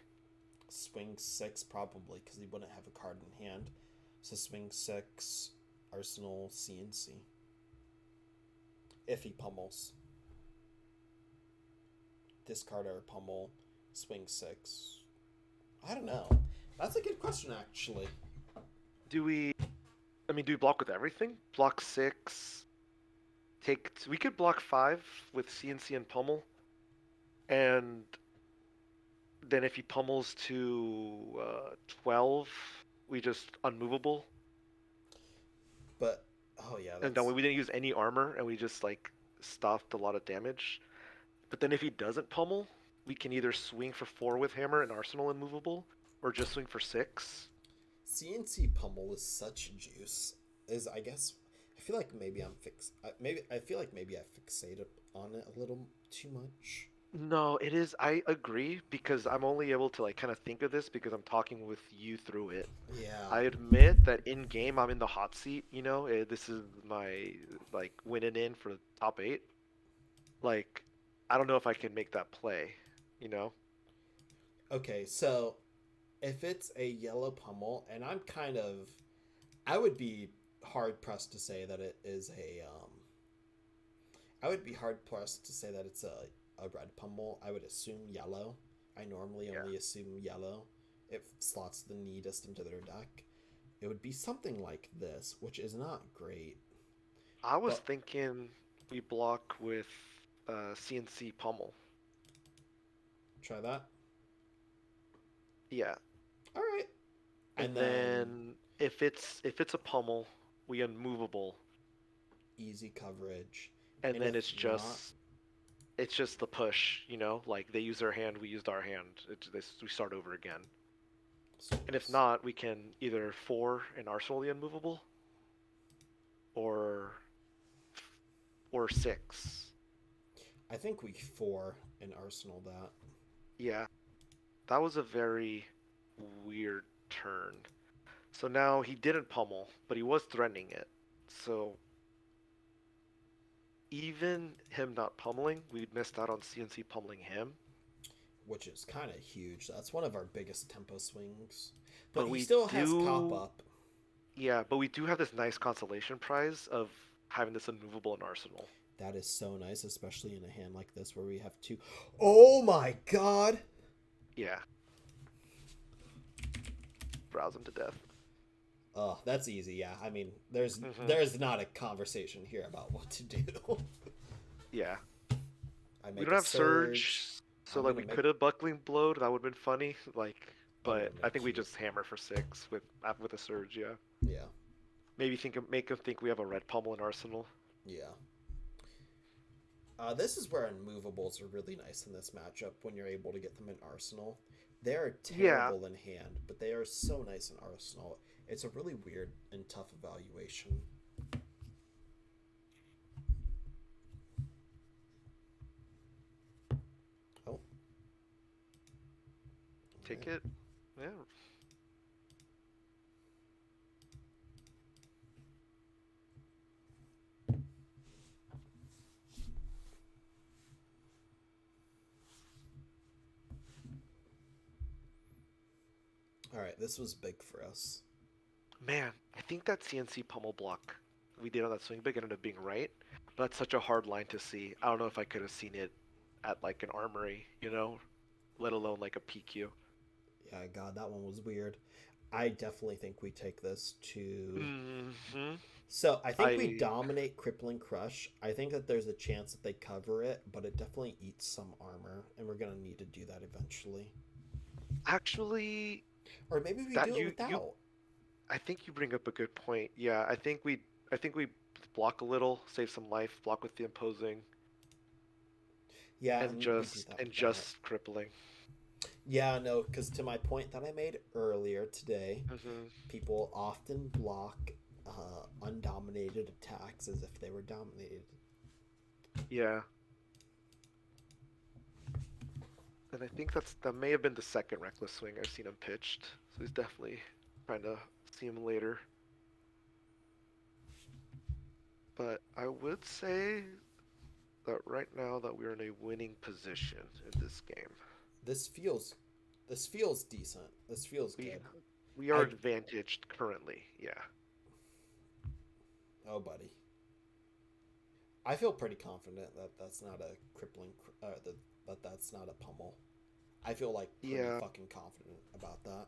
swing 6, probably because he wouldn't have a card in hand. So swing 6, arsenal CNC. If he pummels, discard our pummel, swing 6. I don't know. That's a good question, actually. Do we? I mean, do we block with everything? Block 6. We could block 5 with CNC and pummel, and then if he pummels to 12, we just unmovable. But oh yeah, And that's we didn't use any armor, and we just like stopped a lot of damage. But then if he doesn't pummel, we can either swing for 4 with hammer and arsenal immovable, or just swing for 6. CNC pummel is such juice. Is I guess I feel like maybe I'm fix. Maybe I feel like maybe I fixated on it a little too much. No, it is. I agree because I'm only able to like kind of think of this because I'm talking with you through it. Yeah. I admit that in game I'm in the hot seat. This is my like winning in for the top 8. Like, I don't know if I can make that play. You know? Okay, so if it's a yellow pummel, and I would be hard pressed to say that it is a I would be hard pressed to say that it's a red pummel. I would assume yellow. I normally Yeah. only assume yellow. It slots the neatest into their deck. It would be something like this, which is not great. I was But thinking we block with CNC pummel. try that. Yeah. All right. And then if it's a pummel, we unmovable, easy coverage. and And then if not, it's just the push. Like they use their hand, we used our hand. We start over again. And if not, we can either 4 and arsenal the unmovable, or 6. I think we 4 in Arsenal that. Yeah, that was a very weird turn. So now he didn't pummel, but he was threatening it. So even him not pummeling, we missed out on CNC pummeling him. Which is kind of huge. That's one of our biggest tempo swings. But But he we still has do, cop up. yeah, but we do have this nice consolation prize of having this unmovable in arsenal. That is so nice, especially in a hand like this where we have 2. Oh my god! Yeah. Browse him to death. Oh, that's easy. Yeah, I mean, there's Mhm. there's not a conversation here about what to do. Yeah. I We make don't a have surge, so I'm like gonna we make- could have buckling blowed. That would have been funny. Like, I'm gonna but I make think we you- just hammer for 6 with a surge. Yeah. Yeah, Maybe make him think we have a red pummel in arsenal. yeah. This is where unmovables are really nice in this matchup when you're able to get them in Arsenal. They are terrible in hand, but they are so nice in Arsenal. It's a really weird and tough evaluation. Oh. Take Okay. it. Yeah. All right, this was big for us. Man, I think that CNC pummel block we did on that swing big ended up being right. But that's such a hard line to see. I don't know if I could have seen it at like an armory, let alone like a PQ. Yeah, God, that one was weird. I definitely think we take this to. Mm-hmm. So I think we dominate Crippling Crush. I think that there's a chance that they cover it, but it definitely eats some armor, and we're gonna need to do that eventually. Actually, Or maybe we that do it you without. I think you bring up a good point. Yeah, I think we block a little, save some life, block with the imposing. Yeah, and we do just that and with Bennett. just crippling. Yeah, no, because to my point that I made earlier today, Hmm. people often block undominated attacks as if they were dominated. Yeah, and I think that may have been the second reckless swing I've seen him pitched. So he's definitely trying to see him later. But I would say that right now that we're in a winning position in this game. This feels, this feels decent. This feels We good. we are I advantaged currently. Yeah. oh, buddy. I feel pretty confident that that's not a crippling, that that's not a pummel. I feel like pretty Yeah. fucking confident about that.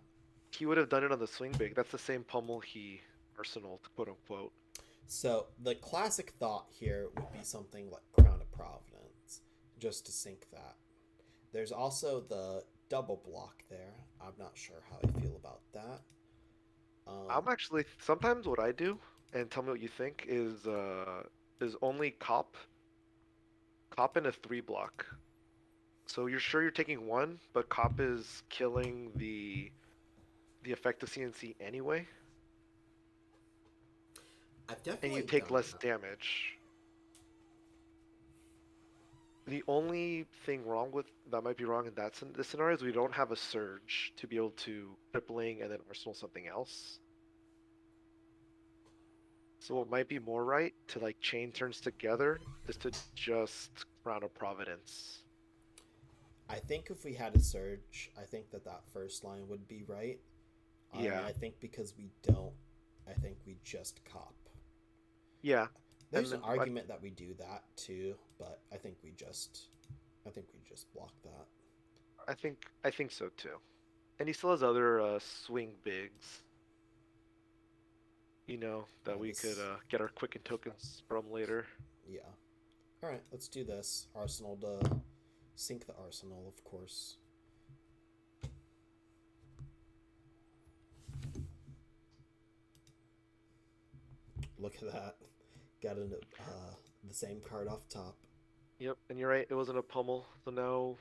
He would have done it on the swing big. That's the same pummel he arsenal, quote unquote. So the classic thought here would be something like Crown of Providence, just to sink that. There's also the double block there. I'm not sure how I feel about that. I'm actually sometimes what I do, and tell me what you think, is only cop in a 3 block. So you're sure you're taking one, but cop is killing the effect of CNC anyway, I've and you definitely take done less that. damage. The only thing wrong with that might be wrong in this scenario is we don't have a surge to be able to crippling and then arsenal something else. So what might be more right to like chain turns together is to just Crown of Providence. I think if we had a surge, I think that that first line would be right. Yeah, I think because we don't, I think we just cop. yeah, and There's an then argument that we do that too, but I think we just block that. I think so too. And he still has other swing bigs, that we could This, get our quicken tokens from later. yeah. All right, let's do this. Arsenal to sink the arsenal, of course. Look at that. Got the same card off top. Yep, and you're right, it wasn't a pummel. So now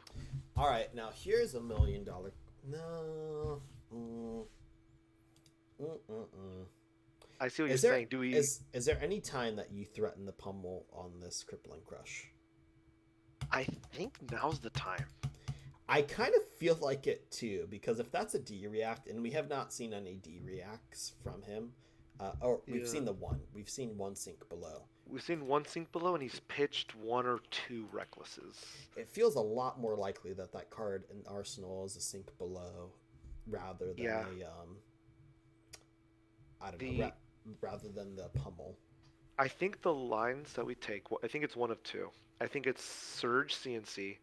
All right, now here's $1 million. No. I see what Is you're there saying. Do we? is there any time that you threaten the pummel on this crippling crush? I think now's the time. I kind of feel like it too, because if that's a D react, and we have not seen any D reacts from him, or we've Yeah. seen the one. We've seen one sink below. We've seen one sink below, and he's pitched 1 or 2 recklesses. It feels a lot more likely that that card in Arsenal is a sink below, rather than Yeah. I don't The know, rather than the pummel. I think the lines that we take, I think it's one of two. I think it's Surge CNC,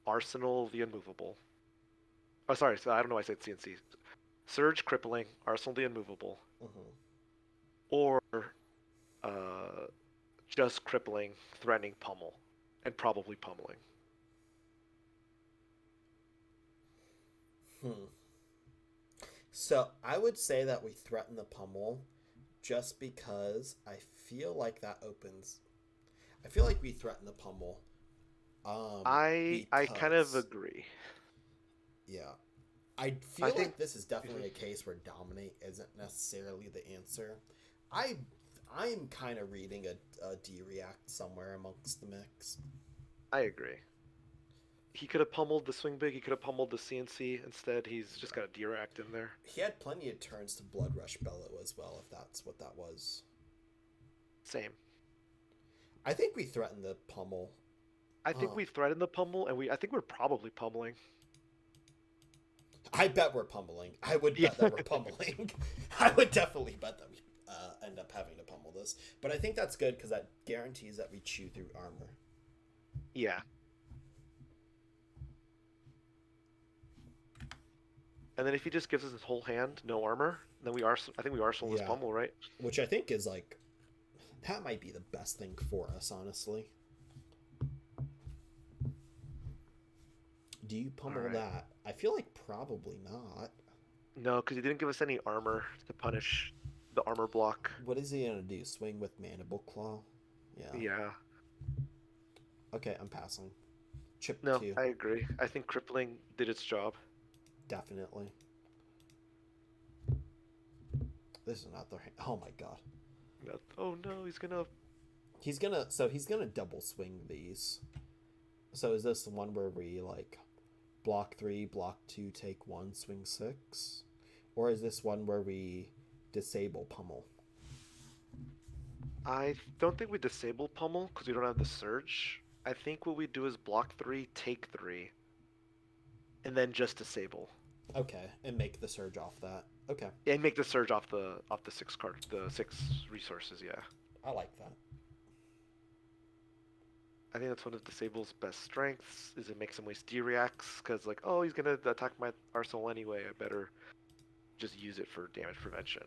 Arsenal the Unmovable. Oh, sorry, so I don't know why I said CNC. Surge Crippling, Arsenal the Unmovable, Hmm. or uh, just Crippling, Threatening Pummel, and probably Pummeling. So I would say that we threaten the pummel, just because I feel like that opens. I feel like we threaten the pummel. I kind of Because agree. yeah, I I feel think like this is Mhm. definitely a case where dominate isn't necessarily the answer. I I'm kind of reading a D react somewhere amongst the mix. I agree. He could have pummeled the swing big. He could have pummeled the CNC. Instead, he's just got a D-Ract in there. He had plenty of turns to Blood Rush Bellow as well, if that's what that was. Same. I think we threatened the pummel. I think we threatened the pummel, and I think we're probably pummeling. I bet we're pummeling. I would Yeah. bet that we're pummeling. I would definitely bet that we end up having to pummel this. But I think that's good because that guarantees that we chew through armor. Yeah. And then if he just gives us his whole hand, no armor, then I think we arsenal this Yeah. pummel, right? Which I think is like, that might be the best thing for us, honestly. Do you pummel Alright. that? I feel like probably not. No, because he didn't give us any armor to punish the armor block. What is he gonna do? Swing with Mandible Claw? Yeah. Yeah. Okay, I'm passing. Chip No, 2, I agree. I think crippling did its job. definitely. This is not the. Oh my god. Oh no, he's gonna. He's gonna double swing these. So is this the one where we like block 3, block 2, take 1, swing 6? Or is this one where we disable pummel? I don't think we disable pummel because we don't have the surge. I think what we do is block 3, take 3, and then just disable. Okay, and make the surge off that. Okay, And make the surge off the 6 card, the 6 resources. Yeah, I like that. I think that's one of Disable's best strengths. Is it makes him waste D reacts because like, oh, he's gonna attack my arsenal anyway. I better just use it for damage prevention.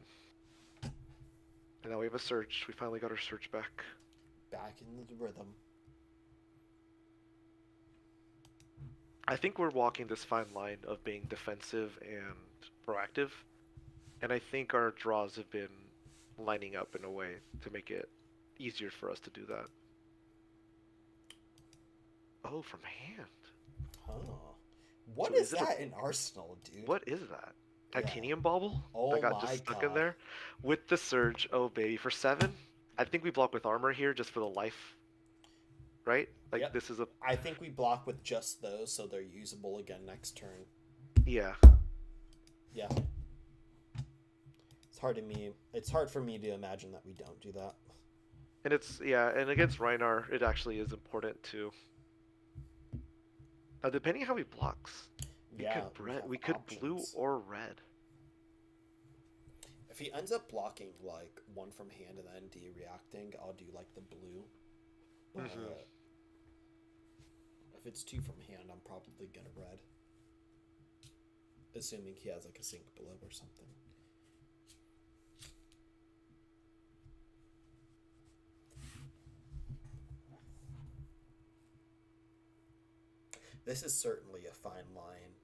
And now we have a surge. We finally got our surge back. Back in the rhythm. I think we're walking this fine line of being defensive and proactive. And I think our draws have been lining up in a way to make it easier for us to do that. Oh, from hand. Huh. What So is that in Arsenal, dude? What is that? Yeah. Titanium bauble? Oh That got my just stuck in God. there? With the surge, oh baby, for 7? I think we block with armor here just for the life. Right? Like Yep. this is a I think we block with just those so they're usable again next turn. yeah. Yeah. It's hard for me to imagine that we don't do that. And it's and against Reinar it actually is important too. Depending how he blocks. Yeah, We could blue options. or red. If he ends up blocking like one from hand and then de-reacting, I'll do like the blue. But if it's 2 from hand, I'm probably gonna red. Assuming he has like a sync below or something. This is certainly a fine line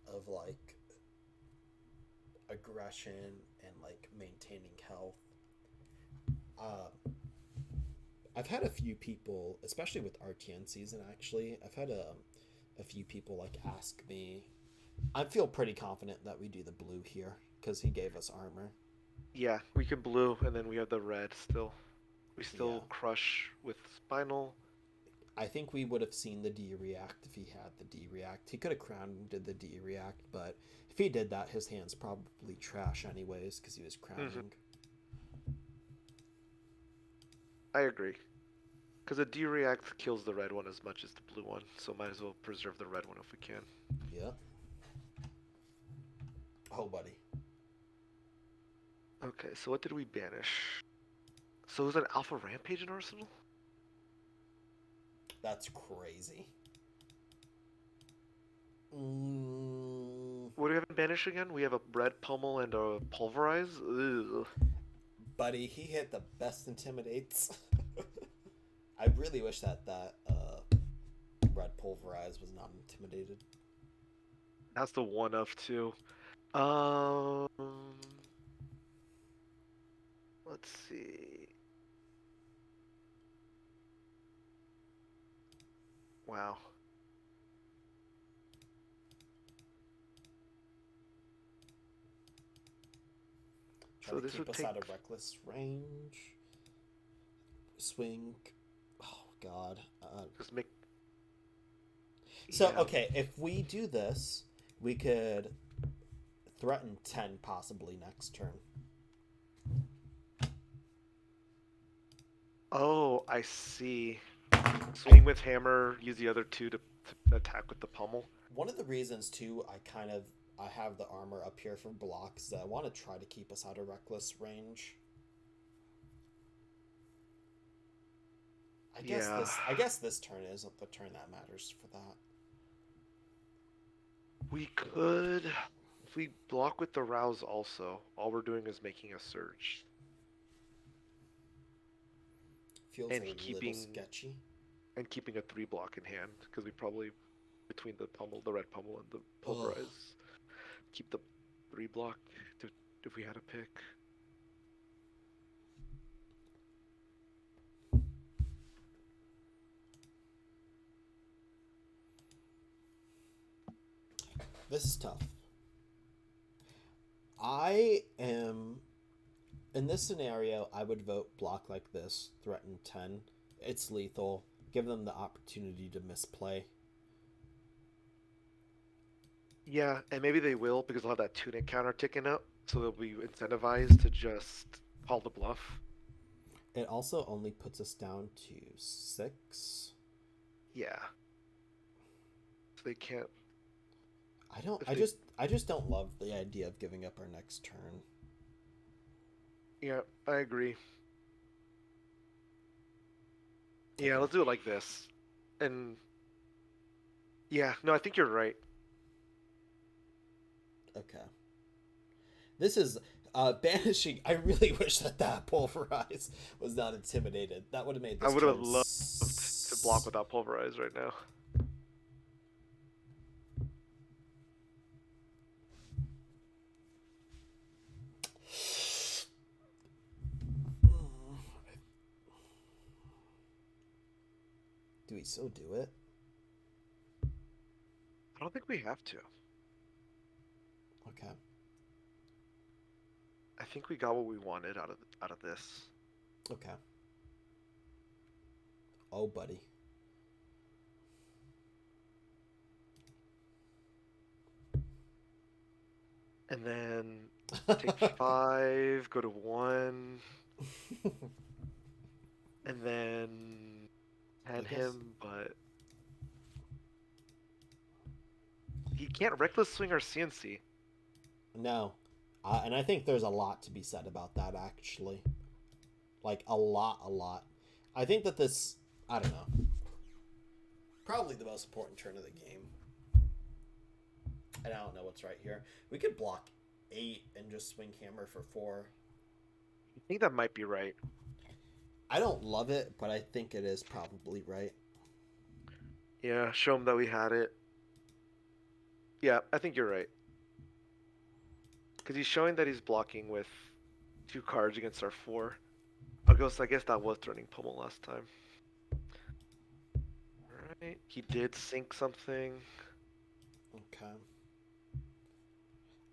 of like aggression and like maintaining health. I've had a few people, especially with RTN season actually, I've had a few people like ask me. I feel pretty confident that we do the blue here because he gave us armor. Yeah, we can blue and then we have the red still. We still Yeah. crush with spinal. I think we would have seen the D-react if he had the D-react. He could have crowned and did the D-react, but if he did that, his hand's probably trash anyways because he was crowning. I agree. Because a D-react kills the red one as much as the blue one, so might as well preserve the red one if we can. Yeah. Oh, buddy. Okay, so what did we banish? So is an Alpha Rampage in Arsenal? That's crazy. What do we have in banish again? We have a red pummel and a pulverize? Ugh. Buddy, he hit the best intimidates. I really wish that red pulverize was not intimidated. That's the one of two. Let's see. Wow. Try So to this keep would us take... out of reckless range. Swing. Oh God. Just make... So Yeah. okay, if we do this, we could threaten 10 possibly next turn. Oh, I see. Swing with hammer, use the other two to attack with the pummel. One of the reasons too, I have the armor up here for blocks that I want to try to keep us out of reckless range. I guess this turn isn't the turn that matters for that. We could... If we block with the rouse also, all we're doing is making a surge. Feels And a keeping- little sketchy. And keeping a 3 block in hand, because we probably, between the pummel, the red pummel, and the pulverize, keep the 3 block if we had a pick. This is tough. I am in this scenario. I would vote block like this, threaten 10. It's lethal. Give them the opportunity to misplay. Yeah, and maybe they will because they'll have that tunic counter ticking up, so they'll be incentivized to just call the bluff. It also only puts us down to 6. Yeah. So they can't. I just don't love the idea of giving up our next turn. Yeah, I agree. Yeah, let's do it like this. And yeah, no, I think you're right. Okay. This is banishing. I really wish that pulverize was not intimidated. That would have made this I would have turn loved to block without pulverize right now. Do we still do it? I don't think we have to. Okay. I think we got what we wanted out of this. Okay. Oh, buddy. And then take 5, go to 1, and then head him, but he can't reckless swing our CNC. No. And I think there's a lot to be said about that, actually. Like, a lot. I think that this, I don't know, probably the most important turn of the game. And I don't know what's right here. We could block 8 and just swing hammer for 4. I think that might be right. I don't love it, but I think it is probably right. Yeah, show him that we had it. Yeah, I think you're right. Because he's showing that he's blocking with 2 cards against our 4. I guess that was threatening pummel last time. Alright, he did sink something. Okay.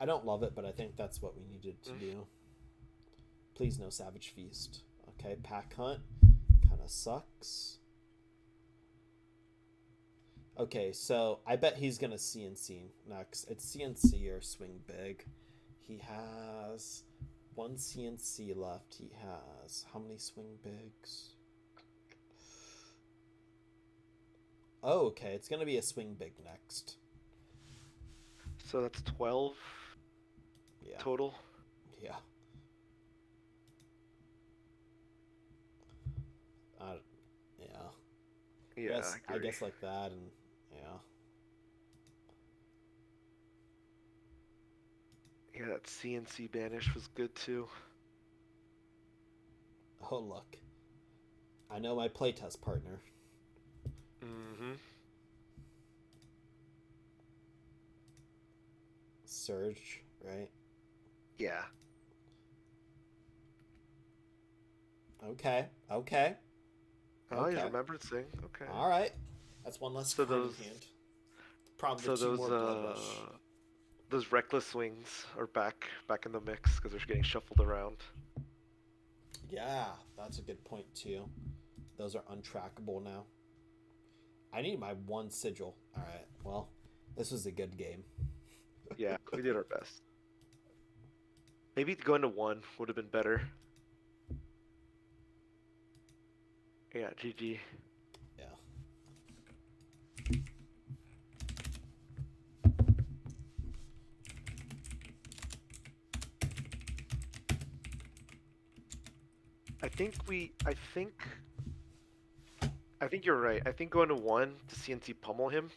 I don't love it, but I think that's what we needed to do. Please no Savage Feast. Okay, Pack Hunt. Kind of sucks. Okay, so I bet he's going to CNC next. It's CNC or swing big. He has 1 CNC left. He has how many swing bigs? Oh, okay. It's going to be a swing big next. So that's 12 total. Yeah. Yeah. I guess like that, and yeah. Yeah, that CNC banish was good too. Oh, look. I know my playtest partner. Mm-hmm. Surge, right? Yeah. Okay. Oh, you remembered Sing. Okay. All right. That's one less card in hand. Probably 2 more Blood Rush. Those reckless swings are back in the mix because they're getting shuffled around. Yeah, that's a good point too. Those are untrackable now. I need my 1 sigil. All right. Well, this was a good game. Yeah, we did our best. Maybe going to 1 would have been better. Yeah, GG. Yeah. I think you're right. I think going to 1 to CNC pummel him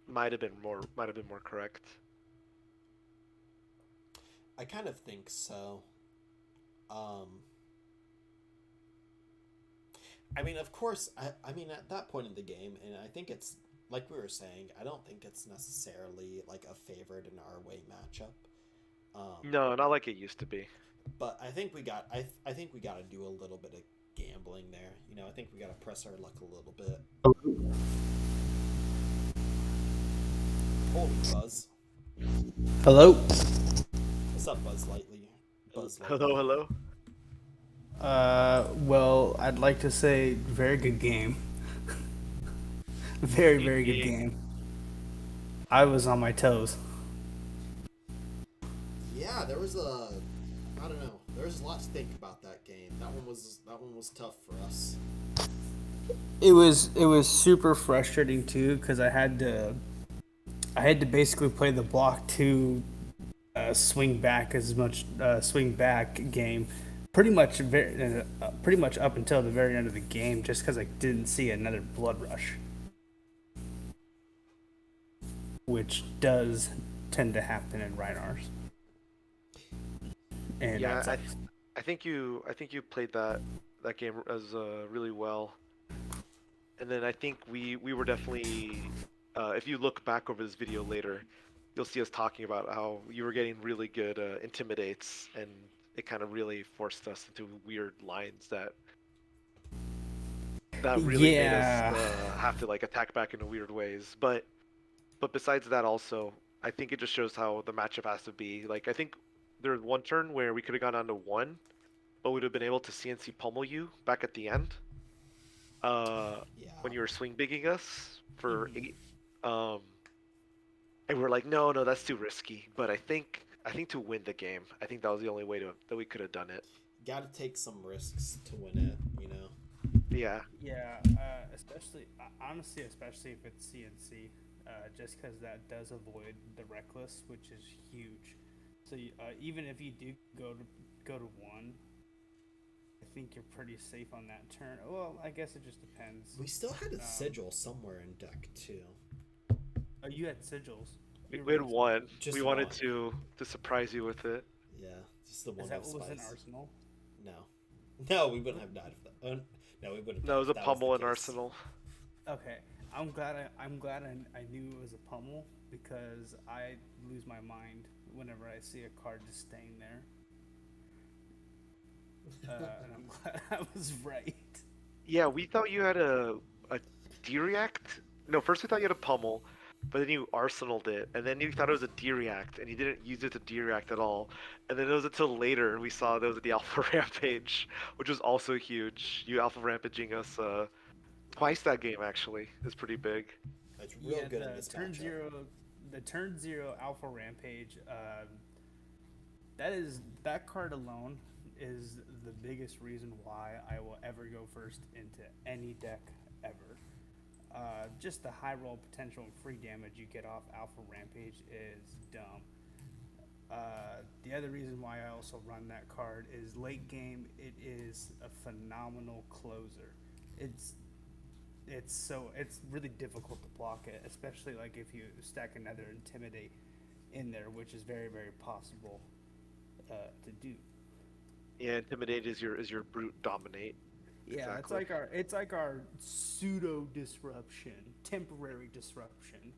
might have been more correct. I kind of think so. I mean, of course, I mean, at that point in the game, and I think it's, like we were saying, I don't think it's necessarily, like, a favored in our way matchup. No, not like it used to be. But I think we got, I think we got to do a little bit of gambling there. You know, I think we got to press our luck a little bit. Holy Buzz. Hello. What's up, Buzz Lightly? Buzz Lightly. Hello, hello. Well, I'd like to say very good game. Very, very good game. I was on my toes. Yeah, there was I don't know. There was a lot to think about that game. That one was tough for us. It was super frustrating too because I had to basically play the block two swing back swing back game pretty much up until the very end of the game just because I didn't see another blood rush, which does tend to happen in Reinhar's. And Yeah, that's I think you played that game as really well. And then I think we were definitely, if you look back over this video later, you'll see us talking about how you were getting really good intimidates, and it kind of really forced us into weird lines that really made us have to like attack back in weird ways. But besides that, also, I think it just shows how the matchup has to be. Like, I think there was one turn where we could have gone down to one, but would have been able to CNC pummel you back at the end. Yeah. When you were swing bigging us for 8, and we're like, no, that's too risky. But I think to win the game, I think that was the only way that we could have done it. Got to take some risks to win it, you know. Yeah. Yeah, honestly, especially if it's CNC, just because that does avoid the reckless, which is huge. So even if you do go to one, I think you're pretty safe on that turn. Well, I guess it just depends. We still had a sigil somewhere in deck too. Oh, you had sigils. We had one. Just we wanted one. to surprise you with it. Yeah, just the one. Is that with what was in spice. Arsenal? No, we wouldn't have died of that. No, we wouldn't. No, it was a that pummel the in case. Arsenal. Okay, I'm glad I knew it was a pummel because I lose my mind whenever I see a card just staying there. And I'm glad I was right. Yeah, we thought you had a D-React. No, first we thought you had a pummel, but then you arsenaled it, and then you thought it was a D-React, and you didn't use it to D-React at all. And then it was until later we saw that it was the Alpha Rampage, which was also huge. You Alpha Rampaging us twice that game, actually. Is pretty big. It's real good in this turn matchup. The turn 0 Alpha Rampage. That card alone is the biggest reason why I will ever go first into any deck ever. Just the high roll potential and free damage you get off Alpha Rampage is dumb. The other reason why I also run that card is late game. It is a phenomenal closer. It's really difficult to block it, especially like if you stack another Intimidate in there, which is very, very possible to do. Yeah, Intimidate is your brute dominate. Yeah, Exactly. it's like our pseudo disruption, temporary disruption.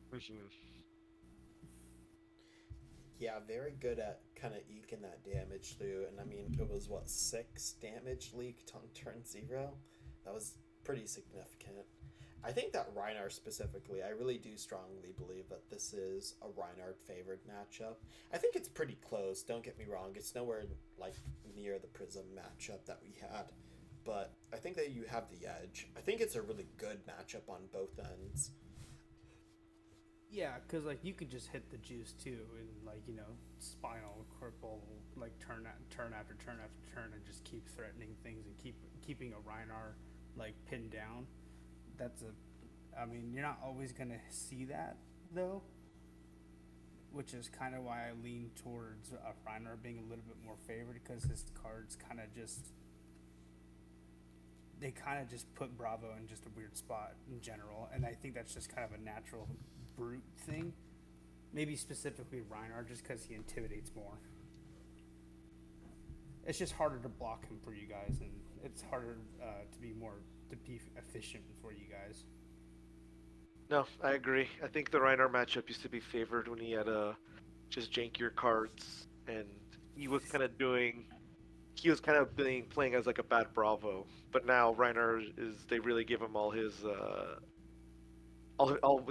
Yeah, very good at kind of eking that damage through. And I mean, it was 6 damage leaked on turn 0. That was pretty significant. I think that Reinhardt specifically, I really do strongly believe that this is a Reinhardt favored matchup. I think it's pretty close, don't get me wrong. It's nowhere like near the Prism matchup that we had. But I think that you have the edge. I think it's a really good matchup on both ends. Yeah, because like you could just hit the juice too, and like spinal cripple like turn after turn after turn, and just keep threatening things and keeping a Reinhardt like pinned down. I mean, you're not always gonna see that though, which is kind of why I lean towards Reinhardt being a little bit more favored because his cards kind of just put Bravo in just a weird spot in general, and I think that's just kind of a natural brute thing. Maybe specifically Reinhardt, just because he intimidates more. It's just harder to block him for you guys, and it's harder to be efficient for you guys. No, I agree. I think the Reinhardt matchup used to be favored when he had just jankier cards, and he was kind of playing as like a bad Bravo. But now Reinhardt they really give him all his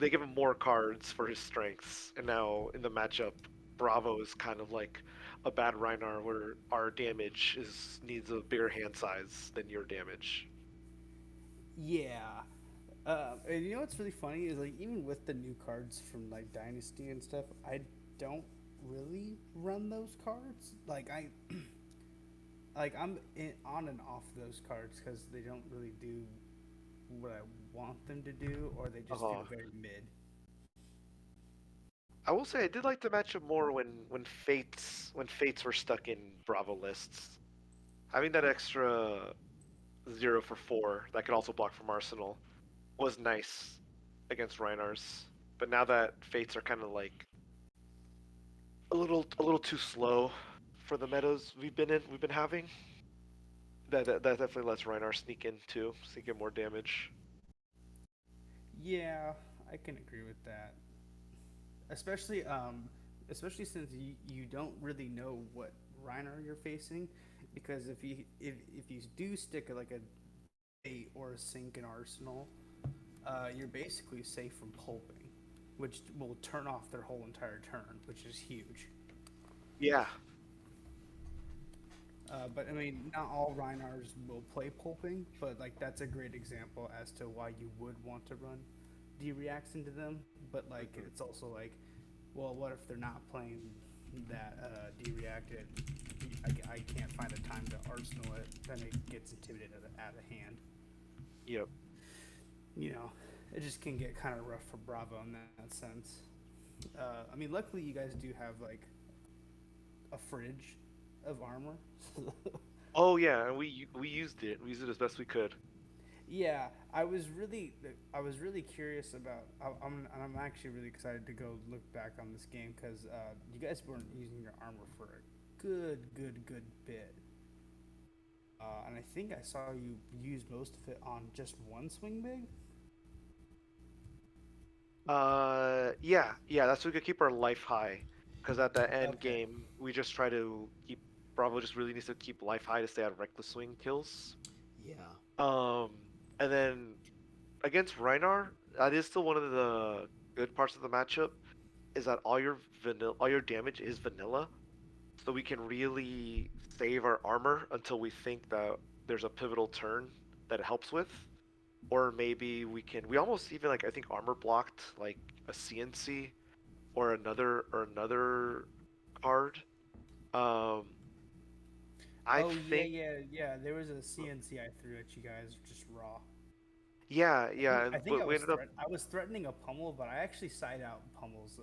they give him more cards for his strengths, and now in the matchup, Bravo is kind of like a bad Rhinar where our damage is needs a bigger hand size than your damage. Yeah. And you know what's really funny is like even with the new cards from like Dynasty and stuff, I don't really run those cards. Like I'm on and off those cards because they don't really do what I want them to do, or they just Uh-huh. feel very mid. I will say I did like the matchup more when Fates were stuck in Bravo lists. Having that extra 0 for 4 that could also block from Arsenal was nice against Reinars. But now that Fates are kind of like a little too slow for the metas we've been having, that definitely lets Reinar sneak in too, sneak in more damage. Yeah, I can agree with that. Especially especially since you don't really know what Reiner you're facing, because if you do stick like a bait or a sink in Arsenal, you're basically safe from pulping, which will turn off their whole entire turn, which is huge. Yeah, But I mean, not all Reinars will play pulping, but like that's a great example as to why you would want to run D-reacts into them. But like, it's also like, well, what if they're not playing that D-react? I can't find a time to arsenal it. Then it gets intimidated out of hand. yep. You know, it just can get kind of rough for Bravo in that sense. I mean, luckily you guys do have like a fridge of armor. Oh yeah, and we used it. We used it as best we could. Yeah, I was really curious about. I'm actually really excited to go look back on this game because you guys weren't using your armor for a good bit, and I think I saw you use most of it on just one swing big. Yeah, that's so we could keep our life high, because at the end Okay. game we just try to keep Bravo just really needs to keep life high to stay out of reckless swing kills. Yeah. Um, and then against Reinar, that is still one of the good parts of the matchup is that all your damage is vanilla, so we can really save our armor until we think that there's a pivotal turn that it helps with, or maybe we almost even like I think armor blocked like a CNC or another card. Um, I Oh yeah, think yeah. There was a CNC I threw at you guys, just raw. yeah, I and think but we ended up I was threatening a pummel, but I actually side out pummels.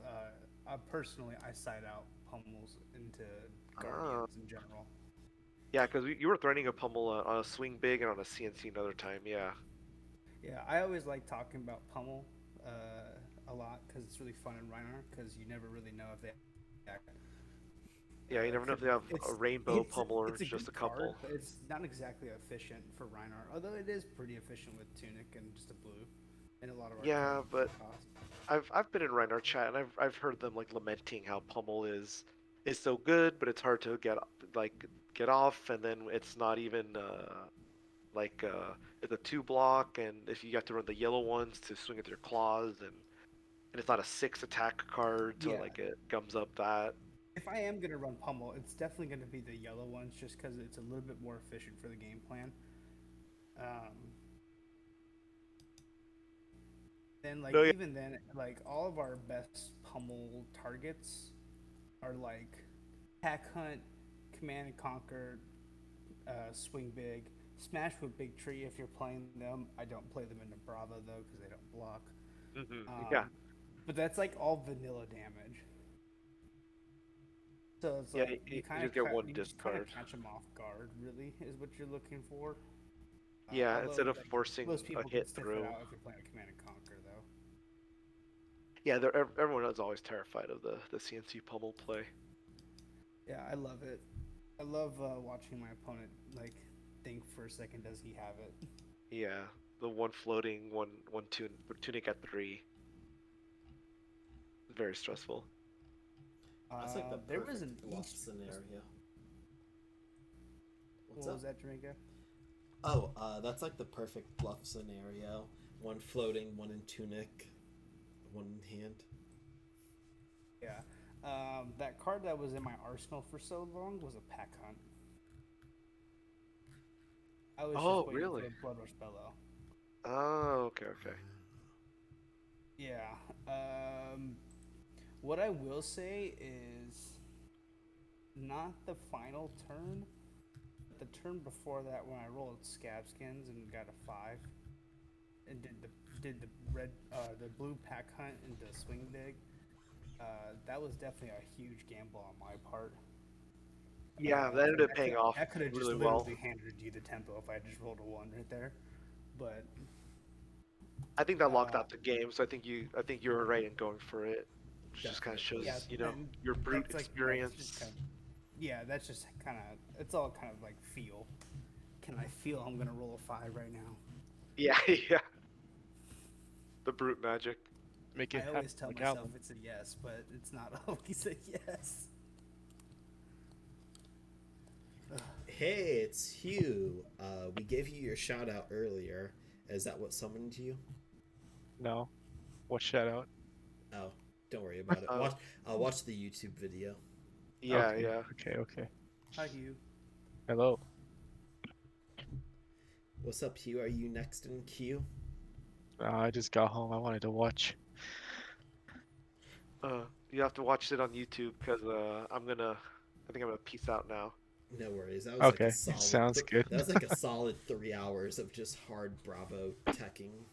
Personally, I side out pummels into ah, guardians in general. yeah, because you were threatening a pummel on a swing big and on a CNC another time. Yeah, Yeah, I always like talking about pummel a lot because it's really fun in Reinhardt because you never really know if they act. yeah, you never know if Could they have a it's rainbow pummel or it's a just good a card, couple. but it's not exactly efficient for Reinhardt. Although it is pretty efficient with Tunic and just a blue, and a lot of our Yeah, but cost. I've been in Reinar chat and I've heard them like lamenting how pummel is so good, but it's hard to like get off, and then it's not even like it's a 2 block, and if you have to run the yellow ones to swing with your claws, and it's not a 6 attack card, so Yeah, like it gums up that. if I am gonna run pummel, it's definitely gonna be the yellow ones just because it's a little bit more efficient for the game plan. Um, then like No, yeah. even then, like all of our best pummel targets are like Pack Hunt, Command and Conquer, Swing Big, Smash with Big Tree if you're playing them. I don't play them into Bravo though because they don't block. Yeah, Um, but that's like all vanilla damage. So it's yeah. like You just get one you just kind of discard. catch them off guard. Really, is what you're looking for. Yeah, Although instead of like forcing most a people can hit sniff it through. out if you're playing a Command and Conquer though. Yeah, everyone is always terrified of the CNC pummel play. Yeah, I love it. I love watching my opponent like think for a second, does he have it? Yeah, the one floating, tunic at 3. Very stressful. That's like the There was perfect an bluff East. scenario. What's What up? was that, Jamaica? Oh, that's like the perfect bluff scenario. One floating, one in tunic. one hand. Yeah. That card that was in my arsenal for so long was a pack hunt. I was Oh, just waiting really? for a Blood Rush Bellow. Oh, okay, okay. Yeah. What I will say is not the final turn, but the turn before that when I rolled scab skins and got a 5 and did the the blue pack hunt into swing dig. That was definitely a huge gamble on my part. Yeah, that ended up paying off That could have just really well. literally handed you the tempo if I just rolled a 1 right there. But I think that locked uh, out the game, so I think you were right in going for it. Which just kind of Definitely. yeah, shows, you know, and your brute that's just experience. kind of yeah, that's just kind of it's all kind of like feel. Can I feel I'm gonna roll a 5 right now? Yeah, yeah. The brute magic. Make I it happen always tell like myself Alan. it's a yes, but it's not always a yes. Hey, it's Hugh. We gave you your shout out earlier. Is that what summoned you? No. What shout out? Oh, don't worry about it. Uh, Watch the YouTube video. yeah, Okay, yeah. okay. Hi, Hugh. Hello. What's up, Hugh? Are you next in queue? I just got home. I wanted to watch. You have to watch it on YouTube because I think I'm gonna peace out now. No worries. That was like a Okay, solid. sounds good. That was like a solid 3 hours of just hard Bravo teching.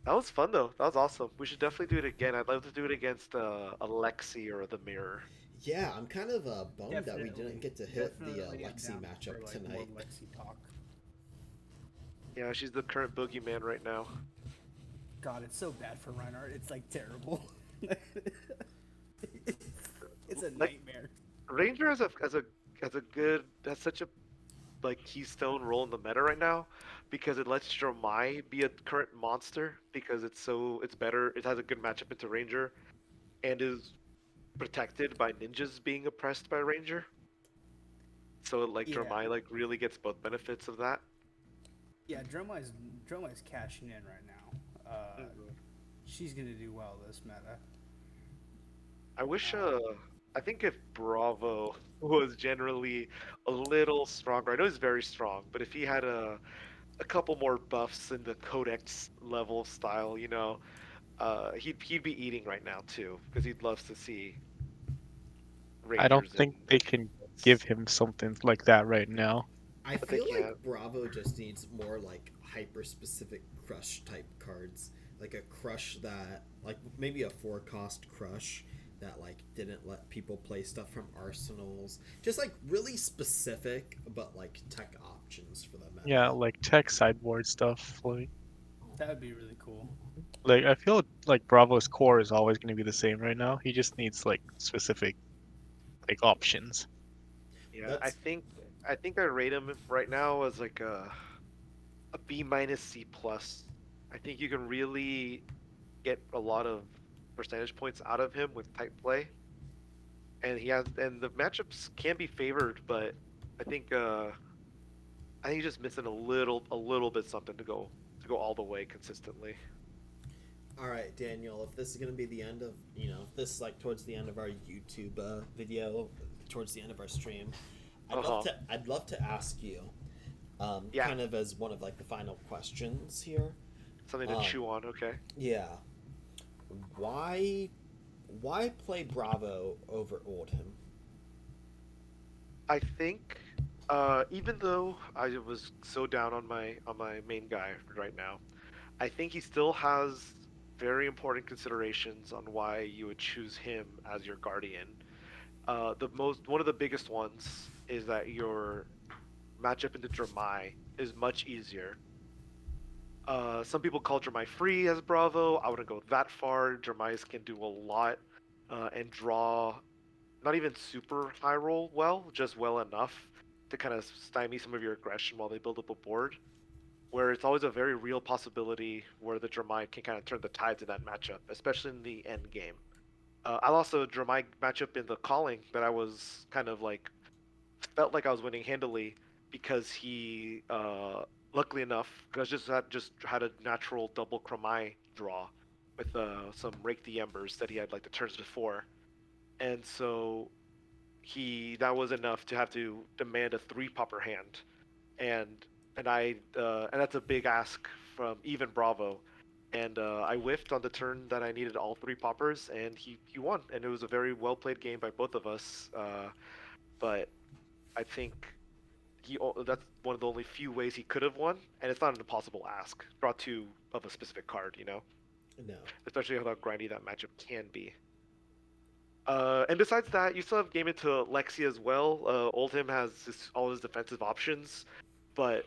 That was fun though. That was awesome. We should definitely do it again. I'd love to do it against Alexi or the Mirror. Yeah, I'm kind of bummed that we Definitely, didn't get to hit the definitely I'm Lexi down matchup for, like, tonight. more Lexi talk. Yeah, she's the current boogeyman right now. God, it's so bad for Reinhardt. It's like terrible. it's a Like, nightmare. Ranger has such a like keystone role in the meta right now because it lets Dromai be a current monster because it's better. It has a good matchup into Ranger and is protected by ninjas being oppressed by Ranger. So like Yeah, Dromai like really gets both benefits of that. yeah. Dromai's cashing in right now. She's gonna do well this meta. I wish I think if Bravo was generally a little stronger, I know he's very strong, but if he had a couple more buffs in the Codex level style, you know, he'd be eating right now too, because he'd love to see I don't Rangers and think they can give him something like that right now. I but they feel like can. Bravo just needs more like hyper specific crush type cards. Like a crush that, like maybe a 4-cost crush that like didn't let people play stuff from arsenals. Just like really specific, but like tech options for the meta. Yeah, like tech sideboard stuff. That would be really cool. Like I feel like Bravo's core is always going to be the same right now. He just needs like specific like options. Yeah, That's I think I rate him right now as like a B minus C plus. I think you can really get a lot of percentage points out of him with tight play, and the matchups can be favored, but I think uh I think he's just missing a little bit something to go all the way consistently. all right, Daniel. If this is gonna be the end of if this is like towards the end of our YouTube video, towards the end of our stream, Uh-huh. I'd love to ask you, Yeah, kind of as one of like the final questions here. something to Um, chew on. Okay. yeah, why play Bravo over Oldham? I think even though I was so down on my main guy right now, I think he still has very important considerations on why you would choose him as your guardian. One of the biggest ones is that your matchup into Dramai is much easier. Some people call Dramai free as Bravo. I wouldn't go that far. Dramais can do a lot and draw not even super high roll well, just well enough to kind of stymie some of your aggression while they build up a board. Where it's always a very real possibility where the Dramai can kind of turn the tides in that matchup, especially in the end game. I lost a Dramai matchup in the calling that I was kind of like felt like I was winning handily because he, luckily enough, because just had a natural double Chromai draw, with some Rake the Embers that he had like the turns before, and so that was enough to have to demand a 3-popper hand, and and that's a big ask from even Bravo, and I whiffed on the turn that I needed all 3 poppers, and he won, and it was a very well played game by both of us. But I think that's one of the only few ways he could have won, and it's not an impossible ask. Draw 2 of a specific card, No. especially how grindy that matchup can be. And besides that, you still have game into Lexi as well. Oldhim has all his defensive options, but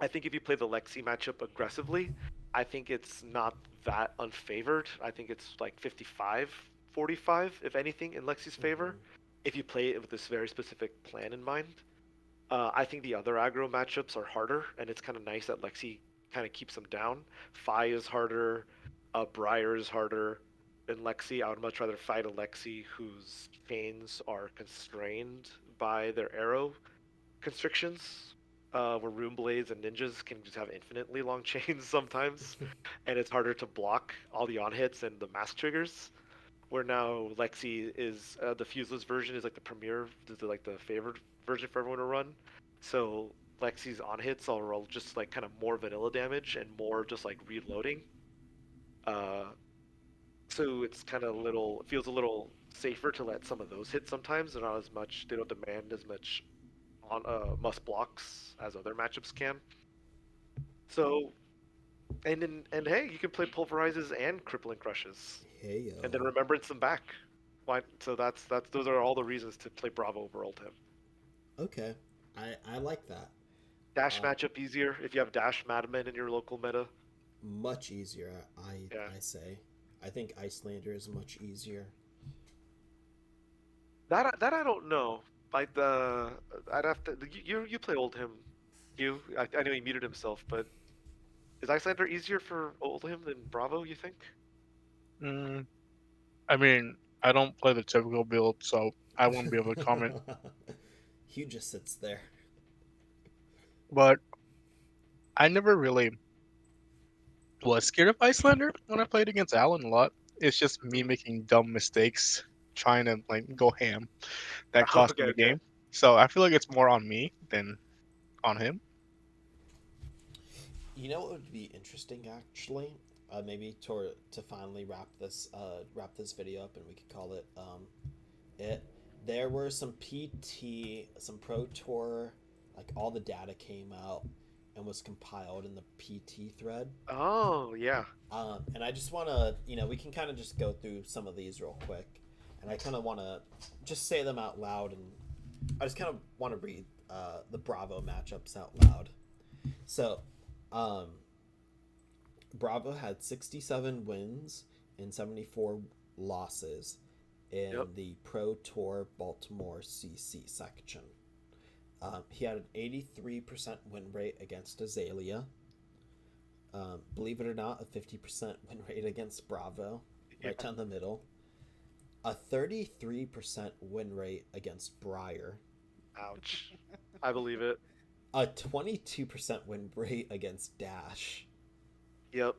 I think if you play the Lexi matchup aggressively, I think it's not that unfavored. I think it's like 55-45, if anything, in Lexi's favor, if you play it with this very specific plan in mind. I think the other aggro matchups are harder, and it's kind of nice that Lexi kind of keeps them down. Fi is harder, Briar is harder than Lexi. I would much rather fight a Lexi whose chains are constrained by their arrow constrictions, where Rune Blades and Ninjas can just have infinitely long chains sometimes, and it's harder to block all the on hits and the mask triggers. Where now Lexi is the fuseless version is like the premier, like the favored version for everyone to run. So Lexi's on hits are all just like kind of more vanilla damage and more just like reloading. Uh, so it's kind of feels a little safer to let some of those hit sometimes. They're not as much, they don't demand as much on must blocks as other matchups can. So and hey, you can play pulverizes and crippling crushes, Hey yo. and then remembrance them back. Why? So that's those are all the reasons to play Bravo over Oldhim. Okay. I like that. Dash matchup easier if you have Dash Madman in your local meta. Much easier, Yeah. I say. I think Icelander is much easier. That I don't know. Like I'd have to. You play Oldhim, Hugh. I know he muted himself, but is Icelander easier for Oldhim than Bravo? You think? Mm, I mean, I don't play the typical build, so I won't be able to comment. Hugh just sits there. But I never really was scared of Icelander when I played against Alan a lot. It's just me making dumb mistakes, trying to like go ham, that cost me Okay, the okay. game. So I feel like it's more on me than on him. You know what would be interesting actually? Maybe to finally wrap this video up and we could call it it. There were some PT, some Pro Tour, like all the data came out and was compiled in the PT thread. Oh yeah. And I just want to, we can kind of just go through some of these real quick, and I kind of want to just say them out loud, and I just kind of want to read the Bravo matchups out loud. So, Bravo had 67 wins and 74 losses in the Pro Tour Baltimore CC section. He had an 83% win rate against Azalea. Believe it or not, a 50% win rate against Bravo, right down the middle. A 33% win rate against Briar. Ouch. I believe it. A 22% win rate against Dash. Yep.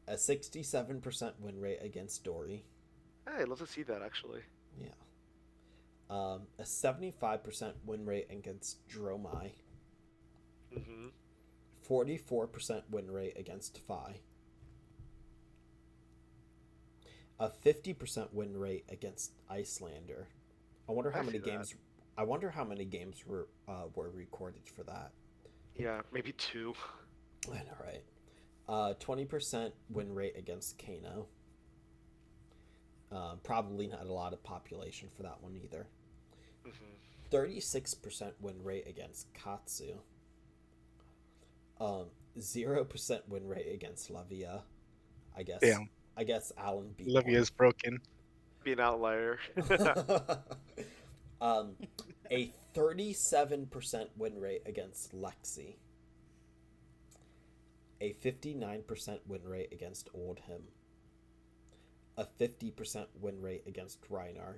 A 67% win rate against Dory. Hey, I'd love to see that actually. Yeah. A 75% win rate against Dromai. 44% win rate against Fi. A 50% win rate against Icelander. I wonder how many games. I wonder how many games were recorded for that. Yeah, maybe 2. I know, right? 20% win rate against Kano. Probably not a lot of population for that one either. 36% win rate against Katsu. 0% win rate against Lavia. I guess. Damn. I guess Alan beat Lavia's broken. Be an outlier. A 37% win rate against Lexi. A 59% win rate against Oldhim. A 50% win rate against Reinar.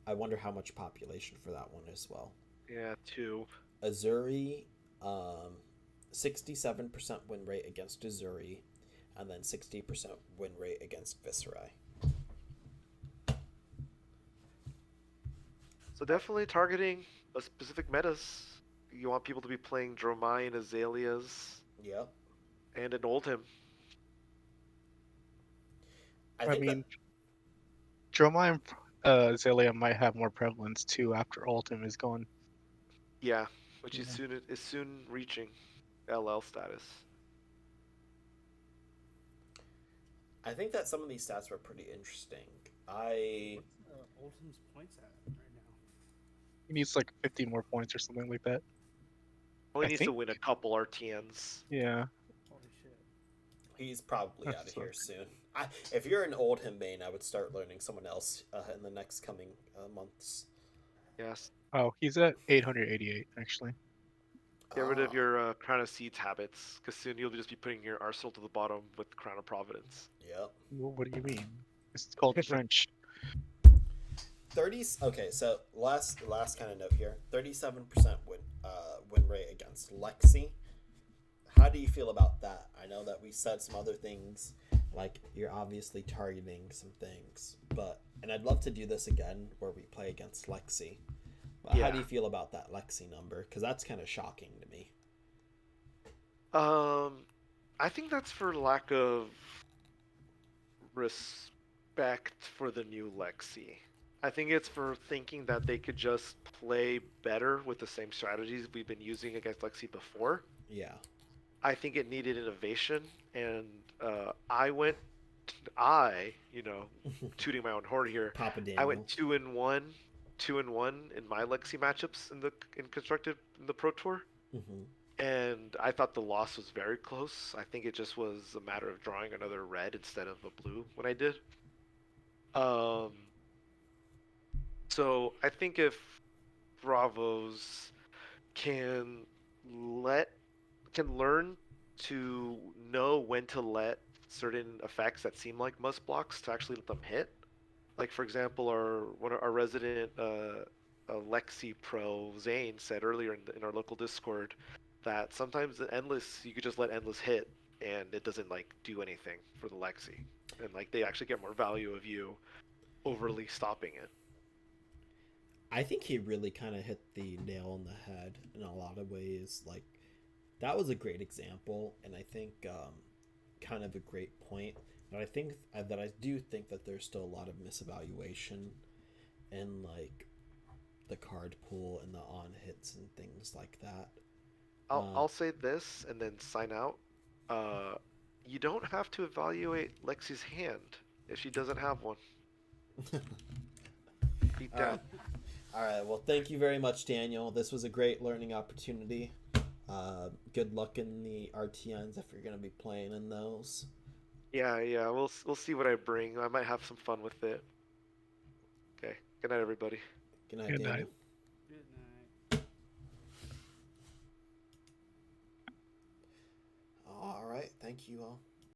I wonder how much population for that one as well. Yeah, 2. Azuri, 67% win rate against Azuri. and then 60% win rate against Viserai. So definitely targeting a specific metas. You want people to be playing Dromai and Azaleas Yep. and an Oldhim. I I think mean, Dromai and Azalea might have more prevalence too after Ultim is gone. Yeah, which Yeah. is soon reaching LL status. I think that some of these stats were pretty interesting. I What's Oldham's points at right now? He needs like 50 more points or something like that. Only I needs to think- win a couple RTNs. Yeah. Holy shit. He's probably That's out of so- here soon. If you're an old him main, I would start learning someone else in the next coming months. Yes. Oh, he's at 888 actually. Get rid of Ah, your Crown of Seeds habits, because soon you'll just be putting your arsenal to the bottom with Crown of Providence. Yep. What do you mean? It's called French. 30. Okay, so last kind of note here. 37% win rate against Lexi. How do you feel about that? I know that we said some other things, like you're obviously targeting some things, and I'd love to do this again where we play against Lexi. But how Yeah. do you feel about that Lexi number? Because that's kind of shocking to me. I think that's for lack of respect for the new Lexi. I think it's for thinking that they could just play better with the same strategies we've been using against Lexi before. Yeah. I think it needed innovation, and tooting my own horn here. Papa Daniel. I went 2-1 in my Lexi matchups in constructed in the Pro Tour, Mm-hmm. and I thought the loss was very close. I think it just was a matter of drawing another red instead of a blue when I did. So I think if Bravos can learn to know when to let certain effects that seem like must blocks to actually let them hit. Like for example, our resident Lexi Pro Zane said earlier in our local Discord that sometimes the endless you could just let endless hit and it doesn't like do anything for the Lexi, and like they actually get more value of you overly stopping it. I think he really kind of hit the nail on the head in a lot of ways. Like, that was a great example, and I think kind of a great point. But I think that I do think that there's still a lot of misevaluation in like the card pool and the on hits and things like that. I'll say this and then sign out. You don't have to evaluate Lexi's hand if she doesn't have one. Beat All down. right. All right. Well, thank you very much, Daniel. This was a great learning opportunity. Good luck in the RTNs if you're going to be playing in those. Yeah. We'll see what I bring. I might have some fun with it. Okay. Good night, everybody. Good night, Good night. Daniel. Good night. All right. Thank you all.